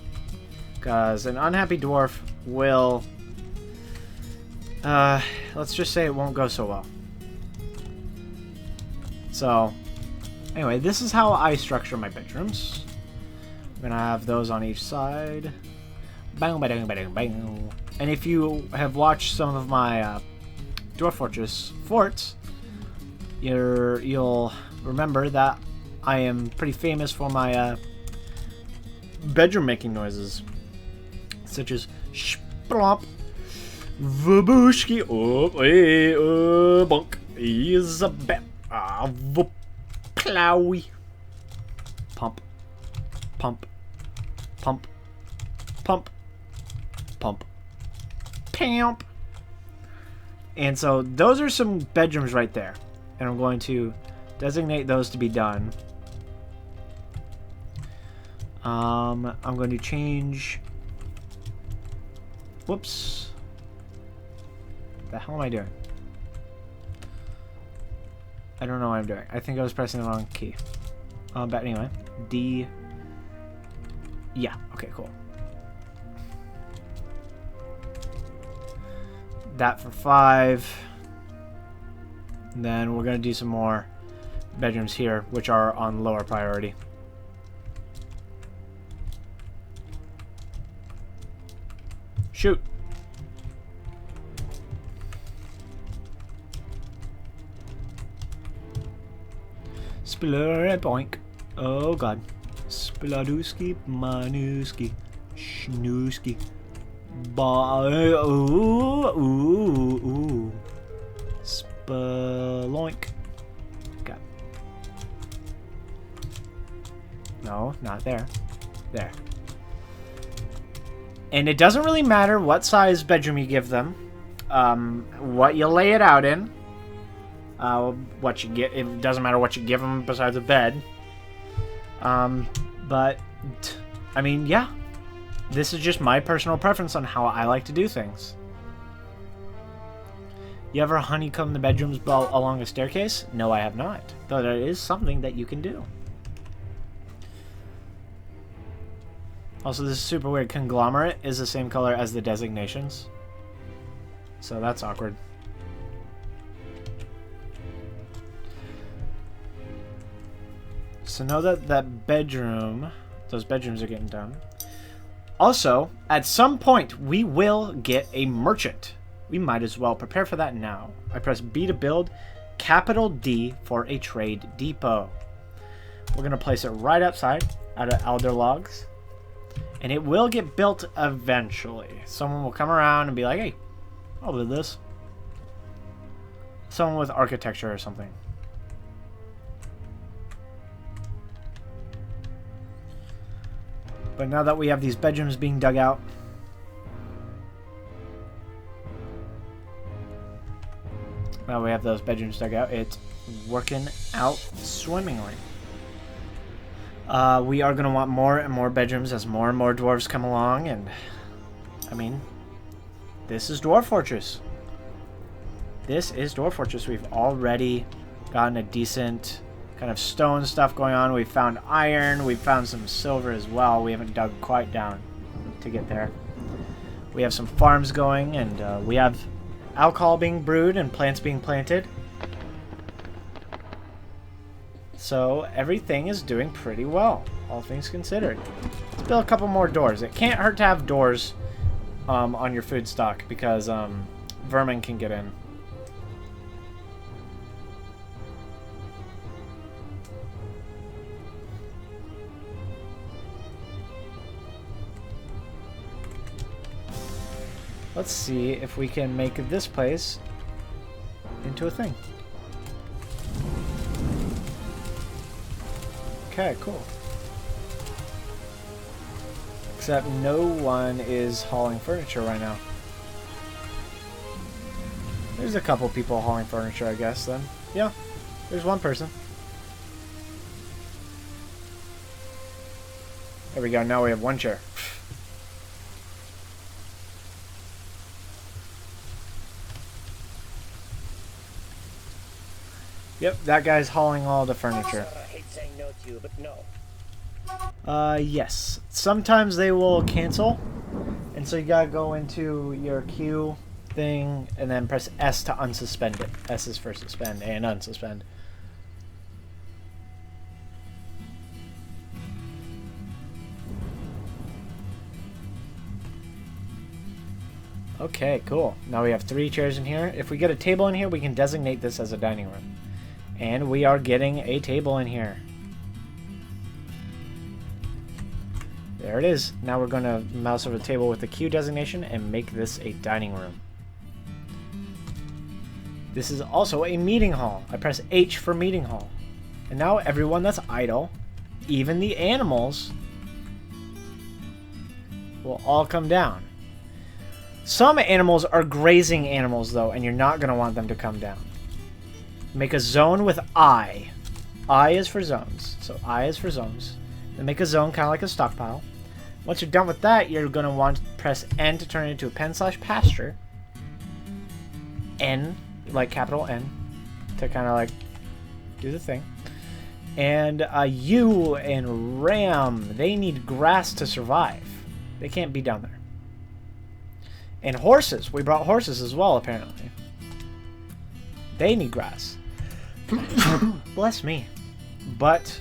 Because an unhappy dwarf will... let's just say it won't go so well. So, anyway, this is how I structure my bedrooms. I'm gonna have those on each side. Bang, bang, bang, bang. And if you have watched some of my Dwarf Fortress forts, you'll remember that I am pretty famous for my bedroom making noises, such as splomp, vabushki, bunk, is a bet, plowy, pump, pump, pump, pump, pump. Pamp. And so those are some bedrooms right there. And I'm going to designate those to be done. I'm going to change... Whoops. The hell am I doing? I don't know what I'm doing. I think I was pressing the wrong key. But anyway. D... Yeah, okay, cool. That for 5. And then we're going to do some more bedrooms here, which are on lower priority. Shoot. Splurry boink. Oh god. Spladuski, manuski, schnooski. Ooh. Spaloink. God. No, not there. There. And it doesn't really matter what size bedroom you give them. What you lay it out in. What you get. It doesn't matter what you give them besides a bed. But, I mean, yeah. This is just my personal preference on how I like to do things. You ever honeycomb the bedrooms along a staircase? No, I have not. Though that is something that you can do. Also, this is super weird. Conglomerate is the same color as the designations. So that's awkward. So know that those bedrooms are getting done. Also, at some point, we will get a merchant. We might as well prepare for that now. I press B to build, capital D for a trade depot. We're going to place it right outside out of Elder Logs. And it will get built eventually. Someone will come around and be like, hey, I'll do this. Someone with architecture or something. But now that we have these bedrooms being dug out, now we have those bedrooms dug out, it's working out swimmingly. We are going to want more and more bedrooms as more and more dwarves come along, and I mean, this is Dwarf Fortress. This is Dwarf Fortress. We've already gotten a decent kind of stone stuff going on. We found iron. We found some silver as well. We haven't dug quite down to get there. We have some farms going, and we have alcohol being brewed and plants being planted. So everything is doing pretty well, all things considered. Let's build a couple more doors. It can't hurt to have doors on your food stock because vermin can get in. Let's see if we can make this place into a thing. Okay, cool. Except no one is hauling furniture right now. There's a couple people hauling furniture, I guess, then. Yeah, there's one person. There we go, now we have one chair. Yep, that guy's hauling all the furniture. I hate saying no to you, but no. Yes. Sometimes they will cancel, and so you gotta go into your queue thing and then press S to unsuspend it. S is for suspend and unsuspend. Okay, cool. Now we have 3 chairs in here. If we get a table in here, we can designate this as a dining room. And we are getting a table in here. There it is. Now we're going to mouse over the table with the Q designation and make this a dining room. This is also a meeting hall. I press H for meeting hall. And now everyone that's idle, even the animals, will all come down. Some animals are grazing animals, though, and you're not going to want them to come down. Make a zone with I. I is for zones. So I is for zones. Then make a zone kind of like a stockpile. Once you're done with that, you're going to want to press N to turn it into a pen/pasture. N, like capital N, to kind of like do the thing. And U and Ram, they need grass to survive. They can't be down there. And horses. We brought horses as well, apparently. They need grass. Bless me. But,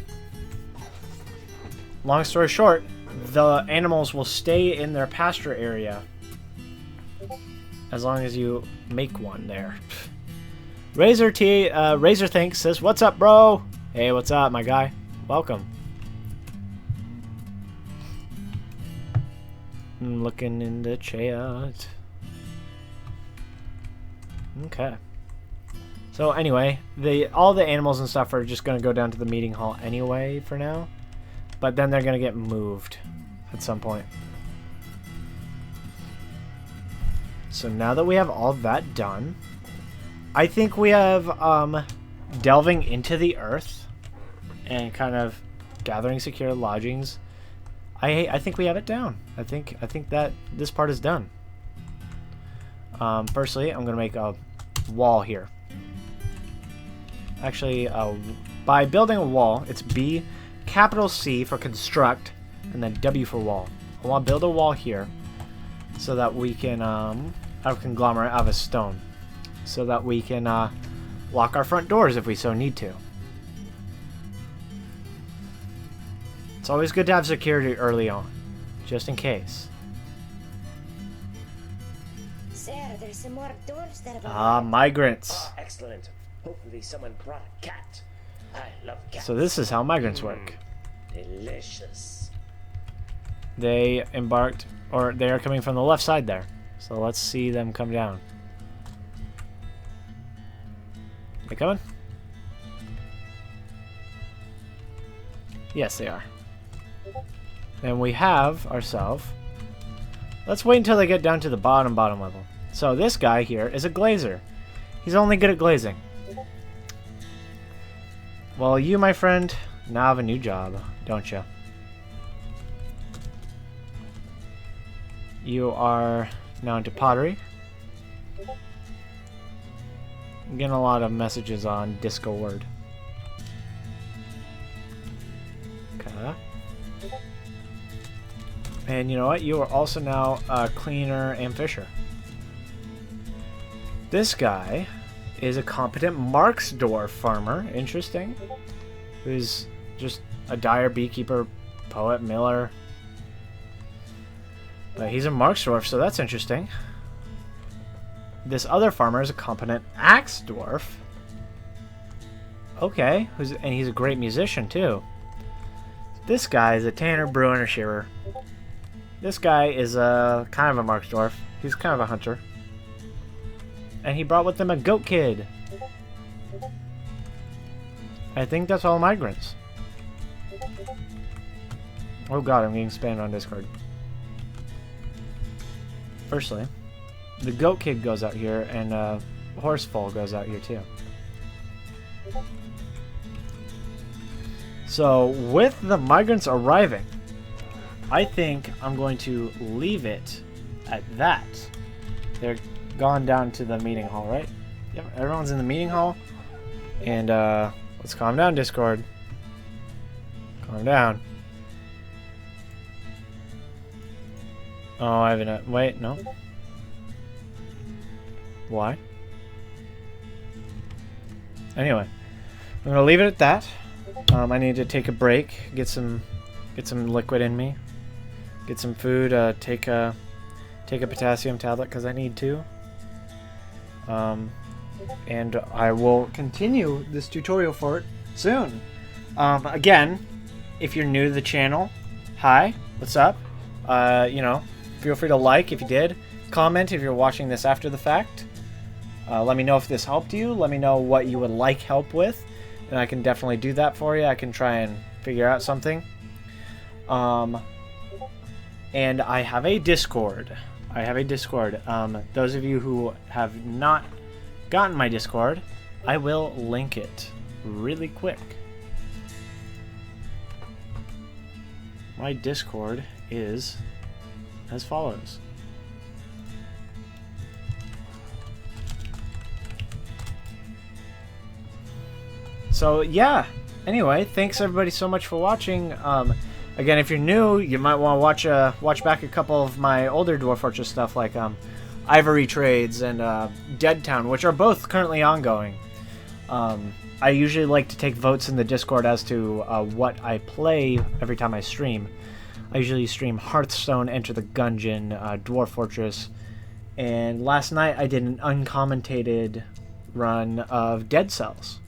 long story short, the animals will stay in their pasture area as long as you make one there. Razor Thanks says, "What's up, bro?" Hey, what's up, my guy? Welcome. I'm looking in the chat. Okay. So anyway, all the animals and stuff are just going to go down to the meeting hall anyway for now. But then they're going to get moved at some point. So now that we have all that done, I think we have delving into the earth and kind of gathering secure lodgings. I think we have it down. I think that this part is done. Firstly, I'm gonna make a wall here. Actually, by building a wall, it's B, capital C for construct, and then W for wall. I want to build a wall here so that we can out of conglomerate, out of a stone, so that we can lock our front doors if we so need to. It's always good to have security early on, just in case. Sir, there's some more doors that have migrants. Oh, excellent. Hopefully someone brought a cat. I love cats. So this is how migrants work. Delicious. They embarked, or they are coming from the left side there. So let's see them come down. They coming? Yes, they are. And we have ourselves. Let's wait until they get down to the bottom level. So this guy here is a glazer. He's only good at glazing. Well, you, my friend, now have a new job, don't you? You are now into pottery. I'm getting a lot of messages on Discord. Okay. And you know what? You are also now a cleaner and fisher. This guy is a competent Dwarf farmer. Interesting. Who's just a dyer, beekeeper, poet, miller. But he's a Dwarf, so that's interesting. This other farmer is a competent axe dwarf. Okay, and he's a great musician too. This guy is a tanner, brewer, and a shearer. This guy is a kind of a Dwarf. He's kind of a hunter. And he brought with him a goat kid. I think that's all migrants. Oh god, I'm getting spammed on Discord. Firstly, the goat kid goes out here, and Horsefall goes out here too. So, with the migrants arriving, I think I'm going to leave it at that. They're gone down to the meeting hall, right? Yep, everyone's in the meeting hall. And let's calm down, Discord. Calm down. Oh, I have a... Wait, no. Why? Anyway, I'm gonna leave it at that. I need to take a break, get some liquid in me, get some food, take a potassium tablet because I need to. And I will continue this tutorial for it soon. Again, if you're new to the channel, hi, what's up? You know, feel free to like if you did, comment if you're watching this after the fact. Let me know if this helped you. Let me know what you would like help with, and I can definitely do that for you. I can try and figure out something. And I have a Discord. I have a Discord. Those of you who have not gotten my Discord, I will link it really quick. My Discord is as follows. So yeah, anyway, thanks everybody so much for watching. Again, if you're new, you might want to watch back a couple of my older Dwarf Fortress stuff, like Ivory Trades and Dead Town, which are both currently ongoing. I usually like to take votes in the Discord as to what I play every time I stream. I usually stream Hearthstone, Enter the Gungeon, Dwarf Fortress, and last night I did an uncommentated run of Dead Cells.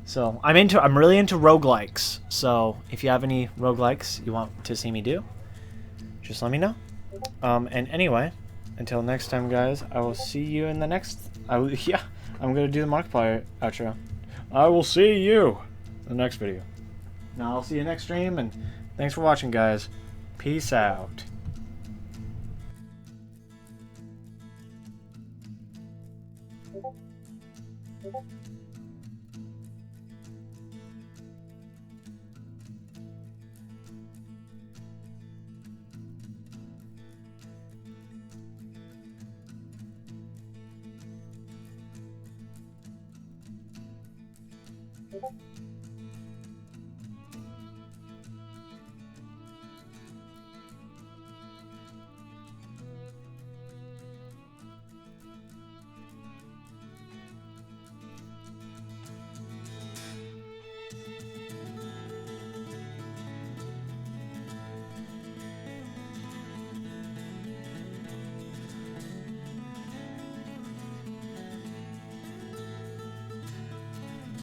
So I'm really into roguelikes. So if you have any roguelikes you want to see me do, just let me know. And anyway, until next time, guys, I will see you in the next. I'm gonna do the Markiplier outro. I will see you in the next video. Now I'll see you next stream, and thanks for watching, guys. Peace out. you